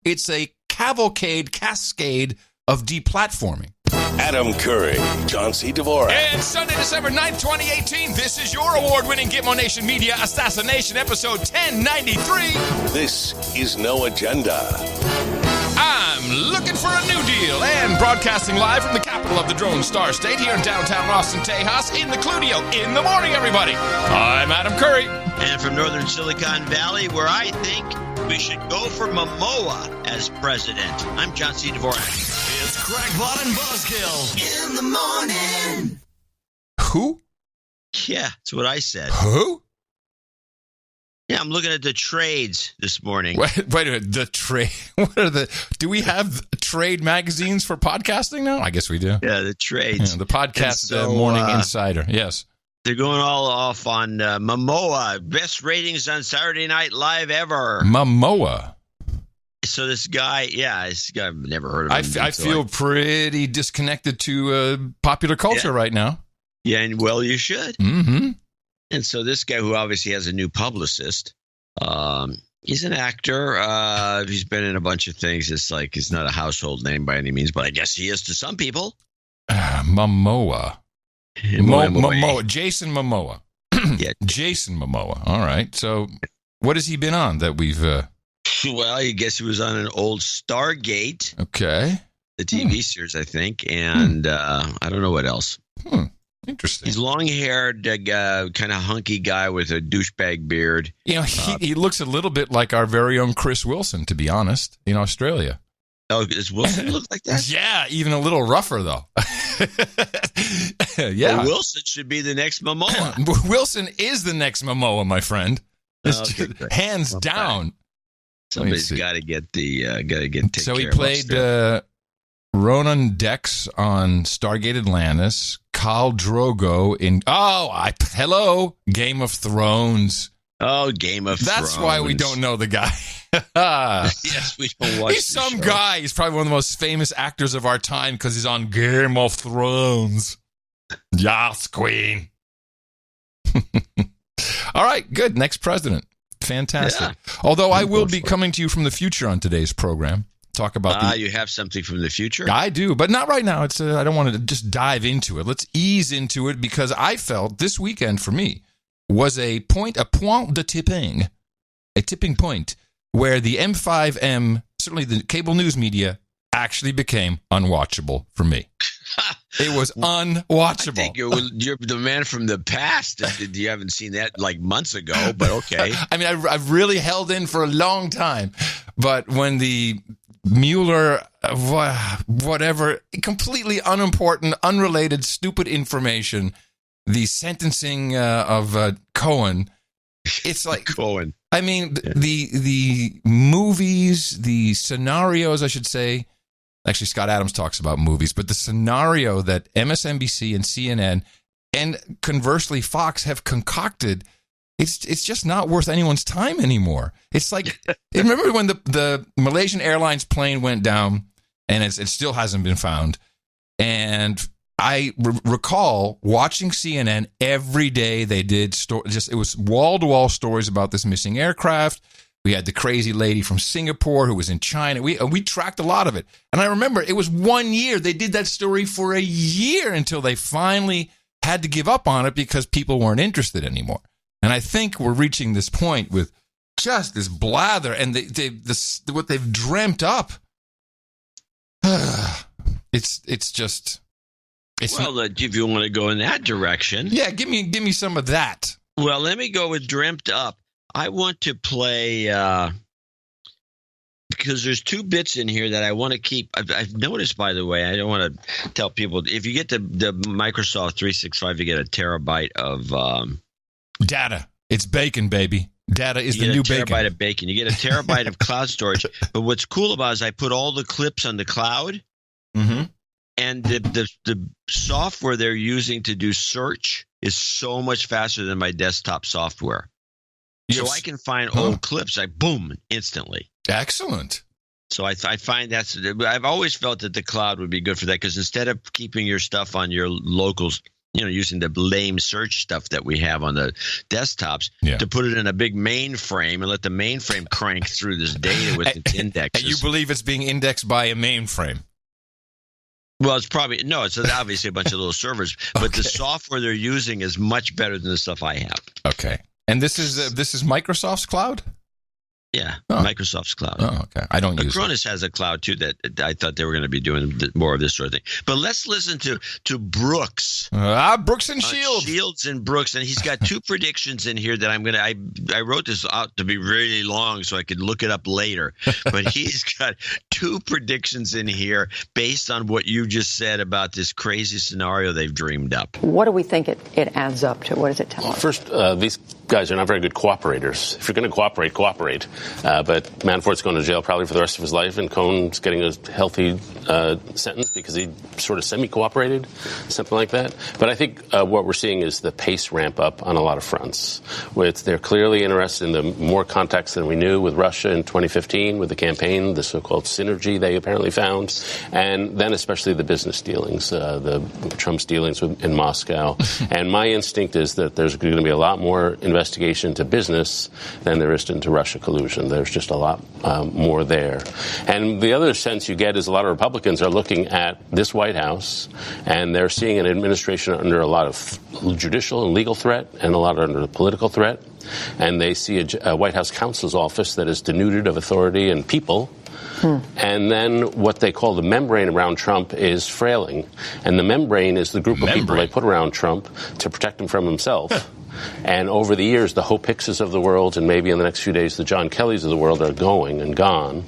It's a cascade of deplatforming. Adam Curry, John C. Dvorak. And Sunday, December 9th, 2018, this is your award-winning Gitmo Nation Media Assassination episode 1093. This is No Agenda. I'm looking for a new deal and broadcasting live from the capital of the Drone Star State here in downtown Austin, Tejas, in the Cludio. In the morning, everybody. I'm Adam Curry. And from northern Silicon Valley, where I think we should go for Momoa as president. I'm John C. Dvorak. It's Crackpot and Buzzkill in the morning. Who? Yeah, that's what I said. Who? Yeah, I'm looking at the trades this morning. Wait a minute. The trade. What are the? Do we have trade magazines for podcasting now? I guess we do. Yeah, the trades. Yeah, the podcast Morning Insider. Yes. They're going all off on Momoa. Best ratings on Saturday Night Live ever. Momoa. So this guy, I've never heard of him. I feel pretty disconnected to popular culture right now. Yeah, and well, you should. Mm-hmm. And so this guy, who obviously has a new publicist, he's an actor. He's been in a bunch of things. It's like he's not a household name by any means, but I guess he is to some people. Momoa. Momoa. Jason Momoa. Yeah. Jason Momoa. All right. So what has he been on that we've... Well, I guess he was on an old Stargate. Okay. The TV series, I think. And I don't know what else. Interesting. He's long-haired, kind of hunky guy with a douchebag beard. You know, he looks a little bit like our very own Chris Wilson, to be honest, in Australia. Oh, does Wilson look like that? Yeah, even a little rougher, though. Yeah. Well, Wilson should be the next Momoa. Wilson is the next Momoa, my friend. Hands down. Somebody's got to get taken So he care played Ronan Dex on Stargate Atlantis, Khal Drogo in Game of Thrones. Oh, Game of Thrones. That's why we don't know the guy. Yes, we don't watch. He's some guy. He's probably one of the most famous actors of our time because he's on Game of Thrones. Yes, Queen. All right, good. Next president. Fantastic. Yeah. Although I will be coming to you from the future on today's program. Talk about you have something from the future? I do, but not right now. It's I don't want to just dive into it. Let's ease into it because I felt this weekend for me was a point de tipping, a tipping point where the M5M, certainly the cable news media, actually became unwatchable for me. It was unwatchable. I think you're the man from the past. You haven't seen that like months ago, but okay. I mean, I've really held in for a long time, but when the Mueller, whatever, completely unimportant, unrelated, stupid information, the sentencing of Cohen, it's like Cohen. I mean, the movies, the scenarios, I should say. Actually, Scott Adams talks about movies, but the scenario that MSNBC and CNN and conversely Fox have concocted, it's just not worth anyone's time anymore. It's like, remember when the Malaysian Airlines plane went down and it still hasn't been found. And I recall watching CNN every day. They did it was wall-to-wall stories about this missing aircraft. We had the crazy lady from Singapore who was in China. We tracked a lot of it. And I remember it was 1 year. They did that story for a year until they finally had to give up on it because people weren't interested anymore. And I think we're reaching this point with just this blather and what they've dreamt up. It's if you want to go in that direction. Yeah, give me some of that. Well, let me go with dreamt up. I want to play because there's two bits in here that I want to keep. I've noticed, by the way, I don't want to tell people, if you get the Microsoft 365, you get a terabyte of data. It's bacon, baby. Data is the new bacon. You get a terabyte of bacon. You get a terabyte of cloud storage. But what's cool about it is I put all the clips on the cloud, and the software they're using to do search is so much faster than my desktop software. So I can find old clips, boom, instantly. Excellent. So I find I've always felt that the cloud would be good for that because instead of keeping your stuff on your local using the lame search stuff that we have on the desktops to put it in a big mainframe and let the mainframe crank through this data with its indexes. And you believe it's being indexed by a mainframe? Well, it's obviously a bunch of little servers, but the software they're using is much better than the stuff I have. Okay. And this is Microsoft's cloud? Yeah, Microsoft's cloud. Oh, okay. I don't use Acronis has a cloud, too, that I thought they were going to be doing more of this sort of thing. But let's listen to Brooks. Brooks and Shields. Shields and Brooks. And he's got two predictions in here that I wrote this out to be really long so I could look it up later. But he's got two predictions in here based on what you just said about this crazy scenario they've dreamed up. What do we think it adds up to? What does it tell us? First, these guys are not very good cooperators. If you're going to cooperate. But Manafort's going to jail probably for the rest of his life, and Cohen's getting a healthy sentence because he sort of semi-cooperated, something like that. But I think what we're seeing is the pace ramp up on a lot of fronts. They're clearly interested in the more contacts than we knew with Russia in 2015, with the campaign, the so-called synergy they apparently found, and then especially the business dealings, Trump's dealings in Moscow. And my instinct is that there's going to be a lot more investigation into business than there is into Russia collusion. There's just a lot more there. And the other sense you get is a lot of Republicans are looking at this White House, and they're seeing an administration under a lot of judicial and legal threat and a lot under political threat. And they see a White House counsel's office that is denuded of authority and people. And then what they call the membrane around Trump is frailing. And the membrane is the group of people they put around Trump to protect him from himself. And over the years, the Hope Hickses of the world, and maybe in the next few days, the John Kellys of the world are going and gone.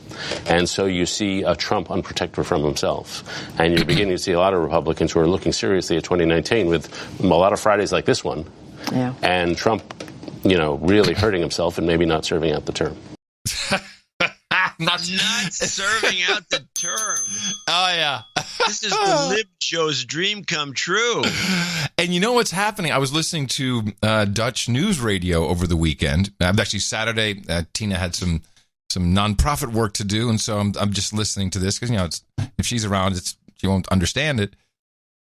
And so you see a Trump unprotected from himself. And you're beginning to see a lot of Republicans who are looking seriously at 2019 with a lot of Fridays like this one. Yeah. And Trump, really hurting himself and maybe not serving out the term. Not serving out the term. Oh, yeah. This is the Lib Joe's dream come true. And you know what's happening? I was listening to Dutch news radio over the weekend. Actually, Saturday, Tina had some nonprofit work to do, and so I'm just listening to this because, if she's around, she won't understand it.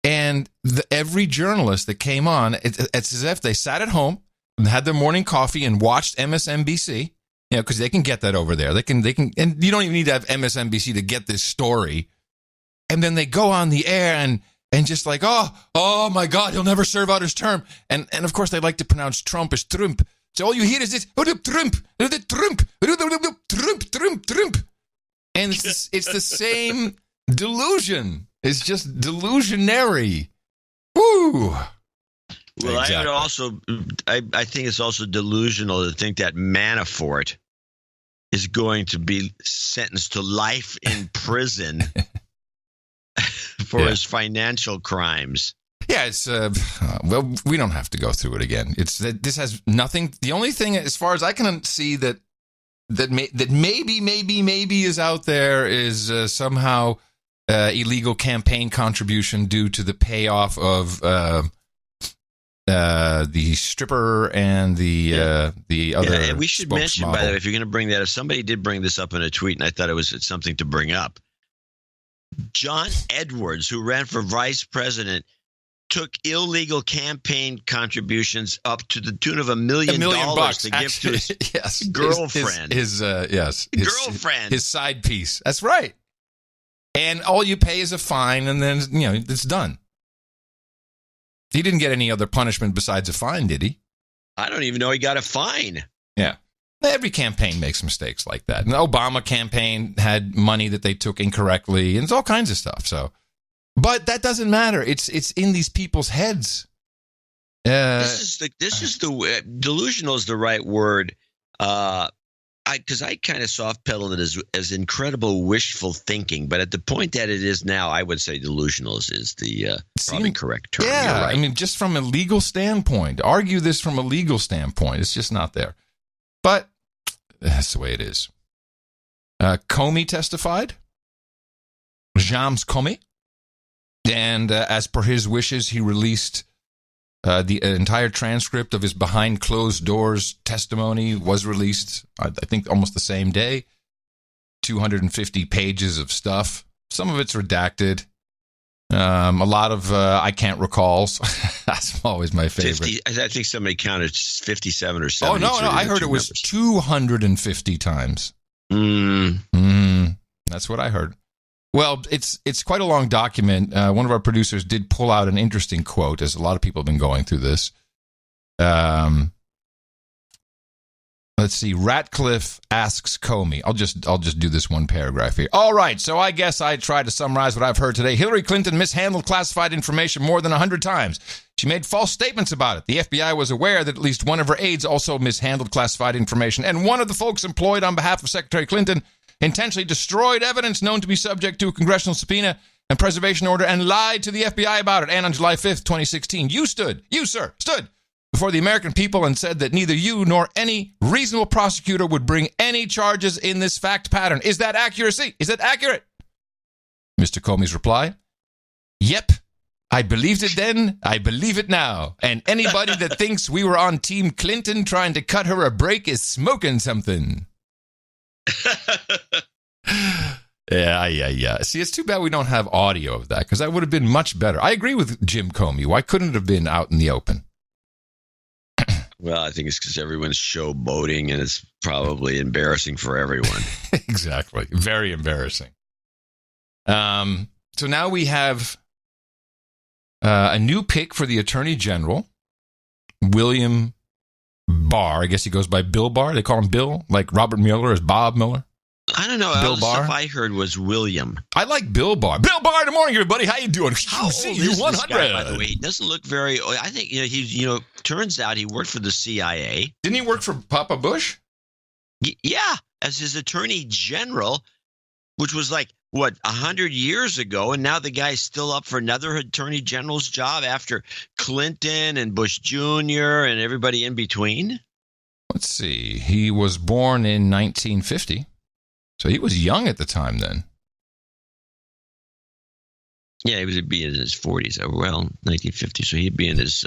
And every journalist that came on, it's as if they sat at home and had their morning coffee and watched MSNBC. Because they can get that over there. They can, and you don't even need to have MSNBC to get this story. And then they go on the air and just like, oh my God, he'll never serve out his term. And of course, they like to pronounce Trump as Trump. So all you hear is this, Trump. And it's the same delusion. It's just delusionary. Woo. Well, Exactly. I think it's also delusional to think that Manafort is going to be sentenced to life in prison for his financial crimes. Yeah, it's well, we don't have to go through it again. This has nothing. The only thing, as far as I can see, that maybe is out there is somehow illegal campaign contribution due to the payoff of the stripper and the other. Yeah, and we should mention, model. By the way, if you're going to bring that up, somebody did bring this up in a tweet, and I thought it's something to bring up. John Edwards, who ran for vice president, took illegal campaign contributions up to the tune of $1 million to give to his girlfriend. His girlfriend. His side piece. That's right. And all you pay is a fine, and then it's done. He didn't get any other punishment besides a fine, did he? I don't even know he got a fine. Yeah. Every campaign makes mistakes like that. And the Obama campaign had money that they took incorrectly, and it's all kinds of stuff. So, but that doesn't matter. It's in these people's heads. This is the delusional is the right word. Because I kind of soft pedaled it as incredible wishful thinking, but at the point that it is now, I would say delusional is the probably correct term. Yeah, You're right. I mean, just from a legal standpoint, argue this from a legal standpoint, it's just not there. But that's the way it is. Comey testified. James Comey. And as per his wishes, he released the entire transcript of his behind closed doors testimony was released, I think, almost the same day. 250 pages of stuff. Some of it's redacted. A lot of I can't recalls. That's always my favorite. 50, I think somebody counted 57 or 73. Oh, no. I heard it was 250 times. That's what I heard. Well, it's quite a long document. One of our producers did pull out an interesting quote, as a lot of people have been going through this. Let's see. Ratcliffe asks Comey. I'll just do this one paragraph here. All right, so I guess I tried to summarize what I've heard today. Hillary Clinton mishandled classified information more than 100 times. She made false statements about it. The FBI was aware that at least one of her aides also mishandled classified information, and one of the folks employed on behalf of Secretary Clinton intentionally destroyed evidence known to be subject to a congressional subpoena and preservation order and lied to the FBI about it. And on July 5th, 2016, you, sir, stood before the American people and said that neither you nor any reasonable prosecutor would bring any charges in this fact pattern. Is that accuracy? Is that accurate? Mr. Comey's reply, yep. I believed it then, I believe it now. And anybody that thinks we were on Team Clinton trying to cut her a break is smoking something. Yeah. See, it's too bad we don't have audio of that, because that would have been much better. I agree with Jim Comey. Why couldn't it have been out in the open? Well, I think it's because everyone's showboating, and it's probably embarrassing for everyone. Exactly. Very embarrassing. So now we have a new pick for the Attorney General, William Barr. I guess he goes by Bill Barr. They call him Bill, like Robert Mueller is Bob Mueller. I don't know. All the stuff I heard was William. I like Bill Barr. Bill Barr, good morning, everybody. How you doing? How old is this guy, by the way? He doesn't look very. I think he's. Turns out he worked for the CIA. Didn't he work for Papa Bush? Yeah, as his Attorney General, which was like 100 years ago, and now the guy's still up for another Attorney General's job after Clinton and Bush Jr. and everybody in between. Let's see. He was born in 1950. So he was young at the time then. Yeah, he would be in his 40s. Well, 1950, so he'd be in his,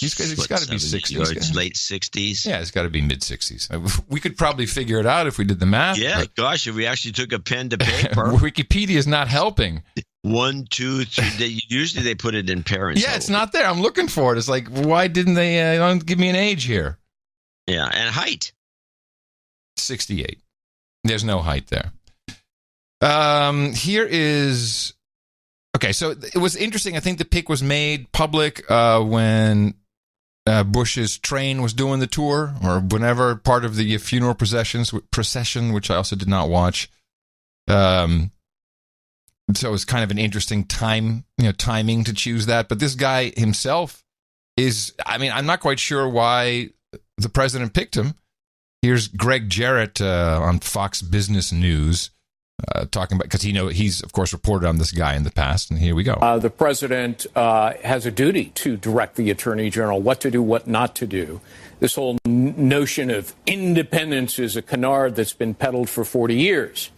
He's got to be 60s. Late 60s. Yeah, it's got to be mid-60s. We could probably figure it out if we did the math. Yeah, gosh, if we actually took a pen to paper. Wikipedia is not helping. 1, 2, 3. Usually they put it in parents. Yeah, it's not there. I'm looking for it. It's like, why didn't they don't give me an age here? Yeah, and height. 68. There's no height there. Here is... Okay, so it was interesting. I think the pick was made public when Bush's train was doing the tour, or whenever, part of the funeral procession, which I also did not watch. So it was kind of an interesting timing to choose that. But this guy himself is, I'm not quite sure why the president picked him. Here's Greg Jarrett on Fox Business News talking about, because he's, of course, reported on this guy in the past. And here we go. The president has a duty to direct the attorney general what to do, what not to do. This whole notion of independence is a canard that's been peddled for 40 years.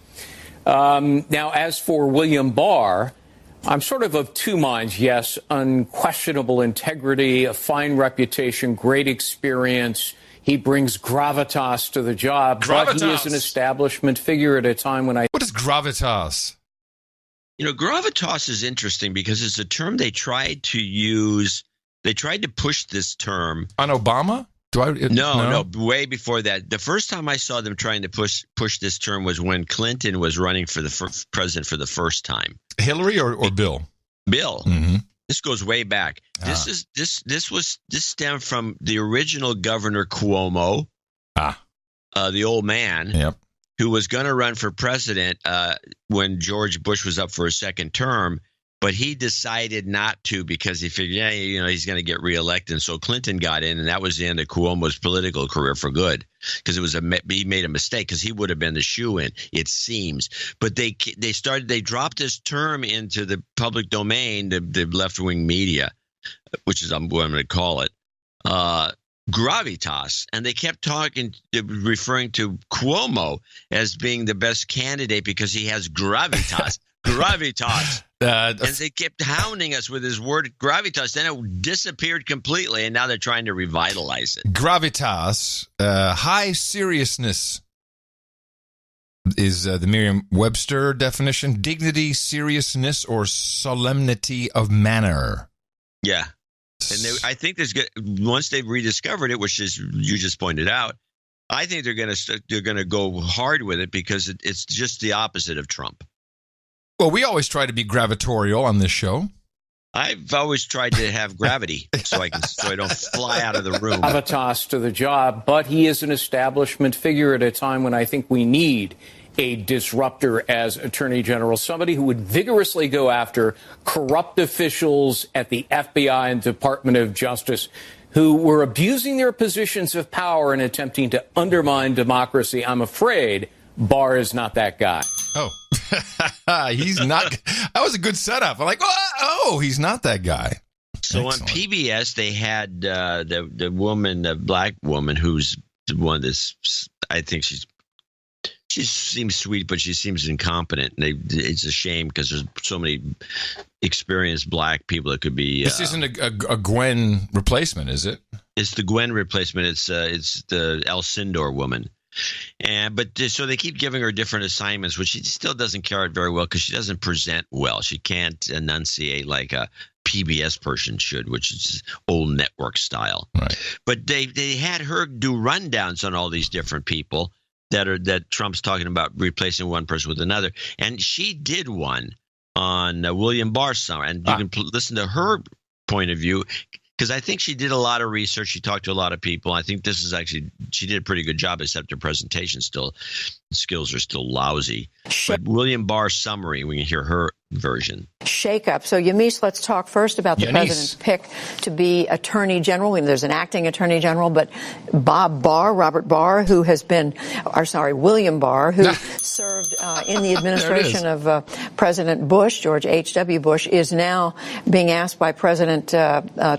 Now, as for William Barr, I'm sort of two minds. Yes, unquestionable integrity, a fine reputation, great experience. He brings gravitas to the job, but he is an establishment figure at a time when What is gravitas? Gravitas is interesting because it's a term they tried to use. They tried to push this term. On Obama? No, way before that. The first time I saw them trying to push this term was when Clinton was running for the president for the first time. Hillary or Bill? Bill. Mm-hmm. This goes way back. This stemmed from the original Governor Cuomo, the old man, who was going to run for president when George Bush was up for a second term, but he decided not to because he figured, he's going to get reelected. And so Clinton got in, and that was the end of Cuomo's political career for good, because he made a mistake, because he would have been the shoo-in, it seems. But they dropped this term into the public domain, the left-wing media, which is what I'm going to call it, gravitas, and they kept referring to Cuomo as being the best candidate because he has gravitas. Gravitas. And they kept hounding us with his word gravitas. Then it disappeared completely, and now they're trying to revitalize it. Gravitas, high seriousness, is the Merriam-Webster definition: dignity, seriousness, or solemnity of manner. Yeah. And I think once they've rediscovered it, which is you just pointed out, I think they're going to go hard with it because it's just the opposite of Trump. Well, we always try to be gravatorial on this show. I've always tried to have gravity so I don't fly out of the room. Gravitas to the job, but he is an establishment figure at a time when I think we need a disruptor as Attorney General, somebody who would vigorously go after corrupt officials at the FBI and Department of Justice who were abusing their positions of power and attempting to undermine democracy. I'm afraid Barr is not that guy. Oh, he's not. That was a good setup. I'm like, he's not that guy. So Excellent. on PBS, they had the woman, the black woman, who's one that's, I think she seems sweet, but she seems incompetent. It's a shame because there's so many experienced black people that could be. This isn't a Gwen replacement, is it? It's the Gwen replacement. It's the Alcindor woman. So they keep giving her different assignments, which she still doesn't carry it very well because she doesn't present well. She can't enunciate like a PBS person should, which is old network style. Right. But they had her do rundowns on all these different people that Trump's talking about replacing one person with another, and she did one on William Barr summer, and you can listen to her point of view. Because I think she did a lot of research. She talked to a lot of people. I think this is actually – she did a pretty good job, except her presentation skills are still lousy. But William Barr's summary, we can hear her version. Shake-up. So, Yamiche, let's talk first about the president's pick to be Attorney General. I mean, there's an acting Attorney General, but Robert Barr, who has been – William Barr, who served in the administration of President Bush, George H.W. Bush, is now being asked by President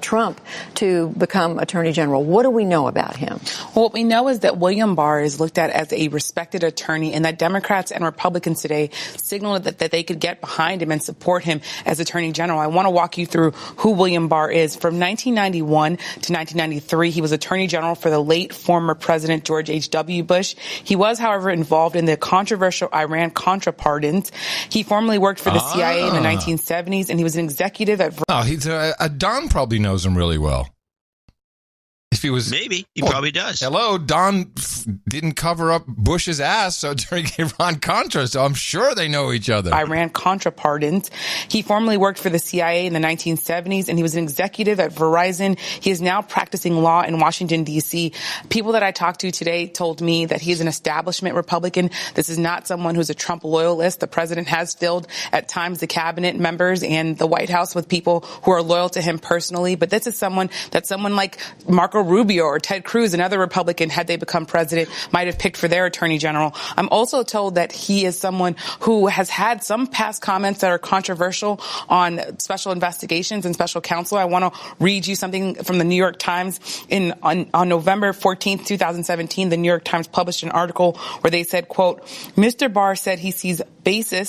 Trump to become Attorney General. What do we know about him? Well, what we know is that William Barr is looked at as a respected attorney and that Democrats and Republicans today signaled that they could get behind him and support him as Attorney General. I want to walk you through who William Barr is. From 1991 to 1993, he was Attorney General for the late former President George H.W. Bush. He was, however, involved in the controversial Iran-Contra pardons. He formerly worked for the CIA in the 1970s, and he was an executive at... Don probably knows him really well. If he was, maybe he probably does. Hello, Don didn't cover up Bush's ass so during Iran-Contra, so I'm sure they know each other. Iran-Contra pardons. He formerly worked for the CIA in the 1970s, and he was an executive at Verizon. He is now practicing law in Washington, D.C. People that I talked to today told me that he is an establishment Republican. This is not someone who's a Trump loyalist. The president has filled at times the cabinet members and the White House with people who are loyal to him personally, but this is someone like Marco Rubio or Ted Cruz, another Republican, had they become president, might have picked for their attorney general. I'm also told that he is someone who has had some past comments that are controversial on special investigations and special counsel. I want to read you something from the New York Times. On November 14th, 2017, the New York Times published an article where they said, quote, Mr. Barr said he sees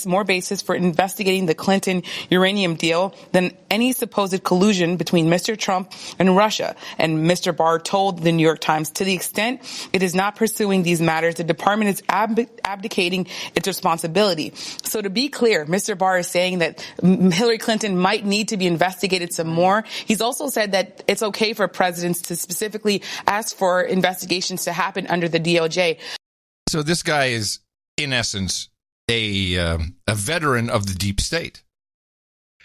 more basis for investigating the Clinton uranium deal than any supposed collusion between Mr. Trump and Russia. And Mr. Barr told the New York Times, to the extent it is not pursuing these matters, the department is abdicating its responsibility. So to be clear, Mr. Barr is saying that Hillary Clinton might need to be investigated some more. He's also said that it's okay for presidents to specifically ask for investigations to happen under the DOJ. So this guy is, in essence, a veteran of the deep state.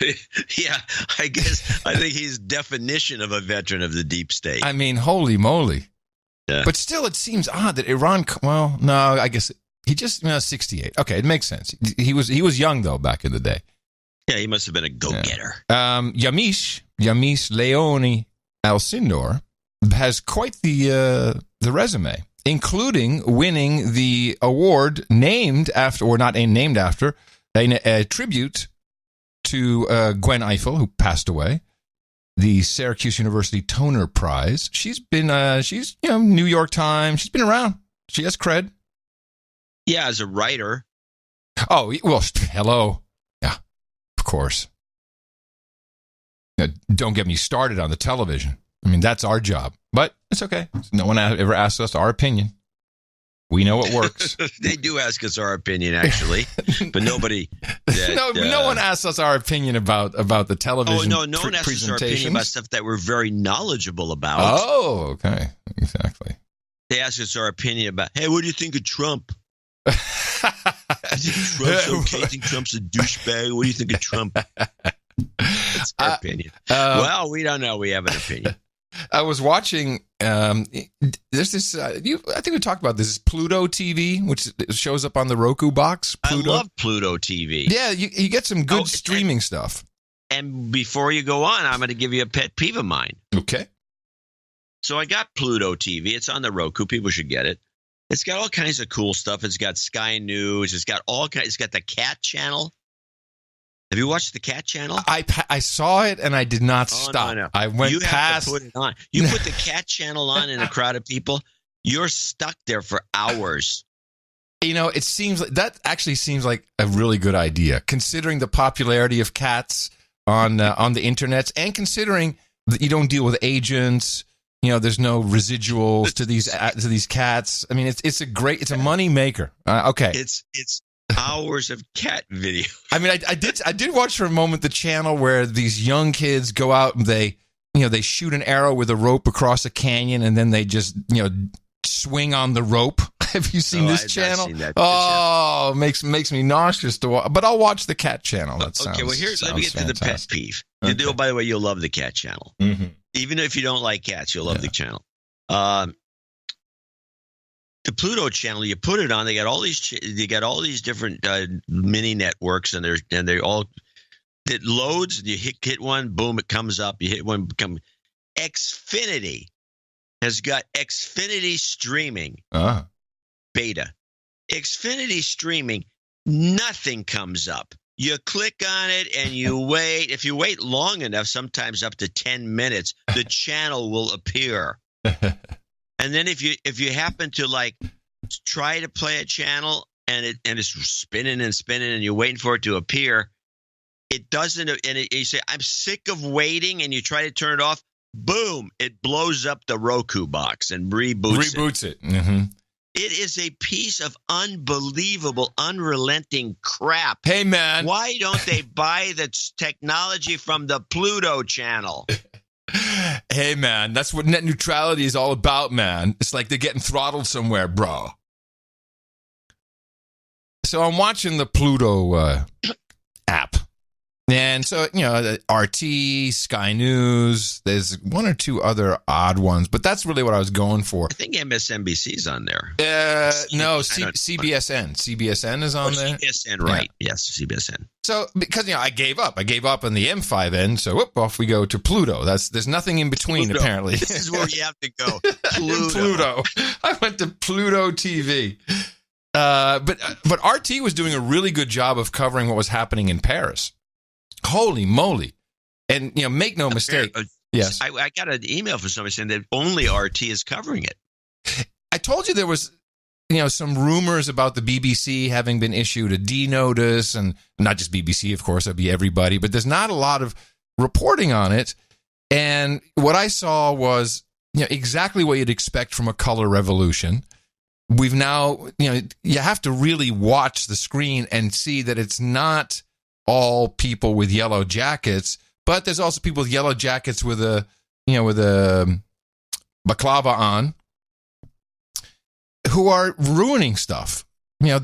Yeah, I think he's definition of a veteran of the deep state. I mean, holy moly. Yeah. But still, it seems odd that Iran, well, no, I guess he just, 68. Okay, it makes sense. He was young, though, back in the day. Yeah, he must have been a go-getter. Yeah. Yamiche Leone Alcindor has quite the resume, including winning the award named after, or not named after, a tribute to Gwen Ifill, who passed away, the Syracuse University Toner Prize. She's been, New York Times. She's been around. She has cred. Yeah, as a writer. Oh, well, hello. Yeah, of course. Don't get me started on the television. I mean, that's our job. But it's okay. No one ever asked us our opinion. We know it works. They do ask us our opinion, actually, but nobody. No one asks us our opinion about the television. Oh no one asks us our opinion about stuff that we're very knowledgeable about. Oh, okay, exactly. They ask us our opinion about. Hey, what do you think of Trump? Do you think Trump's okay? Think Trump's a douchebag? What do you think of Trump? That's our opinion. Well, we don't know. We have an opinion. I was watching. There's this. I think we talked about this. Is Pluto TV, which shows up on the Roku box. Pluto. I love Pluto TV. Yeah, you get some good streaming stuff. And before you go on, I'm going to give you a pet peeve of mine. Okay. So I got Pluto TV. It's on the Roku. People should get it. It's got all kinds of cool stuff. It's got Sky News. It's got all kinds. It's got the Cat Channel. Have you watched the Cat Channel? I saw it and I did not stop. No. I went past. You have to put it on. You put the Cat Channel on in a crowd of people, you're stuck there for hours. You know, it seems like that actually seems like a really good idea, considering the popularity of cats on the internet, and considering that you don't deal with agents. You know, there's no residuals to these cats. I mean, it's a money maker. Okay, it's hours of cat video. I mean, I did watch for a moment the channel where these young kids go out and they shoot an arrow with a rope across a canyon, and then they just swing on the rope. Have you seen this channel? Seen that channel. Makes me nauseous to watch. But I'll watch the Cat Channel. That sounds, okay, well, let me get to the pet peeve. Okay. By the way, you'll love the Cat Channel. Mm-hmm. Even if you don't like cats, you'll love the channel. The Pluto channel, you put it on. They got all these different mini networks, and they're all. It loads. You hit one, boom, it comes up. You hit one, Xfinity has got Xfinity streaming beta. Xfinity streaming, nothing comes up. You click on it and you wait. If you wait long enough, sometimes up to 10 minutes, the channel will appear. And then if you happen to try to play a channel and it's spinning and spinning and you're waiting for it to appear, it doesn't. And you say, I'm sick of waiting, and you try to turn it off. Boom! It blows up the Roku box and reboots it. Mm-hmm. It is a piece of unbelievable, unrelenting crap. Hey, man. Why don't they buy the technology from the Pluto channel? Hey, man, that's what net neutrality is all about, man. It's like they're getting throttled somewhere, bro. So I'm watching the Pluto app. And so, RT, Sky News, there's one or two other odd ones, but that's really what I was going for. I think MSNBC's on there. No, CBSN. CBSN is on there. CBSN, right. Yeah. Yes, CBSN. So, because, I gave up. I gave up on the M5 end, so off we go to Pluto. There's nothing in between, Pluto. apparently. This is where you have to go. Pluto. I went to Pluto TV. But RT was doing a really good job of covering what was happening in Paris. Holy moly. And, make no mistake. Yes. I got an email from somebody saying that only RT is covering it. I told you there was, some rumors about the BBC having been issued a D notice, and not just BBC, of course, that'd be everybody, but there's not a lot of reporting on it. And what I saw was, exactly what you'd expect from a color revolution. We've now, you have to really watch the screen and see that it's not all people with yellow jackets, but there's also people with yellow jackets with a baklava on, who are ruining stuff. They're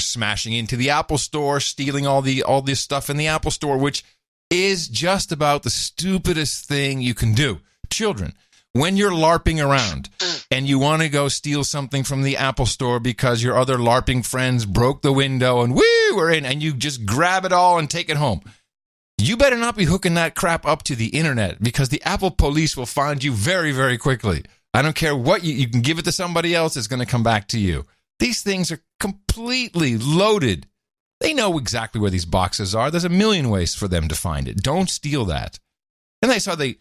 smashing into the Apple Store, stealing all this stuff in the Apple Store, which is just about the stupidest thing you can do. Children, when you're LARPing around and you want to go steal something from the Apple Store because your other LARPing friends broke the window and we're in, and you just grab it all and take it home, you better not be hooking that crap up to the internet, because the Apple police will find you very, very quickly. I don't care what you can give it to somebody else, it's going to come back to you. These things are completely loaded. They know exactly where these boxes are. There's a million ways for them to find it. Don't steal that. And I saw they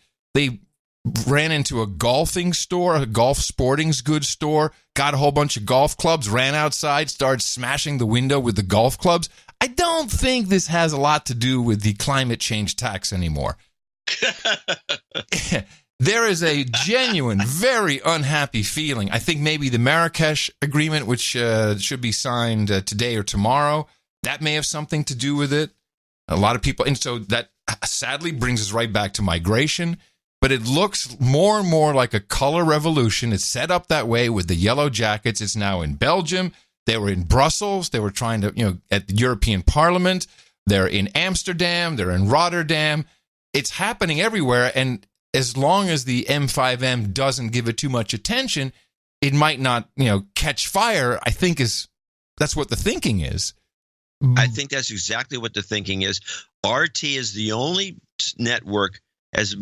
ran into a golfing store, a golf sporting goods store, got a whole bunch of golf clubs, ran outside, started smashing the window with the golf clubs. I don't think this has a lot to do with the climate change tax anymore. there is a genuine, very unhappy feeling. I think maybe the Marrakesh Agreement, which should be signed today or tomorrow, that may have something to do with it. A lot of people, and so that sadly brings us right back to migration. But it looks more and more like a color revolution. It's set up that way with the yellow jackets. It's now in Belgium. They were in Brussels. They were trying to, at the European Parliament. They're in Amsterdam. They're in Rotterdam. It's happening everywhere. And as long as the M5M doesn't give it too much attention, it might not, catch fire, I think that's what the thinking is. I think that's exactly what the thinking is. RT is the only network, as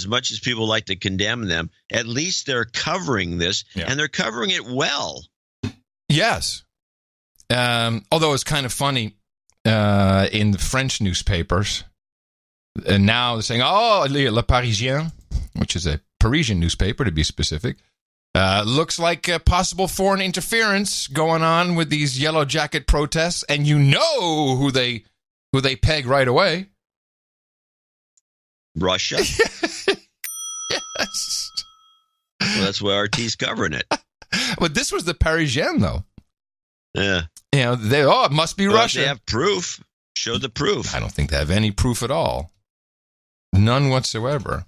much as people like to condemn them, at least they're covering this, and they're covering it well. Yes. Although it's kind of funny in the French newspapers, and now they're saying, Le Parisien, which is a Parisian newspaper to be specific, looks like possible foreign interference going on with these yellow jacket protests, and who they peg right away. Russia. Yes. Well, that's why RT's covering it. But this was the Parisien, though. Yeah. It must be Russia. They have proof. Show the proof. I don't think they have any proof at all. None whatsoever.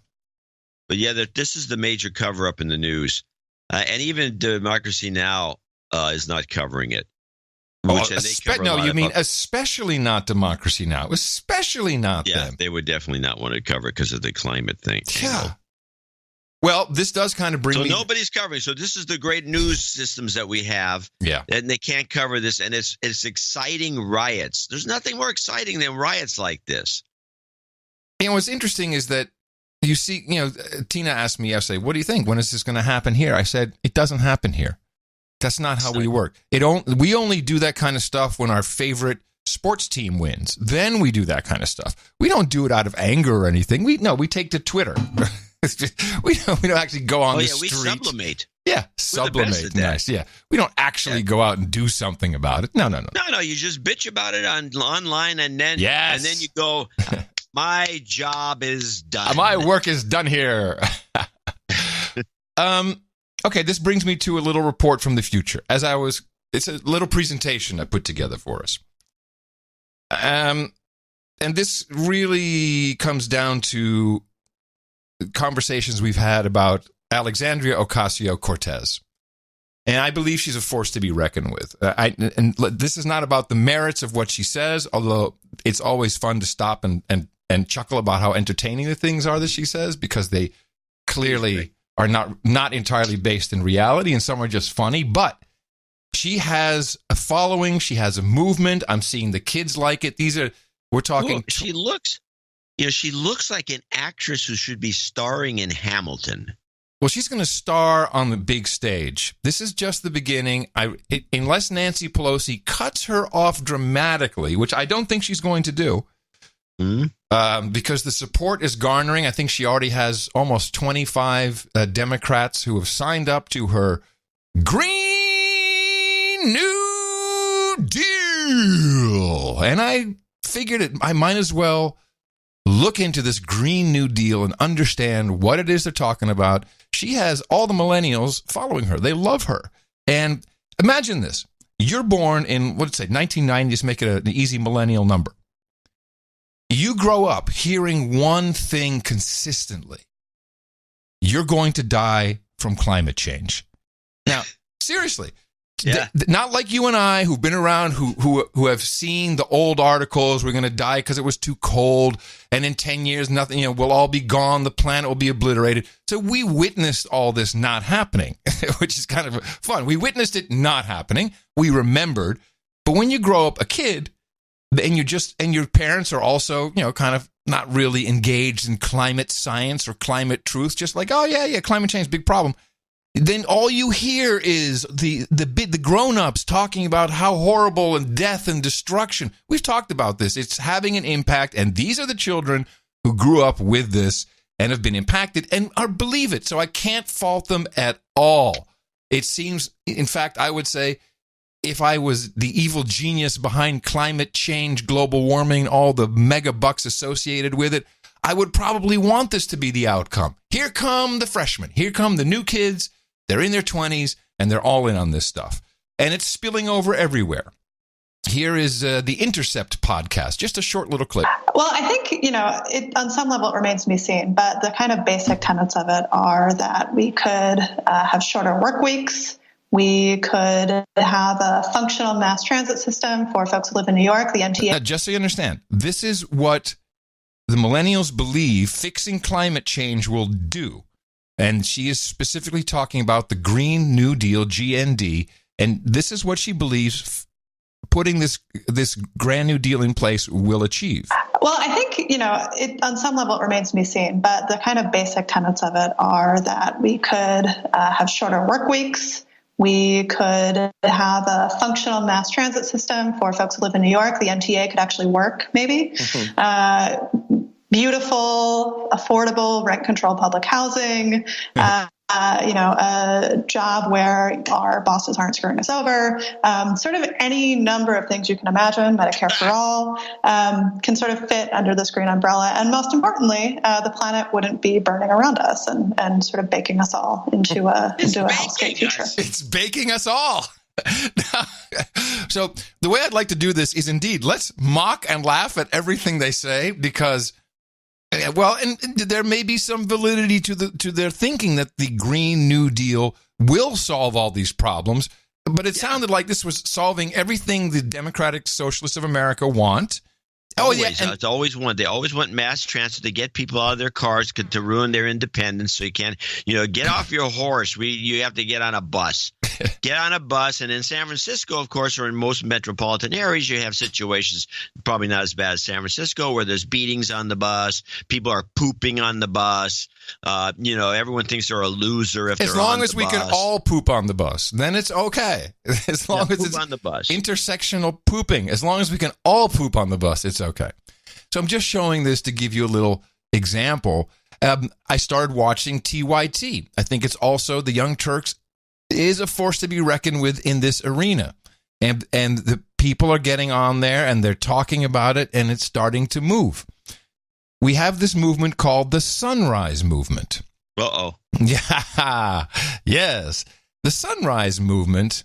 But yeah, this is the major cover-up in the news. And even Democracy Now! Is not covering it. Especially not Democracy Now! Especially not them. Yeah, they would definitely not want to cover it because of the climate thing. Yeah. Well, this does kind of bring me... So nobody's covering. So this is the great news systems that we have. Yeah. And they can't cover this. And it's exciting riots. There's nothing more exciting than riots like this. And what's interesting is that you see, Tina asked me yesterday, what do you think? When is this going to happen here? I said, it doesn't happen here. That's not how we work. We only do that kind of stuff when our favorite sports team wins. Then we do that kind of stuff. We don't do it out of anger or anything. We take to Twitter. we don't actually go on the street. We sublimate. Yeah, sublimate. Nice. Yeah, we don't actually go out and do something about it. No. No. You just bitch about it online, and then you go, my job is done. My work is done here. Okay, this brings me to a little report from the future. It's a little presentation I put together for us. And this really comes down to conversations we've had about Alexandria Ocasio-Cortez. And I believe she's a force to be reckoned with. And this is not about the merits of what she says, although it's always fun to stop and chuckle about how entertaining the things are that she says, because they clearly are not entirely based in reality, and some are just funny. But she has a following. She has a movement. I'm seeing the kids like it. We're talking. Well, she looks like an actress who should be starring in Hamilton. Well, she's going to star on the big stage. This is just the beginning. Unless Nancy Pelosi cuts her off dramatically, which I don't think she's going to do, because the support is garnering. I think she already has almost 25 Democrats who have signed up to her Green New Deal. And I figured I might as well look into this Green New Deal and understand what it is they're talking about. She has all the millennials following her. They love her. And imagine this. You're born in, 1990, just make it an easy millennial number. You grow up hearing one thing consistently. You're going to die from climate change. Now, seriously. Yeah. Not like you and I, who've been around, who have seen the old articles, we're going to die because it was too cold, and in 10 years, nothing, we'll all be gone, the planet will be obliterated. So we witnessed all this not happening, which is kind of fun. We witnessed it not happening. We remembered. But when you grow up a kid, and your parents are also, kind of not really engaged in climate science or climate truth, just like, oh yeah, climate change, big problem. Then all you hear is the grown-ups talking about how horrible and death and destruction. We've talked about this. It's having an impact, and these are the children who grew up with this and have been impacted and believe it. So I can't fault them at all. It seems, in fact, I would say, if I was the evil genius behind climate change, global warming, all the mega bucks associated with it, I would probably want this to be the outcome. Here come the freshmen. Here come the new kids. They're in their 20s, and they're all in on this stuff. And it's spilling over everywhere. Here is the Intercept podcast, just a short little clip. Well, I think, on some level it remains to be seen, but the kind of basic tenets of it are that we could have shorter work weeks. We could have a functional mass transit system for folks who live in New York, the MTA. Now, just so you understand, this is what the millennials believe fixing climate change will do. And she is specifically talking about the Green New Deal, GND, and this is what she believes putting this grand new deal in place will achieve. Well, I think, on some level it remains to be seen, but the kind of basic tenets of it are that we could have shorter work weeks. We could have a functional mass transit system for folks who live in New York. The MTA could actually work, maybe. Mm-hmm. Beautiful, affordable, rent-controlled public housing. A job where our bosses aren't screwing us over, sort of any number of things you can imagine, Medicare for all, can sort of fit under this green umbrella. And most importantly, the planet wouldn't be burning around us and sort of baking us all into a hellscape future. It's baking us all. So the way I'd like to do this is indeed, let's mock and laugh at everything they say, because well, and there may be some validity to their thinking that the Green New Deal will solve all these problems, but it sounded like this was solving everything the Democratic Socialists of America want. It's always one. They always want mass transit to get people out of their cars to ruin their independence. So you can't, get off your horse. You have to get on a bus. Get on a bus. And in San Francisco, of course, or in most metropolitan areas, you have situations probably not as bad as San Francisco, where there's beatings on the bus. People are pooping on the bus. Everyone thinks they're a loser if they're on the bus. As long as we can all poop on the bus, then it's okay. As long as it's on the bus. Intersectional pooping. As long as we can all poop on the bus, it's okay. So I'm just showing this to give you a little example. I started watching TYT. I think it's also the Young Turks is a force to be reckoned with in this arena. And the people are getting on there and they're talking about it, and it's starting to move. We have this movement called the Sunrise Movement. Uh-oh. Yeah. Yes. The Sunrise Movement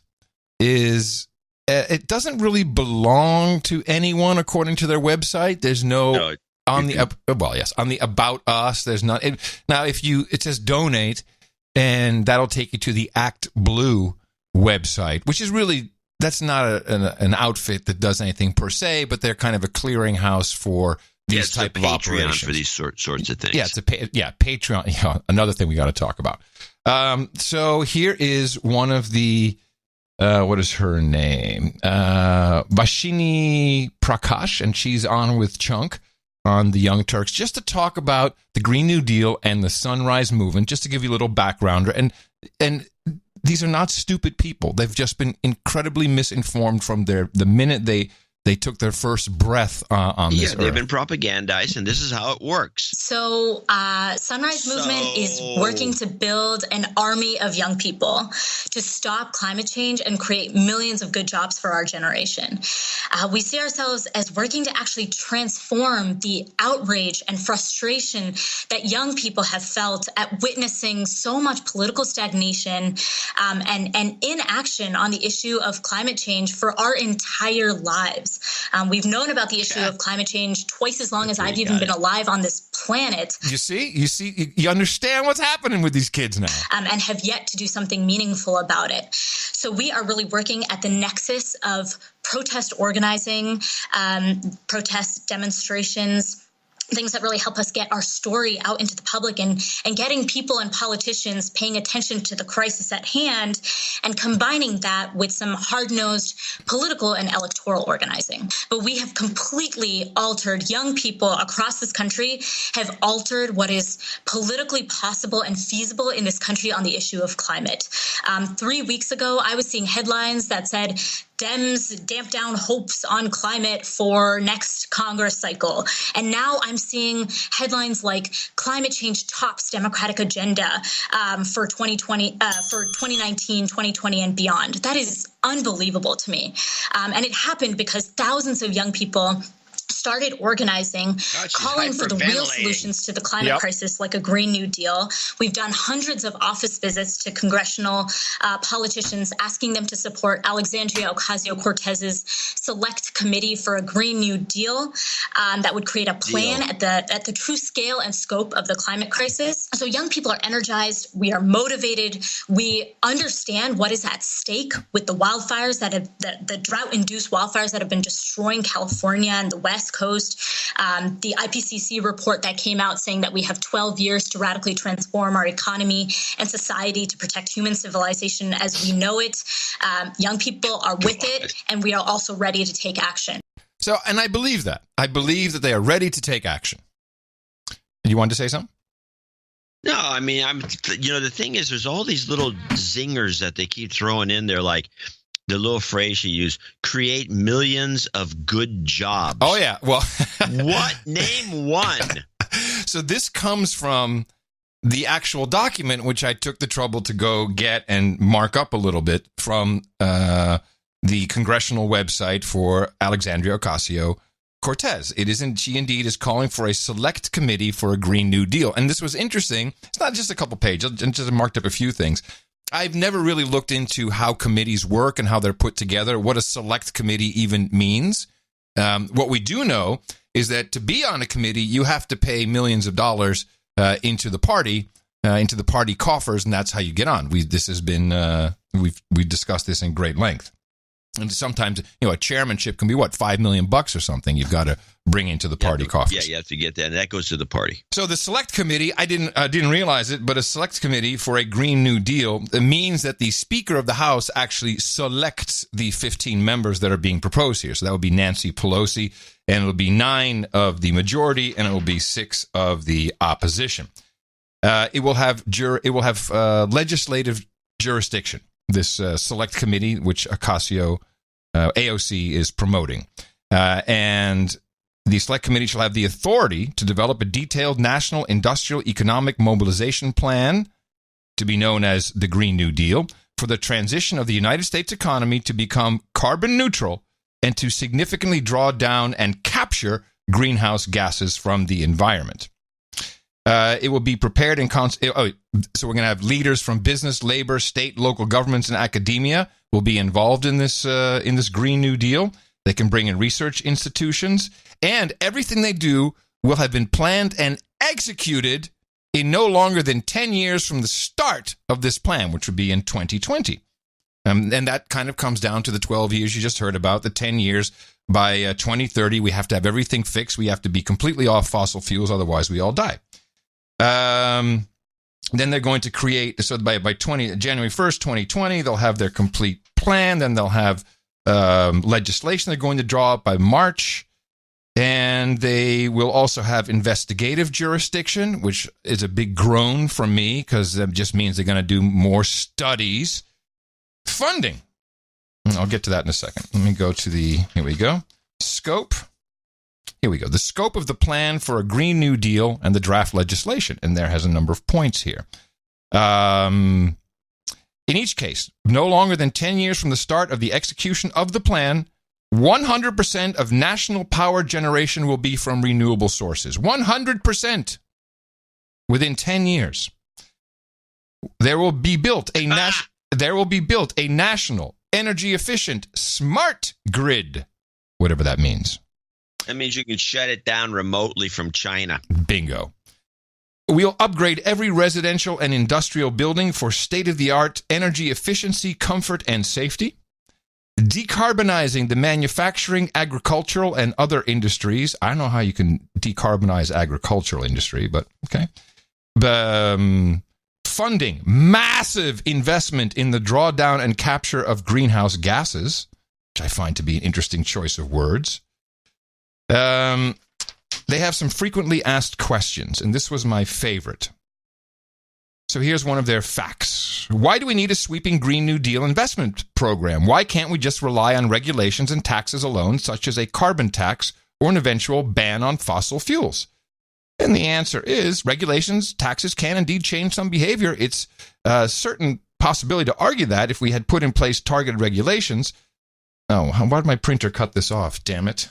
is, it doesn't really belong to anyone according to their website. There's on the About Us, there's not. Now, it says donate, and that'll take you to the Act Blue website, which is really, that's not an outfit that does anything per se, but they're kind of a clearinghouse for these type of operations. For these sorts of things. Yeah, Patreon. Yeah, another thing we got to talk about. So here is one of the, what is her name? Vashini Prakash, and she's on with Chunk on the Young Turks, just to talk about the Green New Deal and the Sunrise Movement, just to give you a little backgrounder. And these are not stupid people. They've just been incredibly misinformed from the minute they took their first breath on this earth. Yeah, they've been propagandized, and this is how it works. So Sunrise Movement is working to build an army of young people to stop climate change and create millions of good jobs for our generation. We see ourselves as working to actually transform the outrage and frustration that young people have felt at witnessing so much political stagnation and inaction on the issue of climate change for our entire lives. We've known about the issue of climate change twice as long as I've even been alive on this planet. You understand what's happening with these kids now. And have yet to do something meaningful about it. So we are really working at the nexus of protest organizing, protest demonstrations, things that really help us get our story out into the public and getting people and politicians paying attention to the crisis at hand and combining that with some hard-nosed political and electoral organizing. But we have completely altered, young people across this country have altered what is politically possible and feasible in this country on the issue of climate. 3 weeks ago, I was seeing headlines that said, Dems damp down hopes on climate for next Congress cycle. And now I'm seeing headlines like climate change tops Democratic agenda for 2020, for 2019, 2020 and beyond. That is unbelievable to me. And it happened because thousands of young people started organizing, calling for the real solutions to the climate crisis, like a Green New Deal. We've done hundreds of office visits to congressional politicians, asking them to support Alexandria Ocasio-Cortez's select committee for a Green New Deal that would create a plan at the true scale and scope of the climate crisis. So young people are energized. We are motivated. We understand what is at stake with the wildfires the drought-induced wildfires that have been destroying California and the West Coast. The IPCC report that came out saying that we have 12 years to radically transform our economy and society to protect human civilization as we know it. Young people are with it, and we are also ready to take action. So, and I believe that. I believe that they are ready to take action. You wanted to say something? No, I mean, the thing is, there's all these little zingers that they keep throwing in there, like the little phrase you use, create millions of good jobs. Oh, yeah. Well, what? Name one. So this comes from the actual document, which I took the trouble to go get and mark up a little bit from the congressional website for Alexandria Ocasio-Cortez. She indeed is calling for a select committee for a Green New Deal. And this was interesting. It's not just a couple pages. I just marked up a few things. I've never really looked into how committees work and how they're put together, what a select committee even means. What we do know is that to be on a committee, you have to pay millions of dollars into the party coffers, and that's how you get on. We discussed this in great length. And sometimes, a chairmanship can be $5 million or something you've got to bring into the party coffers. Yeah, you have to get that. And that goes to the party. So the select committee, I didn't realize it, but a select committee for a Green New Deal means that the Speaker of the House actually selects the 15 members that are being proposed here. So that would be Nancy Pelosi, and it'll be 9 of the majority, and it will be 6 of the opposition. It will have legislative jurisdiction. This select committee, which AOC is promoting. And the select committee shall have the authority to develop a detailed national industrial economic mobilization plan, to be known as the Green New Deal, for the transition of the United States economy to become carbon neutral and to significantly draw down and capture greenhouse gases from the environment. It will be prepared in so we're going to have leaders from business, labor, state, local governments, and academia will be involved in this Green New Deal. They can bring in research institutions, and everything they do will have been planned and executed in no longer than 10 years from the start of this plan, which would be in 2020. And that kind of comes down to the 12 years you just heard about, the 10 years. By 2030, we have to have everything fixed. We have to be completely off fossil fuels, otherwise we all die. Then they're going to create, so by January 1st, 2020, they'll have their complete plan. Then they'll have legislation they're going to draw up by March. And they will also have investigative jurisdiction, which is a big groan from me because that just means they're going to do more studies. Funding. I'll get to that in a second. Let me go to here we go. Scope. Here we go. The scope of the plan for a Green New Deal and the draft legislation. And there has a number of points here. In each case, no longer than 10 years from the start of the execution of the plan, 100% of national power generation will be from renewable sources. 100% within 10 years. There will be built a national, energy efficient, smart grid, whatever that means. That means you can shut it down remotely from China. Bingo. We'll upgrade every residential and industrial building for state-of-the-art energy efficiency, comfort, and safety. Decarbonizing the manufacturing, agricultural, and other industries. I don't know how you can decarbonize agricultural industry, but okay. Funding, massive investment in the drawdown and capture of greenhouse gases, which I find to be an interesting choice of words. They have some frequently asked questions, and this was my favorite. So here's one of their facts. Why do we need a sweeping Green New Deal investment program? Why can't we just rely on regulations and taxes alone, such as a carbon tax or an eventual ban on fossil fuels? And the answer is regulations, taxes can indeed change some behavior. It's a certain possibility to argue that if we had put in place targeted regulations. Oh, why did my printer cut this off? Damn it.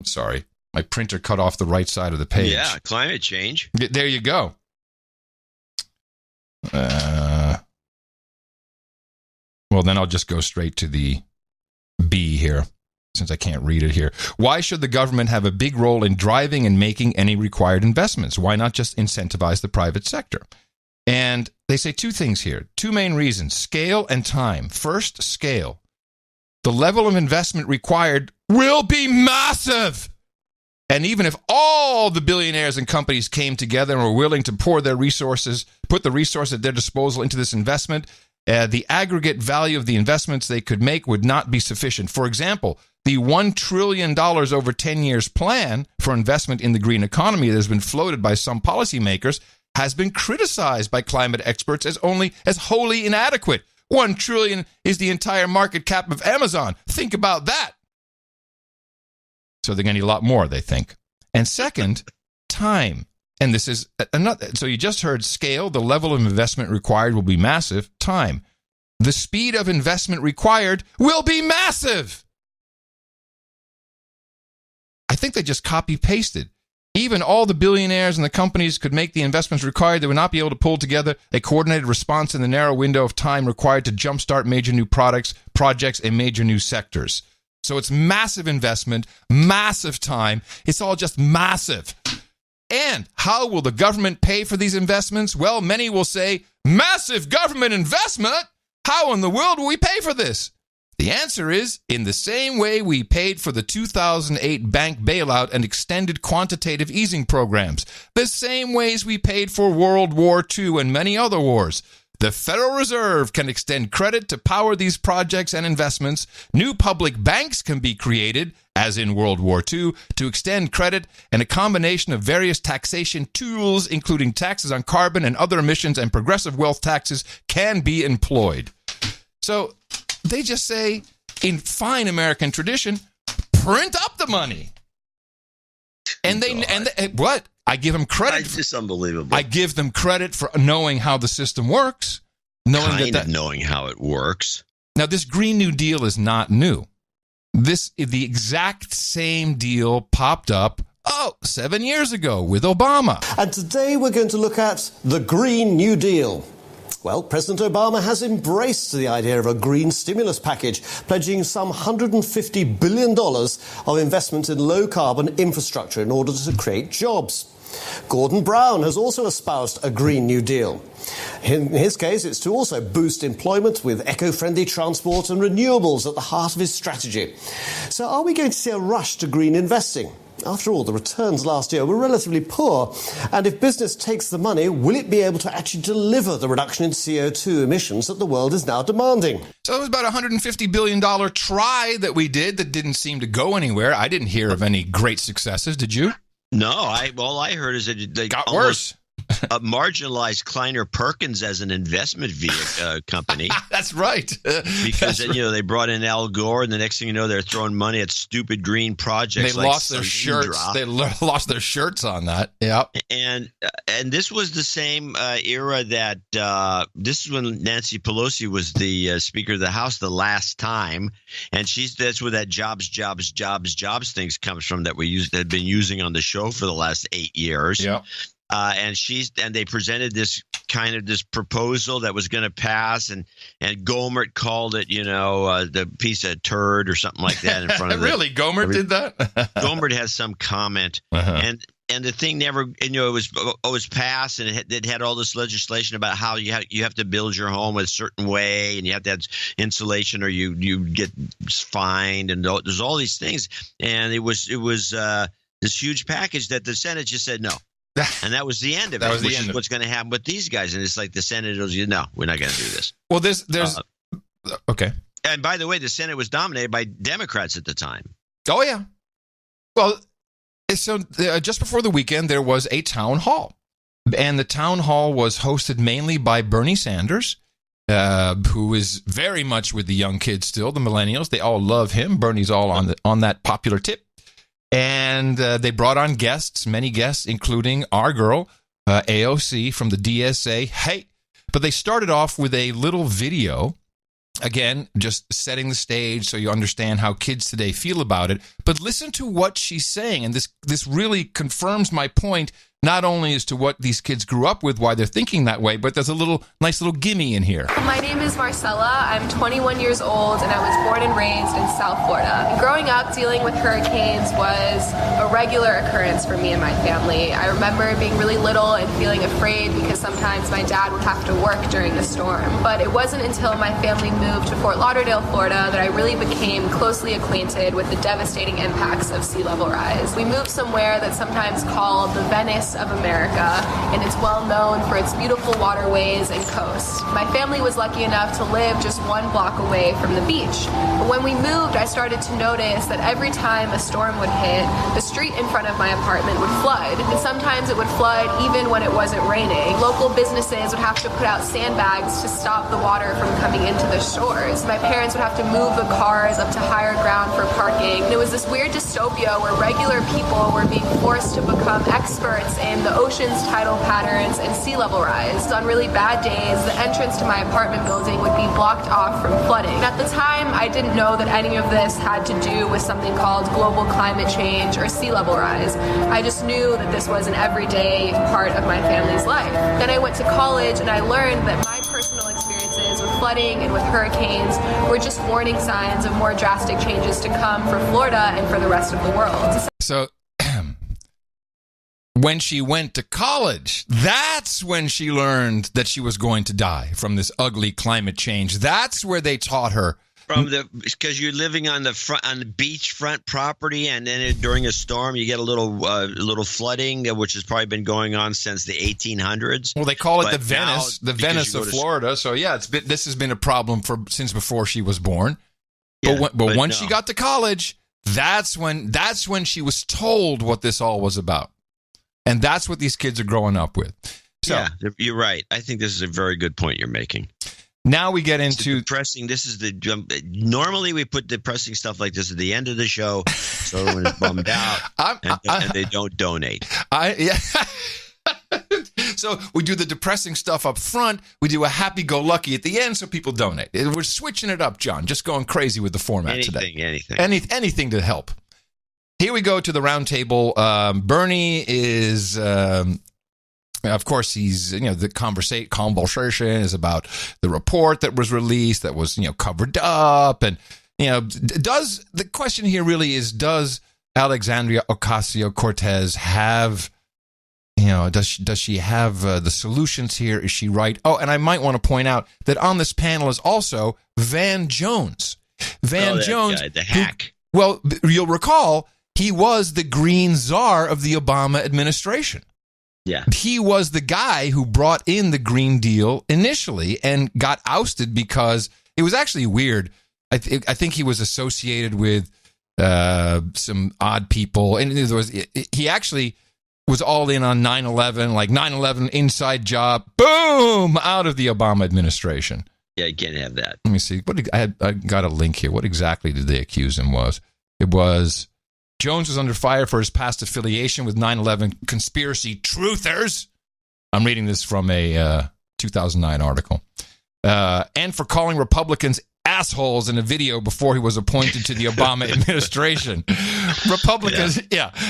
sorry. My printer cut off the right side of the page. Yeah, climate change. There you go. Well, then I'll just go straight to the B here, since I can't read it here. Why should the government have a big role in driving and making any required investments? Why not just incentivize the private sector? And they say two things here, two main reasons, scale and time. First, scale. The level of investment required will be massive. And even if all the billionaires and companies came together and were willing to put the resources at their disposal into this investment, the aggregate value of the investments they could make would not be sufficient. For example, the $1 trillion over 10 years plan for investment in the green economy that has been floated by some policymakers has been criticized by climate experts as wholly inadequate. $1 trillion is the entire market cap of Amazon. Think about that. So they're going to need a lot more, they think. And second, time. And this is another. So you just heard scale. The level of investment required will be massive. Time. The speed of investment required will be massive. I think they just copy-pasted. Even all the billionaires and the companies could make the investments required. They would not be able to pull together a coordinated response in the narrow window of time required to jumpstart major new projects, and major new sectors. So it's massive investment, massive time. It's all just massive. And how will the government pay for these investments? Well, many will say, massive government investment? How in the world will we pay for this? The answer is, in the same way we paid for the 2008 bank bailout and extended quantitative easing programs. The same ways we paid for World War II and many other wars. The Federal Reserve can extend credit to power these projects and investments. New public banks can be created, as in World War II, to extend credit, and a combination of various taxation tools, including taxes on carbon and other emissions and progressive wealth taxes, can be employed. So they just say, in fine American tradition, print up the money. And what? I give them credit. It's just unbelievable. I give them credit for knowing how the system works. Knowing how it works. Now, this Green New Deal is not new. The exact same deal popped up, 7 years ago with Obama. And today we're going to look at the Green New Deal. Well, President Obama has embraced the idea of a green stimulus package, pledging some $150 billion of investment in low-carbon infrastructure in order to create jobs. Gordon Brown has also espoused a Green New Deal. In his case, it's to also boost employment with eco-friendly transport and renewables at the heart of his strategy. So are we going to see a rush to green investing? After all, the returns last year were relatively poor. And if business takes the money, will it be able to actually deliver the reduction in CO2 emissions that the world is now demanding? So it was about a $150 billion try that we did that didn't seem to go anywhere. I didn't hear of any great successes. Did you? No, all I heard is that they got worse. Marginalized Kleiner Perkins as an investment company. That's right. Because they brought in Al Gore, and the next thing you know, they're throwing money at stupid green projects. They lost their shirts. They lost their shirts on that. Yeah. And this was the same era that this is when Nancy Pelosi was the Speaker of the House the last time, and that's where that jobs things comes from that we had been using on the show for the last 8 years. Yeah. And they presented this proposal that was going to pass, and Gohmert called it, the piece of turd or something like that in front of it. Really, Gohmert did that? Gohmert has some comment, and the thing never, it was passed, and it had all this legislation about how you have to build your home a certain way, and you have to have insulation or you get fined, and there's all these things, and it was this huge package that the Senate just said no. And that was the end of it. Which is what's going to happen with these guys. And it's like the Senate was, no, we're not going to do this. Well, there's okay. And by the way, the Senate was dominated by Democrats at the time. Oh, yeah. Well, so just before the weekend, there was a town hall. And the town hall was hosted mainly by Bernie Sanders, who is very much with the young kids still, the millennials. They all love him. Bernie's all on that popular tip. And they brought on many guests, including our girl, AOC from the DSA. Hey, but they started off with a little video Again, just setting the stage so you understand how kids today feel about it. But listen to what she's saying, and this really confirms my point, not only as to what these kids grew up with, why they're thinking that way, but there's a nice little gimme in here. My name is Marcella. I'm 21 years old, and I was born and raised in South Florida. Growing up, dealing with hurricanes was a regular occurrence for me and my family. I remember being really little and feeling afraid because sometimes my dad would have to work during the storm. But it wasn't until my family moved to Fort Lauderdale, Florida, that I really became closely acquainted with the devastating impacts of sea level rise. We moved somewhere that's sometimes called the Venice of America, and it's well known for its beautiful waterways and coast. My family was lucky enough to live just 1 block away from the beach. But when we moved, I started to notice that every time a storm would hit, the street in front of my apartment would flood. And sometimes it would flood even when it wasn't raining. Local businesses would have to put out sandbags to stop the water from coming into the shores. My parents would have to move the cars up to higher ground for parking. And it was this weird dystopia where regular people were being forced to become experts in the ocean's tidal patterns and sea level rise. On really bad days, the entrance to my apartment building would be blocked off from flooding. At the time, I didn't know that any of this had to do with something called global climate change or sea level rise. I just knew that this was an everyday part of my family's life. Then I went to college and I learned that my personal experiences with flooding and with hurricanes were just warning signs of more drastic changes to come for Florida and for the rest of the world. So when she went to college, that's when she learned that she was going to die from this ugly climate change. That's where they taught her. Because you're living on the beachfront property, and then during a storm you get a little flooding, which has probably been going on since the 1800s. Well, they call it the Venice of Florida. So yeah, this has been a problem since before she was born. Yeah, but when she got to college, that's when she was told what this all was about. And that's what these kids are growing up with. So, yeah, you're right. I think this is a very good point you're making. Now we get into depressing. This is normally we put depressing stuff like this at the end of the show, so everyone's bummed out and they don't donate. So we do the depressing stuff up front. We do a happy-go-lucky at the end, so people donate. We're switching it up, John. Just going crazy with the format today. Anything to help. Here we go to the round table. Bernie is, of course, he's, the conversation is about the report that was released that was, covered up. And, the question here really is, does Alexandria Ocasio-Cortez have, does she have the solutions here? Is she right? Oh, and I might want to point out that on this panel is also Van Jones. Jones, guy, the hack. You'll recall, he was the green czar of the Obama administration. Yeah. He was the guy who brought in the Green Deal initially and got ousted because it was actually weird. I think he was associated with some odd people. And he actually was all in on 9/11, like 9/11 inside job, boom, out of the Obama administration. Yeah, you can't have that. Let me see. I got a link here. What exactly did they accuse him was? It was Jones was under fire for his past affiliation with 9/11 conspiracy truthers. I'm reading this from a 2009 article. And for calling Republicans assholes in a video before he was appointed to the Obama administration.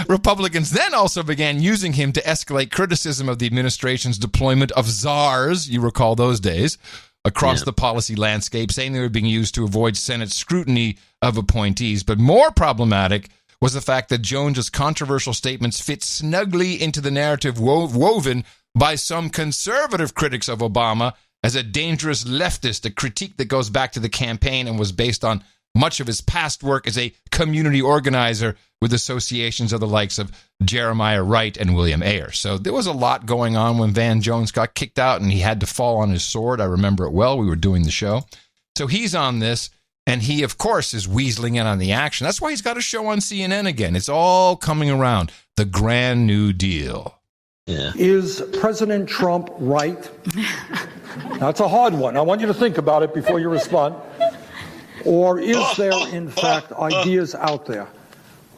Republicans then also began using him to escalate criticism of the administration's deployment of czars, you recall those days, across the policy landscape, saying they were being used to avoid Senate scrutiny of appointees. But more problematic was the fact that Jones's controversial statements fit snugly into the narrative woven by some conservative critics of Obama as a dangerous leftist, a critique that goes back to the campaign and was based on much of his past work as a community organizer with associations of the likes of Jeremiah Wright and William Ayers. So there was a lot going on when Van Jones got kicked out and he had to fall on his sword. I remember it well. We were doing the show. So he's on this. And he, of course, is weaseling in on the action. That's why he's got a show on CNN again. It's all coming around. The Grand New Deal. Yeah. Is President Trump right? That's a hard one. I want you to think about it before you respond. Or is there, in fact, ideas out there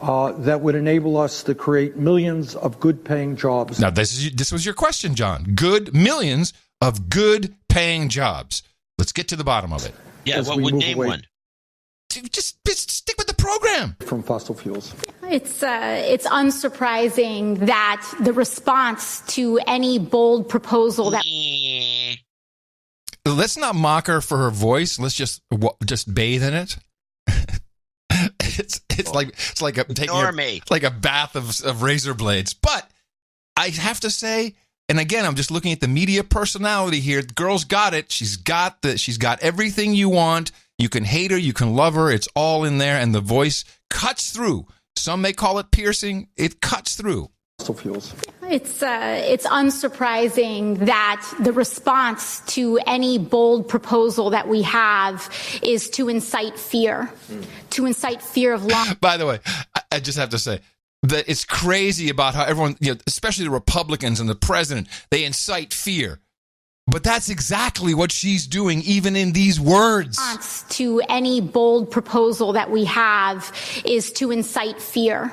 that would enable us to create millions of good-paying jobs? Now, this was your question, John. Millions of good-paying jobs. Let's get to the bottom of it. Yeah, as what we would move name away one? Just stick with the program. from fossil fuels. It's unsurprising that the response to any bold proposal that Let's not mock her for her voice. Let's just bathe in it. It's like a bath of razor blades. But I have to say, and again, I'm just looking at the media personality here. The girl's got it. She's got everything you want. You can hate her, you can love her. It's all in there, and the voice cuts through. Some may call it piercing. It cuts through. Fossil fuels. it's unsurprising that the response to any bold proposal that we have is to incite fear of law. By the way, I just have to say that it's crazy about how everyone, especially the Republicans and the president, they incite fear. But that's exactly what she's doing, even in these words. Response to any bold proposal that we have is to incite fear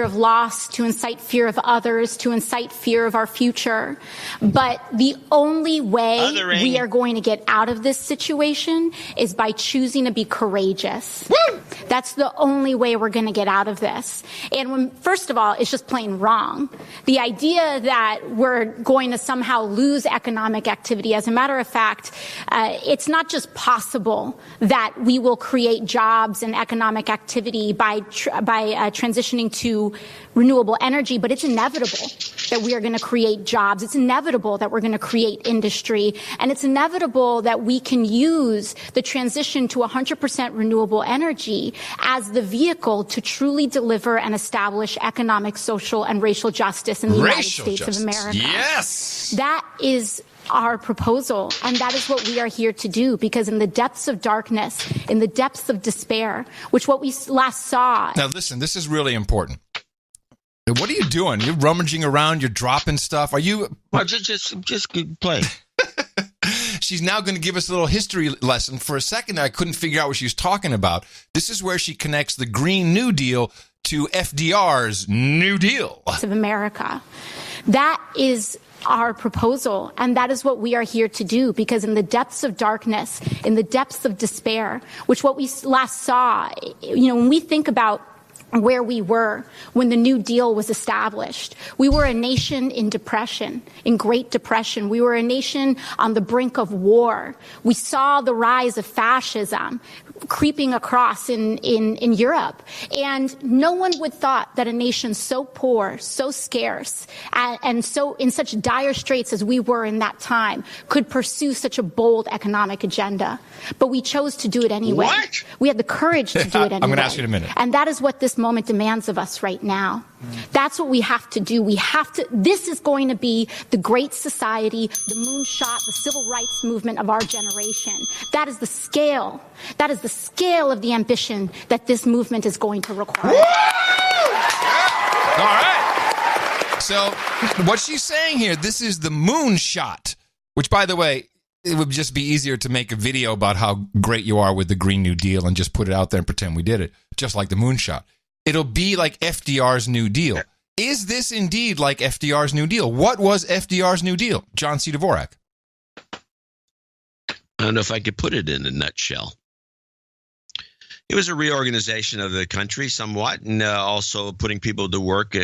of loss, to incite fear of others, to incite fear of our future. But the only way we are going to get out of this situation is by choosing to be courageous. Woo! That's the only way we're going to get out of this. And first of all, it's just plain wrong. The idea that we're going to somehow lose economic activity. As a matter of fact, it's not just possible that we will create jobs and economic activity by transitioning to renewable energy, but it's inevitable that we are going to create jobs. It's inevitable that we're going to create industry, and it's inevitable that we can use the transition to 100% renewable energy as the vehicle to truly deliver and establish economic, social, and racial justice in the United States of America. Yes! That is our proposal, and that is what we are here to do, because in the depths of darkness, in the depths of despair, which what we last saw... Now listen, this is really important. What are you doing? You're rummaging around, you're dropping stuff. Are you... Well, just play. She's now going to give us a little history lesson. For a second, I couldn't figure out what she was talking about. This is where she connects the Green New Deal to FDR's New Deal. Of America. That is our proposal, and that is what we are here to do, because in the depths of darkness, in the depths of despair, which what we last saw, when we think about where we were when the New Deal was established. We were a nation in depression, in Great Depression. We were a nation on the brink of war. We saw the rise of fascism creeping across in Europe. And no one would thought that a nation so poor, so scarce, and so in such dire straits as we were in that time could pursue such a bold economic agenda. But we chose to do it anyway. What? We had the courage to do it anyway. I'm going to ask you in a minute. And that is what this moment demands of us right now. That's what we have to do. This is going to be the great society, the moonshot, the civil rights movement of our generation. That is the scale. That is the scale of the ambition that this movement is going to require. All right. So what she's saying here, this is the moonshot, which, by the way, it would just be easier to make a video about how great you are with the Green New Deal and just put it out there and pretend we did it, just like the moonshot. It'll be like FDR's New Deal. Is this indeed like FDR's New Deal? What was FDR's New Deal? John C. Dvorak. I don't know if I could put it in a nutshell. It was a reorganization of the country somewhat, and also putting people to work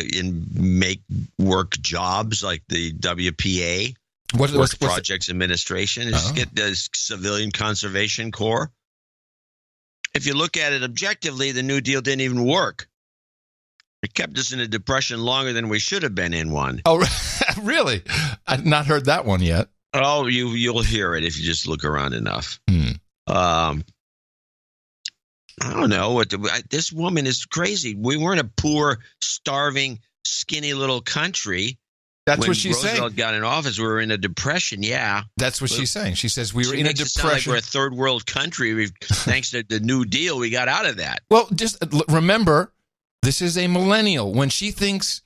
make work jobs like the WPA, Work Projects Administration, get the Civilian Conservation Corps. If you look at it objectively, the New Deal didn't even work. It kept us in a depression longer than we should have been in one. Oh, really? I've not heard that one yet. Oh, you'll hear it if you just look around enough. I don't know. This woman is crazy. We weren't a poor, starving, skinny little country. That's what she's saying. When Roosevelt got in office, we were in a depression, yeah. That's what she's saying. She says we were in a depression. Sound like we're a third world country. Thanks to the New Deal, we got out of that. Well, just remember, this is a millennial. When she thinks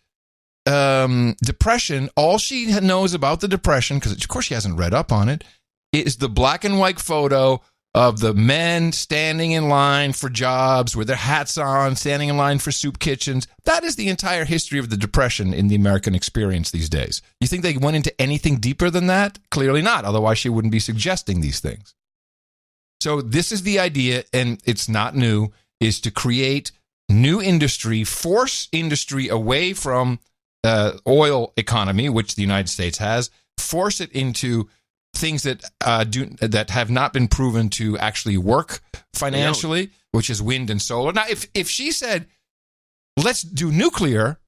depression, all she knows about the depression, because of course she hasn't read up on it, is the black and white photo of the men standing in line for jobs with their hats on, standing in line for soup kitchens. That is the entire history of the Depression in the American experience these days. You think they went into anything deeper than that? Clearly not. Otherwise, she wouldn't be suggesting these things. So this is the idea, and it's not new, is to create new industry, force industry away from oil economy, which the United States has, force it into things that that have not been proven to actually work financially, which is wind and solar. Now, if she said, let's do nuclear,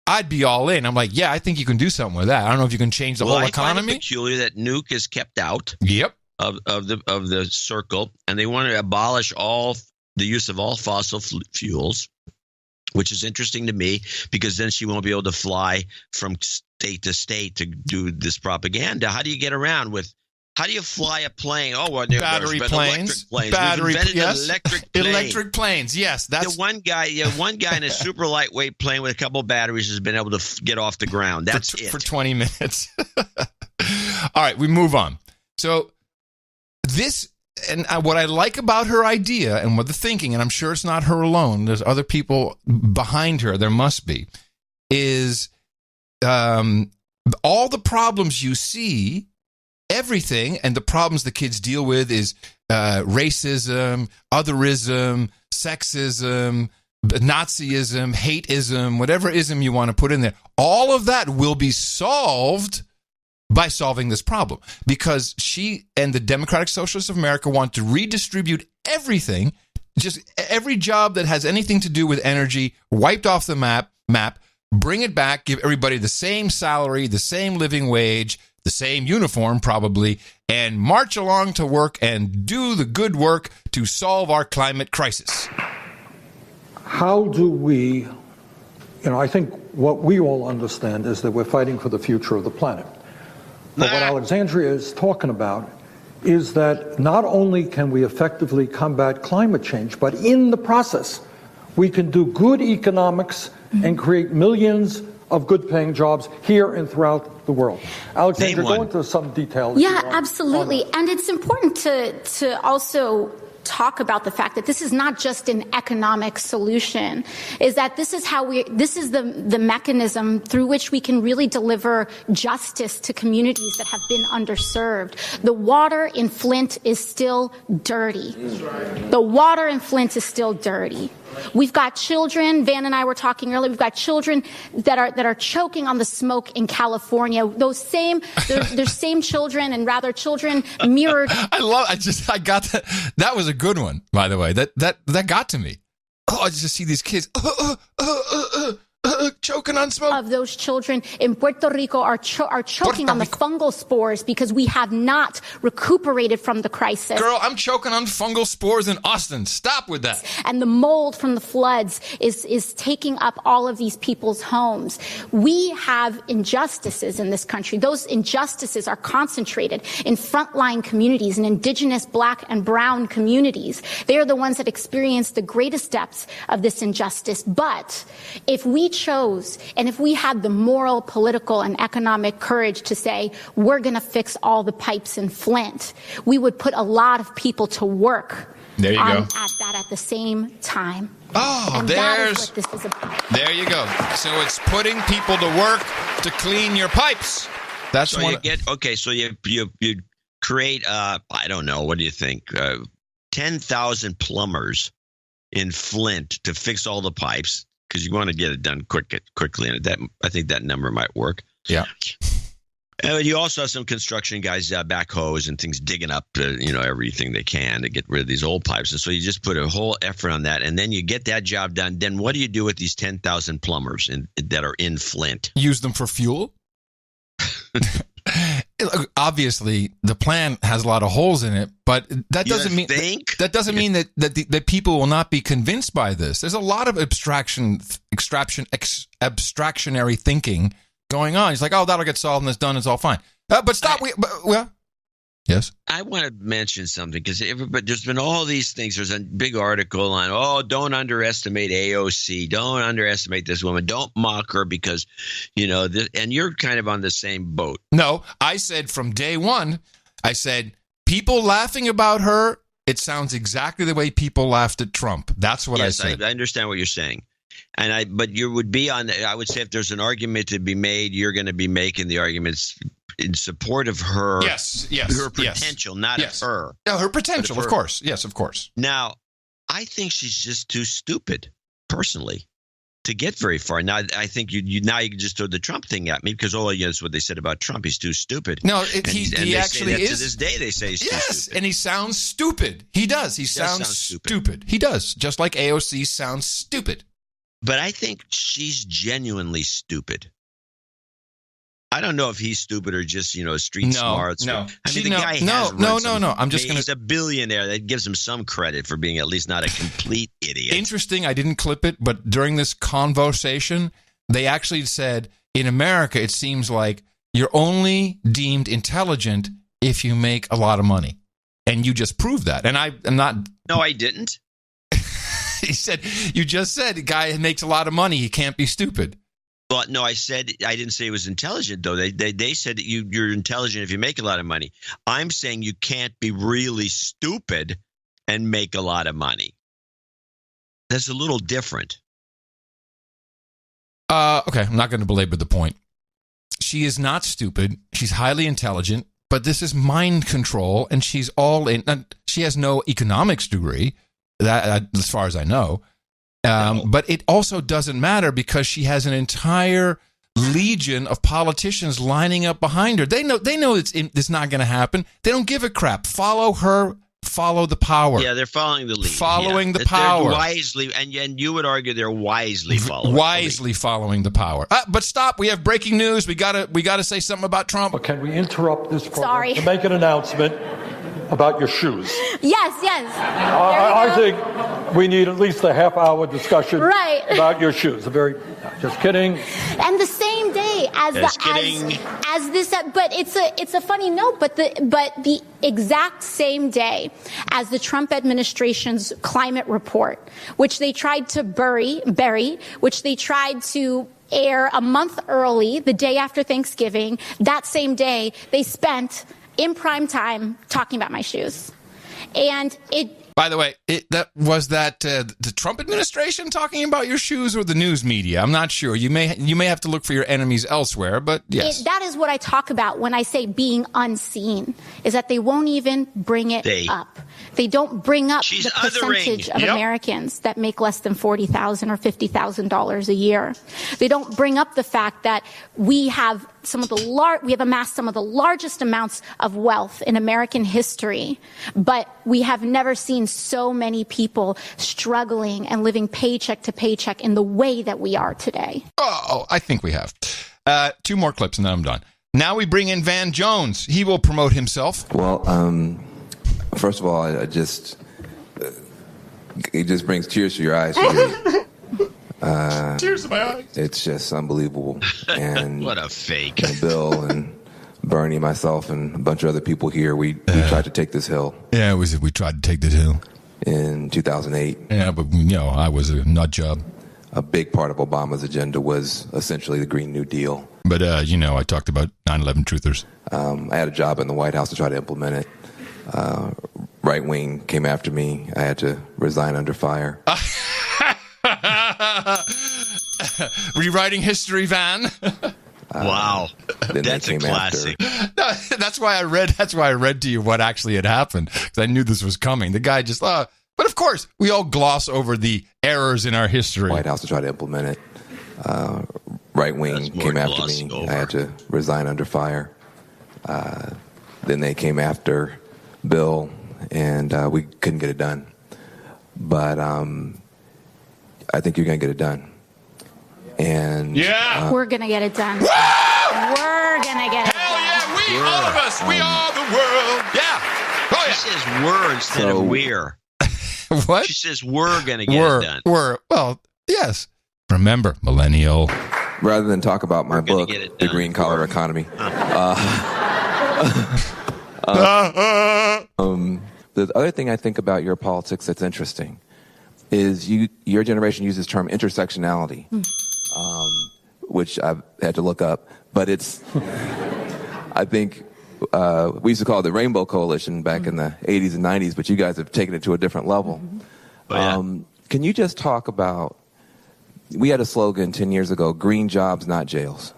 I'd be all in. I'm like, yeah, I think you can do something with that. I don't know if you can change the whole economy. I find it peculiar that nuke is kept out. Yep. Of the circle, and they want to abolish all the use of all fossil fuels, which is interesting to me because then she won't be able to fly from state to state to do this propaganda. How do you get around with? How do you fly a plane? Oh, well, battery planes. Electric planes. Yes, that's the one guy. Yeah, one guy in a super lightweight plane with a couple batteries has been able to get off the ground. That's it for 20 minutes. All right, we move on. So this, and what I like about her idea and what the thinking, and I'm sure it's not her alone. There's other people behind her. There must be. Is all the problems you see. Everything and the problems the kids deal with is racism, otherism, sexism, Nazism, hateism, whatever ism you want to put in there. All of that will be solved by solving this problem because she and the Democratic Socialists of America want to redistribute everything, just every job that has anything to do with energy, wiped off the map, bring it back, give everybody the same salary, the same living wage, the same uniform probably, and march along to work and do the good work to solve our climate crisis. How do we, I think what we all understand is that we're fighting for the future of the planet. But what Alexandria is talking about is that not only can we effectively combat climate change, but in the process, we can do good economics and create millions of good-paying jobs here and throughout the world. Alexandra, go into some detail. Yeah, absolutely. And it's important to also talk about the fact that this is not just an economic solution, is that this is the mechanism through which we can really deliver justice to communities that have been underserved. The water in Flint is still dirty. The water in Flint is still dirty. We've got children, Van and I were talking earlier, we've got children that are choking on the smoke in California. Those same children and rather children mirrored. I got that. That was a good one, by the way. That got to me. Oh, I just see these kids choking on smoke. Of those children in Puerto Rico are choking on the fungal spores because we have not recuperated from the crisis. Girl, I'm choking on fungal spores in Austin. Stop with that. And the mold from the floods is taking up all of these people's homes. We have injustices in this country. Those injustices are concentrated in frontline communities, in indigenous Black and brown communities. They are the ones that experience the greatest depths of this injustice. But if we chose, and if we had the moral, political, and economic courage to say, we're going to fix all the pipes in Flint, we would put a lot of people to work there you go. At that at the same time. Oh, and that is what this is about. There you go. So it's putting people to work to clean your pipes. That's so you create, I don't know, what do you think? 10,000 plumbers in Flint to fix all the pipes. Because you want to get it done quickly, and I think that number might work. Yeah. And you also have some construction guys, backhoes and things digging up, everything they can to get rid of these old pipes. And so you just put a whole effort on that, and then you get that job done. Then what do you do with these 10,000 plumbers that are in Flint? Use them for fuel? Obviously, the plan has a lot of holes in it, but that doesn't mean that people will not be convinced by this. There's a lot of abstractionary thinking going on. He's like, oh, that'll get solved and it's done. It's all fine. But stop. Yes. I want to mention something because there's been all these things. There's a big article on, don't underestimate AOC. Don't underestimate this woman. Don't mock her because, and you're kind of on the same boat. No, I said from day one, people laughing about her, it sounds exactly the way people laughed at Trump. That's what I said. I understand what you're saying. But you would be I would say if there's an argument to be made, you're going to be making the arguments in support of her. Yes. Her potential, not of her. No, her potential, of course. Yes, of course. Now, I think she's just too stupid, personally, to get very far. Now, I think you can just throw the Trump thing at me because that's what they said about Trump. He's too stupid. No, he actually is. To this day, they say he's too stupid. And he sounds stupid. He does. He sounds stupid. He does. Just like AOC sounds stupid. But I think she's genuinely stupid. I don't know if he's stupid or just, street smarts. No. I mean, the guy he's a billionaire. That gives him some credit for being at least not a complete idiot. Interesting. I didn't clip it, but during this conversation, they actually said, in America, it seems like you're only deemed intelligent if you make a lot of money. And you just proved that. And I'm not. No, I didn't. He said, you just said a guy makes a lot of money. He can't be stupid. Well, no, I didn't say he was intelligent, though. They said that you're intelligent if you make a lot of money. I'm saying you can't be really stupid and make a lot of money. That's a little different. Okay, I'm not going to belabor the point. She is not stupid. She's highly intelligent, but this is mind control, and she's all in. She has no economics degree, that as far as I know. But it also doesn't matter because she has an entire legion of politicians lining up behind her. They know it's not going to happen. They don't give a crap. Follow her. Follow the power. Yeah, they're following the lead. Following the power. They're wisely, and you would argue they're wisely following. Following the power. But stop. We have breaking news. We gotta say something about Trump. But can we interrupt this program to make an announcement about your shoes? Yes. I think we need at least a half-hour discussion about your shoes. Just kidding. And the same day as this, but it's a funny note. But the exact same day as the Trump administration's climate report, which they tried to bury, which they tried to air a month early, the day after Thanksgiving. That same day, they spent in prime time talking about my shoes. And by the way, was that the Trump administration talking about your shoes or the news media? I'm not sure. You may have to look for your enemies elsewhere, but yes. That is what I talk about when I say being unseen, is that they won't even bring it up. They don't bring up the percentage of Americans that make less than $40,000 or $50,000 a year. They don't bring up the fact that we have amassed some of the largest amounts of wealth in American history, but we have never seen so many people struggling and living paycheck to paycheck in the way that we are today. Oh, I think we have. 2 more clips and then I'm done. Now we bring in Van Jones. He will promote himself. Well, first of all, it just brings tears to your eyes. Tears in my eyes. It's just unbelievable. And what a fake. Bill and Bernie, myself, and a bunch of other people here, we tried to take this hill. Yeah, we tried to take this hill. In 2008. Yeah, but, I was a nut job. A big part of Obama's agenda was essentially the Green New Deal. But, I talked about 9/11 truthers. I had a job in the White House to try to implement it. Right wing came after me. I had to resign under fire. Rewriting history, Van. Wow, that's a classic. No, that's why I read to you what actually had happened, because I knew this was coming. The guy just, but of course, we all gloss over the errors in our history. White House to try to implement it. Right wing came after me. I had to resign under fire. Then they came after Bill, and we couldn't get it done. But I think you're going to get it done. And we're going to get it done. We're going to get it done. Hell yeah, all of us, we are the world. Yeah. Oh, yeah. She says we're instead of we're. What? She says we're going to get it done. Well, yes. Remember, millennial. Rather than talk about my book, The Green Collar Economy, the other thing I think about your politics that's interesting is your generation uses the term intersectionality, which I've had to look up. But it's, I think, we used to call it the Rainbow Coalition back in the 80s and 90s, but you guys have taken it to a different level. Can you just talk about, we had a slogan 10 years ago, green jobs, not jails.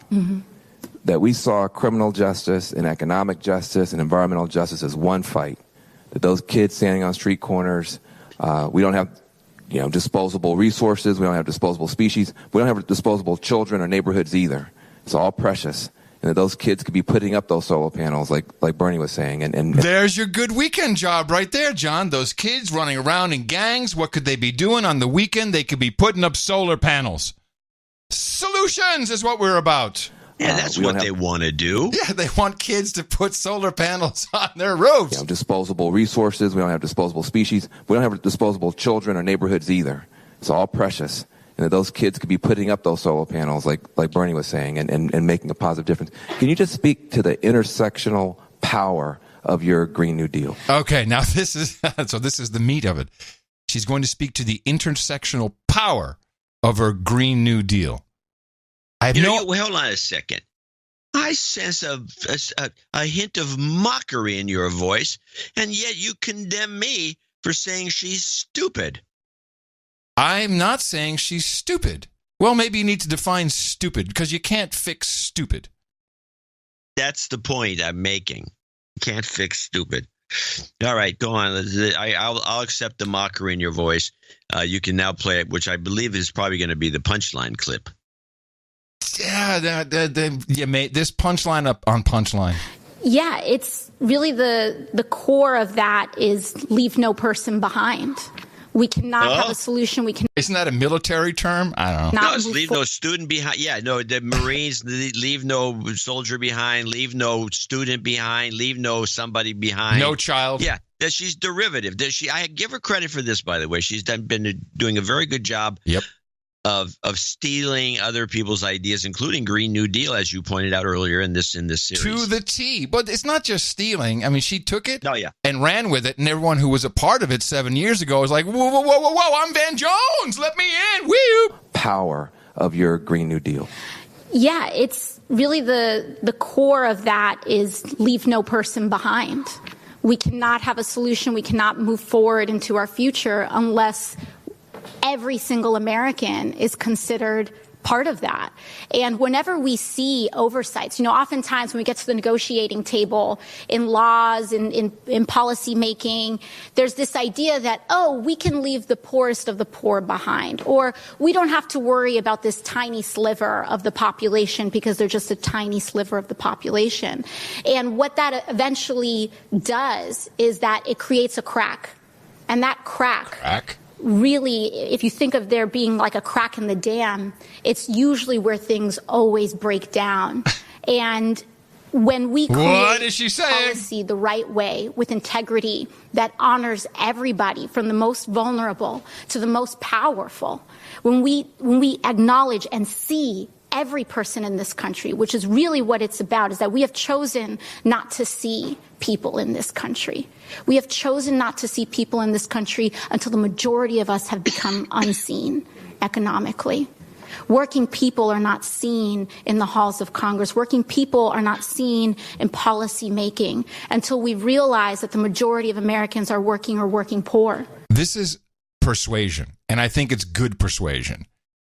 that we saw criminal justice and economic justice and environmental justice as one fight. That those kids standing on street corners, we don't have disposable resources, we don't have disposable species, we don't have disposable children or neighborhoods either. It's all precious. And that those kids could be putting up those solar panels like Bernie was saying. And there's your good weekend job right there, John. Those kids running around in gangs, what could they be doing on the weekend? They could be putting up solar panels. Solutions is what we're about. Yeah, that's what they want to do. Yeah, they want kids to put solar panels on their roofs. Disposable resources, we don't have disposable species, we don't have disposable children or neighborhoods either. It's all precious. And that those kids could be putting up those solar panels like Bernie was saying and making a positive difference. Can you just speak to the intersectional power of your Green New Deal? Okay, now this is the meat of it. She's going to speak to the intersectional power of her Green New Deal. Hold on a second. I sense a hint of mockery in your voice, and yet you condemn me for saying she's stupid. I'm not saying she's stupid. Well, maybe you need to define stupid, because you can't fix stupid. That's the point I'm making. You can't fix stupid. All right, go on. I'll accept the mockery in your voice. You can now play it, which I believe is probably going to be the punchline clip. Yeah, you made this punchline up on punchline. Yeah, it's really the core of that is leave no person behind. We cannot have a solution. Isn't that a military term? I don't know. No, it's leave no student behind. Yeah, no, the Marines leave no soldier behind, leave no student behind, leave no somebody behind. No child. Yeah, that she's derivative. I give her credit for this, by the way. She's been doing a very good job. Yep. Of stealing other people's ideas, including Green New Deal, as you pointed out earlier in this series. To the T. But it's not just stealing. I mean, she took it and ran with it, and everyone who was a part of it 7 years ago was like, whoa, I'm Van Jones. Let me in. Woo! Power of your Green New Deal. Yeah, it's really the core of that is leave no person behind. We cannot have a solution. We cannot move forward into our future unless every single American is considered part of that. And whenever we see oversights, oftentimes when we get to the negotiating table in laws, in policy making, there's this idea that, we can leave the poorest of the poor behind, or we don't have to worry about this tiny sliver of the population because they're just a tiny sliver of the population. And what that eventually does is that it creates a crack. And that crack? Really, if you think of there being like a crack in the dam, it's usually where things always break down. And when we create policy the right way with integrity that honors everybody from the most vulnerable to the most powerful, when we acknowledge and see every person in this country, which is really what it's about, is that we have chosen not to see people in this country. We have chosen not to see people in this country until the majority of us have become unseen economically. Working people are not seen in the halls of Congress. Working people are not seen in policy making until we realize that the majority of Americans are working or working poor. This is persuasion, and I think it's good persuasion.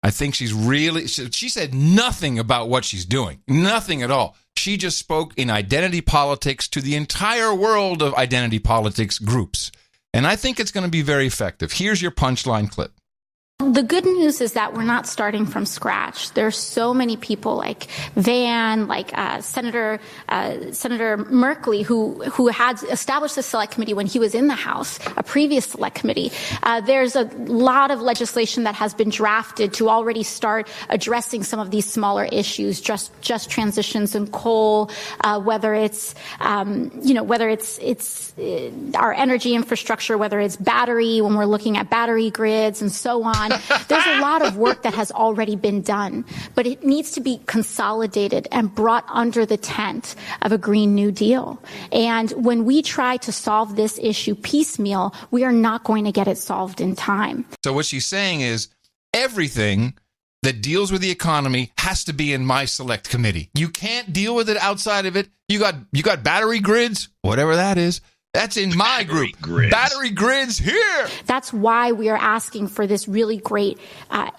I think she said nothing about what she's doing, nothing at all. She just spoke in identity politics to the entire world of identity politics groups. And I think it's going to be very effective. Here's your punchline clip. The good news is that we're not starting from scratch. There's so many people like Van, like Senator Merkley, who had established the select committee when he was in the House, a previous select committee. There's a lot of legislation that has been drafted to already start addressing some of these smaller issues, just transitions in coal, whether it's our energy infrastructure, whether it's battery, when we're looking at battery grids and so on. There's a lot of work that has already been done, but it needs to be consolidated and brought under the tent of a Green New Deal. And when we try to solve this issue piecemeal, we are not going to get it solved in time. So what she's saying is everything that deals with the economy has to be in my select committee. You can't deal with it outside of it. You got battery grids, whatever that is. That's in my group. Battery grids here. That's why we are asking for this really great,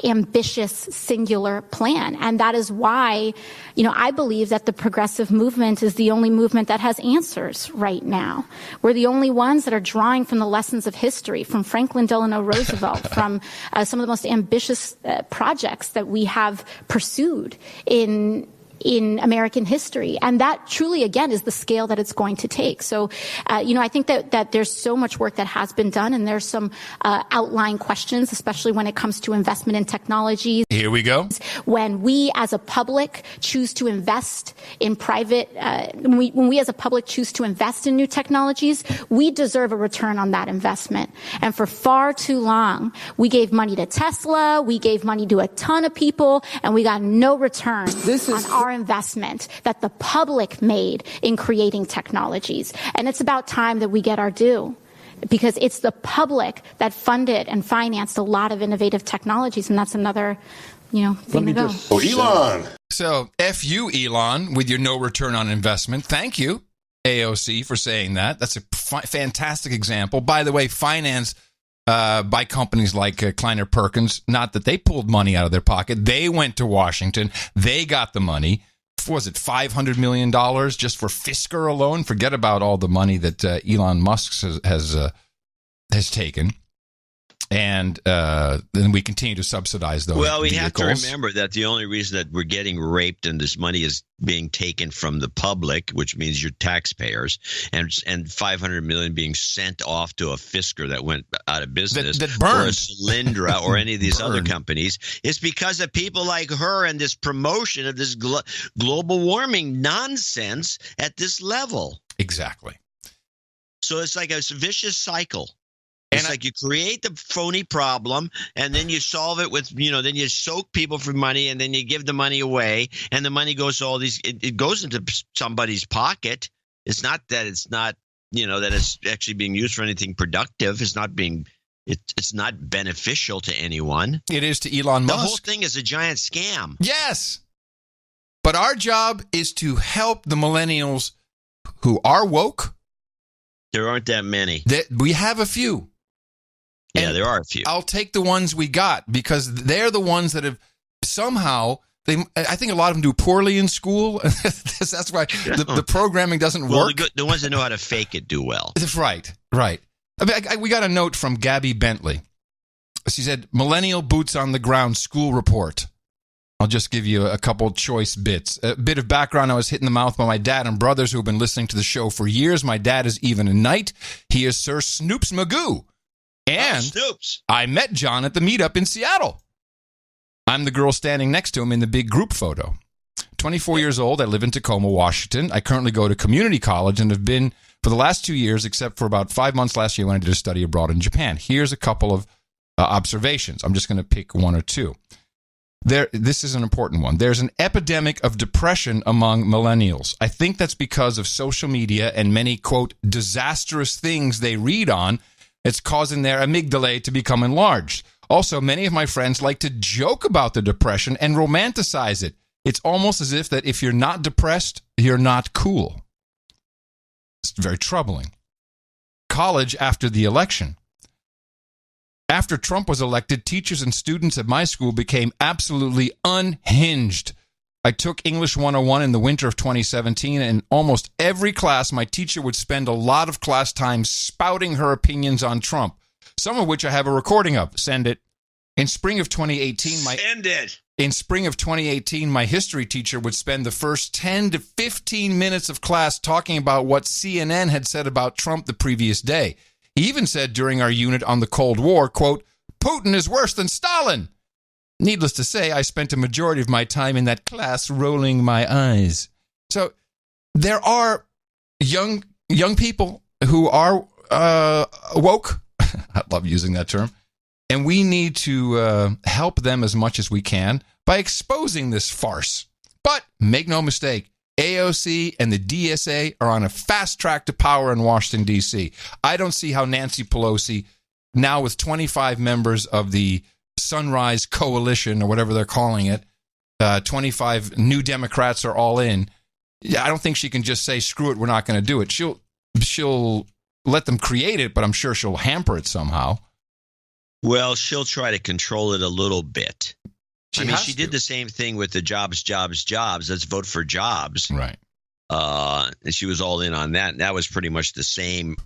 ambitious, singular plan. And that is why, I believe that the progressive movement is the only movement that has answers right now. We're the only ones that are drawing from the lessons of history, from Franklin Delano Roosevelt, from some of the most ambitious projects that we have pursued in American history. And that truly, again, is the scale that it's going to take. So, I think that there's so much work that has been done, and there's some outlying questions, especially when it comes to investment in technologies. Here we go. When we as a public choose to invest in when we as a public choose to invest in new technologies, we deserve a return on that investment. And for far too long, we gave money to Tesla, we gave money to a ton of people, and we got no return on our investment that the public made in creating technologies. And it's about time that we get our due, because it's the public that funded and financed a lot of innovative technologies, and that's another, thing to go. Elon. So, F you, Elon, with your no return on investment. Thank you, AOC, for saying that. That's a fantastic example. By the way, financed by companies like Kleiner Perkins. Not that they pulled money out of their pocket. They went to Washington. They got the money. What was it, $500 million just for Fisker alone? Forget about all the money that Elon Musk has taken. And then we continue to subsidize those Well, we vehicles. have to remember that the only reason that we're getting raped and this money is being taken from the public, which means your taxpayers, and $500 million being sent off to a Fisker that went out of business, that burned. or a Solyndra or any of these other companies, is because of people like her and this promotion of this global warming nonsense at this level. Exactly. So it's like a vicious cycle. It's like you create the phony problem, and then you solve it with, then you soak people for money, and then you give the money away, and the money goes to all these. It goes into somebody's pocket. It's not that it's not, that it's actually being used for anything productive. It's not being. It's not beneficial to anyone. It is to Elon Musk. The whole thing is a giant scam. Yes. But our job is to help the millennials who are woke. There aren't that many. We have a few. Yeah, and there are a few. I'll take the ones we got, because they're the ones that have somehow, I think a lot of them do poorly in school. That's why the programming doesn't work. The ones that know how to fake it do well. Right. I mean, we got a note from Gabby Bentley. She said, millennial boots on the ground school report. I'll just give you a couple choice bits. A bit of background. I was hit in the mouth by my dad and brothers who have been listening to the show for years. My dad is even a knight. He is Sir Snoops Magoo. And I met John at the meetup in Seattle. I'm the girl standing next to him in the big group photo. 24 years old. I live in Tacoma, Washington. I currently go to community college and have been for the last 2 years, except for about 5 months last year when I did a study abroad in Japan. Here's a couple of observations. I'm just going to pick one or two. This is an important one. There's an epidemic of depression among millennials. I think that's because of social media and many, quote, disastrous things they read on. It's causing their amygdala to become enlarged. Also, many of my friends like to joke about the depression and romanticize it. It's almost as if that if you're not depressed, you're not cool. It's very troubling. College after the election. After Trump was elected, teachers and students at my school became absolutely unhinged. I took English 101 in the winter of 2017, and in almost every class, my teacher would spend a lot of class time spouting her opinions on Trump, some of which I have a recording of. Send it. In spring of 2018, my history teacher would spend the first 10 to 15 minutes of class talking about what CNN had said about Trump the previous day. He even said during our unit on the Cold War, quote, Putin is worse than Stalin. Needless to say, I spent a majority of my time in that class rolling my eyes. So there are young people who are woke. I love using that term. And we need to help them as much as we can by exposing this farce. But make no mistake, AOC and the DSA are on a fast track to power in Washington, D.C. I don't see how Nancy Pelosi, now with 25 members of the Sunrise Coalition or whatever they're calling it, 25 new Democrats are all in. I don't think she can just say, screw it, we're not going to do it. She'll let them create it, but I'm sure she'll hamper it somehow. Well, she'll try to control it a little bit. She did the same thing with the jobs. Let's vote for jobs. Right. And she was all in on that. And that was pretty much the same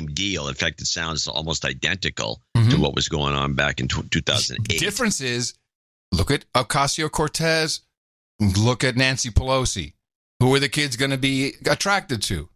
deal. In fact, it sounds almost identical to what was going on back in 2008. The difference is, look at Ocasio-Cortez, look at Nancy Pelosi. Who are the kids going to be attracted to?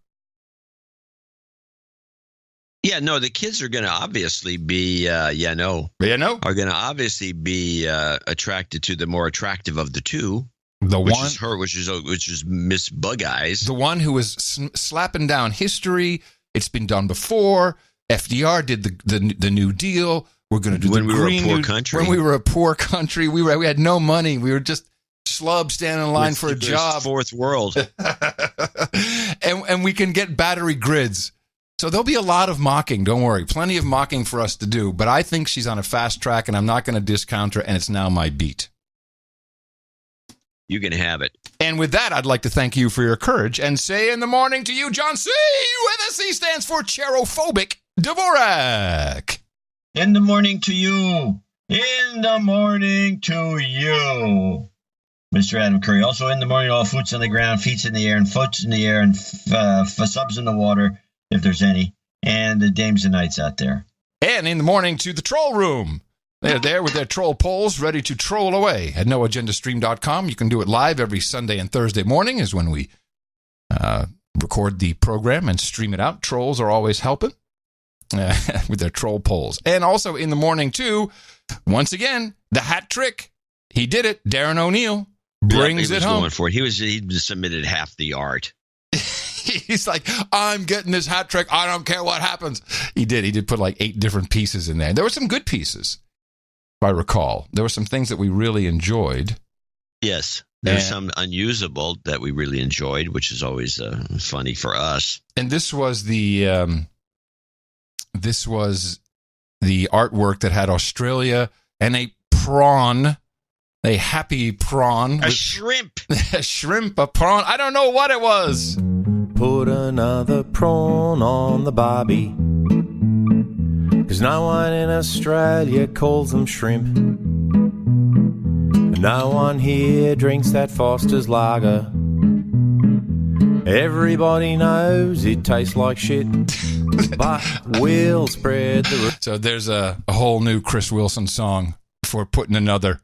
Yeah, no, the kids are going to obviously be, are going to obviously be attracted to the more attractive of the two. Which is Miss Bug Eyes. The one who was slapping down history. It's been done before. FDR did the New Deal. We're going to do when the Green New Deal. Country. When we were a poor country, we had no money. We were just schlubs standing in line for a job. Fourth world. and we can get battery grids. So there'll be a lot of mocking. Don't worry. Plenty of mocking for us to do. But I think she's on a fast track, and I'm not going to discount her, and it's now my beat. You can have it. And with that, I'd like to thank you for your courage and say in the morning to you, John C., where the C stands for Cherophobic Dvorak. In the morning to you. In the morning to you. Mr. Adam Curry. Also in the morning, all foot's on the ground, feet's in the air, and foot's in the air, and subs in the water, if there's any. And the dames and knights out there. And in the morning to the troll room. They're there with their troll polls ready to troll away at noagendastream.com. You can do it live every Sunday and Thursday morning is when we record the program and stream it out. Trolls are always helping with their troll polls. And also in the morning, too, once again, the hat trick. He did it. Darren O'Neill brings it home. Going for it. He submitted half the art. He's like, I'm getting this hat trick. I don't care what happens. He did put like 8 different pieces in there. There were some good pieces. If I recall, there were some things that we really enjoyed. Yes, there's some unusable that we really enjoyed, which is always funny for us. And this was the artwork that had Australia and a prawn, a happy prawn, a shrimp, a prawn. I don't know what it was. Put another prawn on the barbie. 'Cause no one in Australia calls them shrimp. No one here drinks that Foster's lager. Everybody knows it tastes like shit. But we'll spread the... So there's a whole new Chris Wilson song for putting another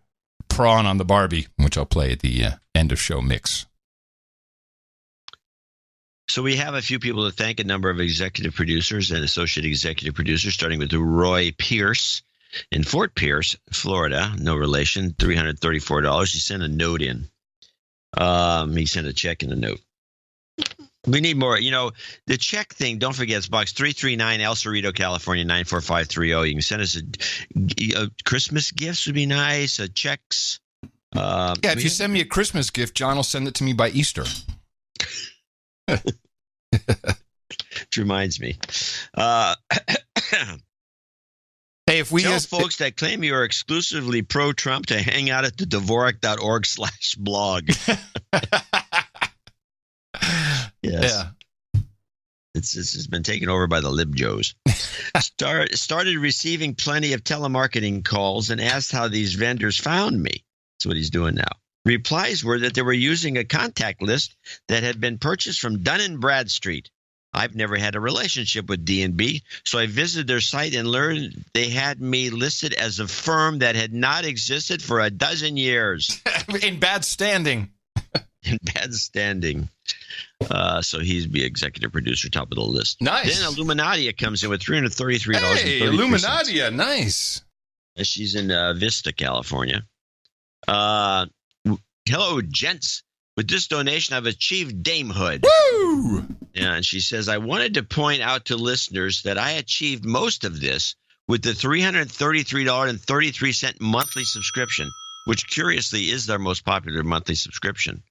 prawn on the Barbie, which I'll play at the end of show mix. So we have a few people to thank, a number of executive producers and associate executive producers, starting with Roy Pierce in Fort Pierce, Florida. No relation, $334. He sent a note in. He sent a check and a note. We need more. You know, the check thing, don't forget, it's box 339, El Cerrito, California, 94530. You can send us a Christmas gifts would be nice, checks. If you send me a Christmas gift, John will send it to me by Easter. Which reminds me. Hey, if we tell folks that claim you are exclusively pro-Trump to hang out at the Dvorak.org/blog. Yes. Yeah. It's been taken over by the Lib-Joes. Started receiving plenty of telemarketing calls and asked how these vendors found me. That's what he's doing now. Replies were that they were using a contact list that had been purchased from Dun & Bradstreet. I've never had a relationship with D&B, so I visited their site and learned they had me listed as a firm that had not existed for a dozen years. In bad standing. In bad standing. So he's the executive producer, top of the list. Nice. Then Illuminatia comes in with $333. Hey, Illuminatia, nice. She's in Vista, California. Hello, gents. With this donation, I've achieved damehood. Woo! Yeah, and she says, I wanted to point out to listeners that I achieved most of this with the $333.33 monthly subscription, which curiously is their most popular monthly subscription.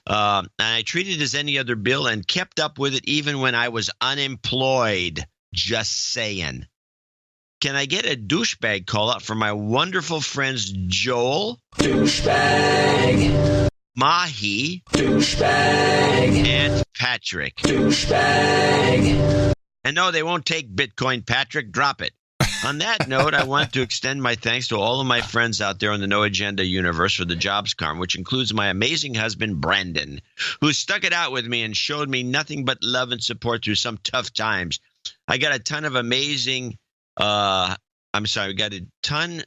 And I treated it as any other bill and kept up with it even when I was unemployed. Just saying. Can I get a douchebag call out for my wonderful friends Joel? Douchebag. Mahi. Douchebag. And Patrick. Douchebag. And no, they won't take Bitcoin, Patrick. Drop it. On that note, I want to extend my thanks to all of my friends out there in the No Agenda universe for the jobs karma, which includes my amazing husband, Brandon, who stuck it out with me and showed me nothing but love and support through some tough times. I got a ton of amazing I got a ton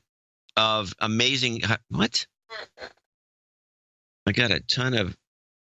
of amazing what? I got a ton of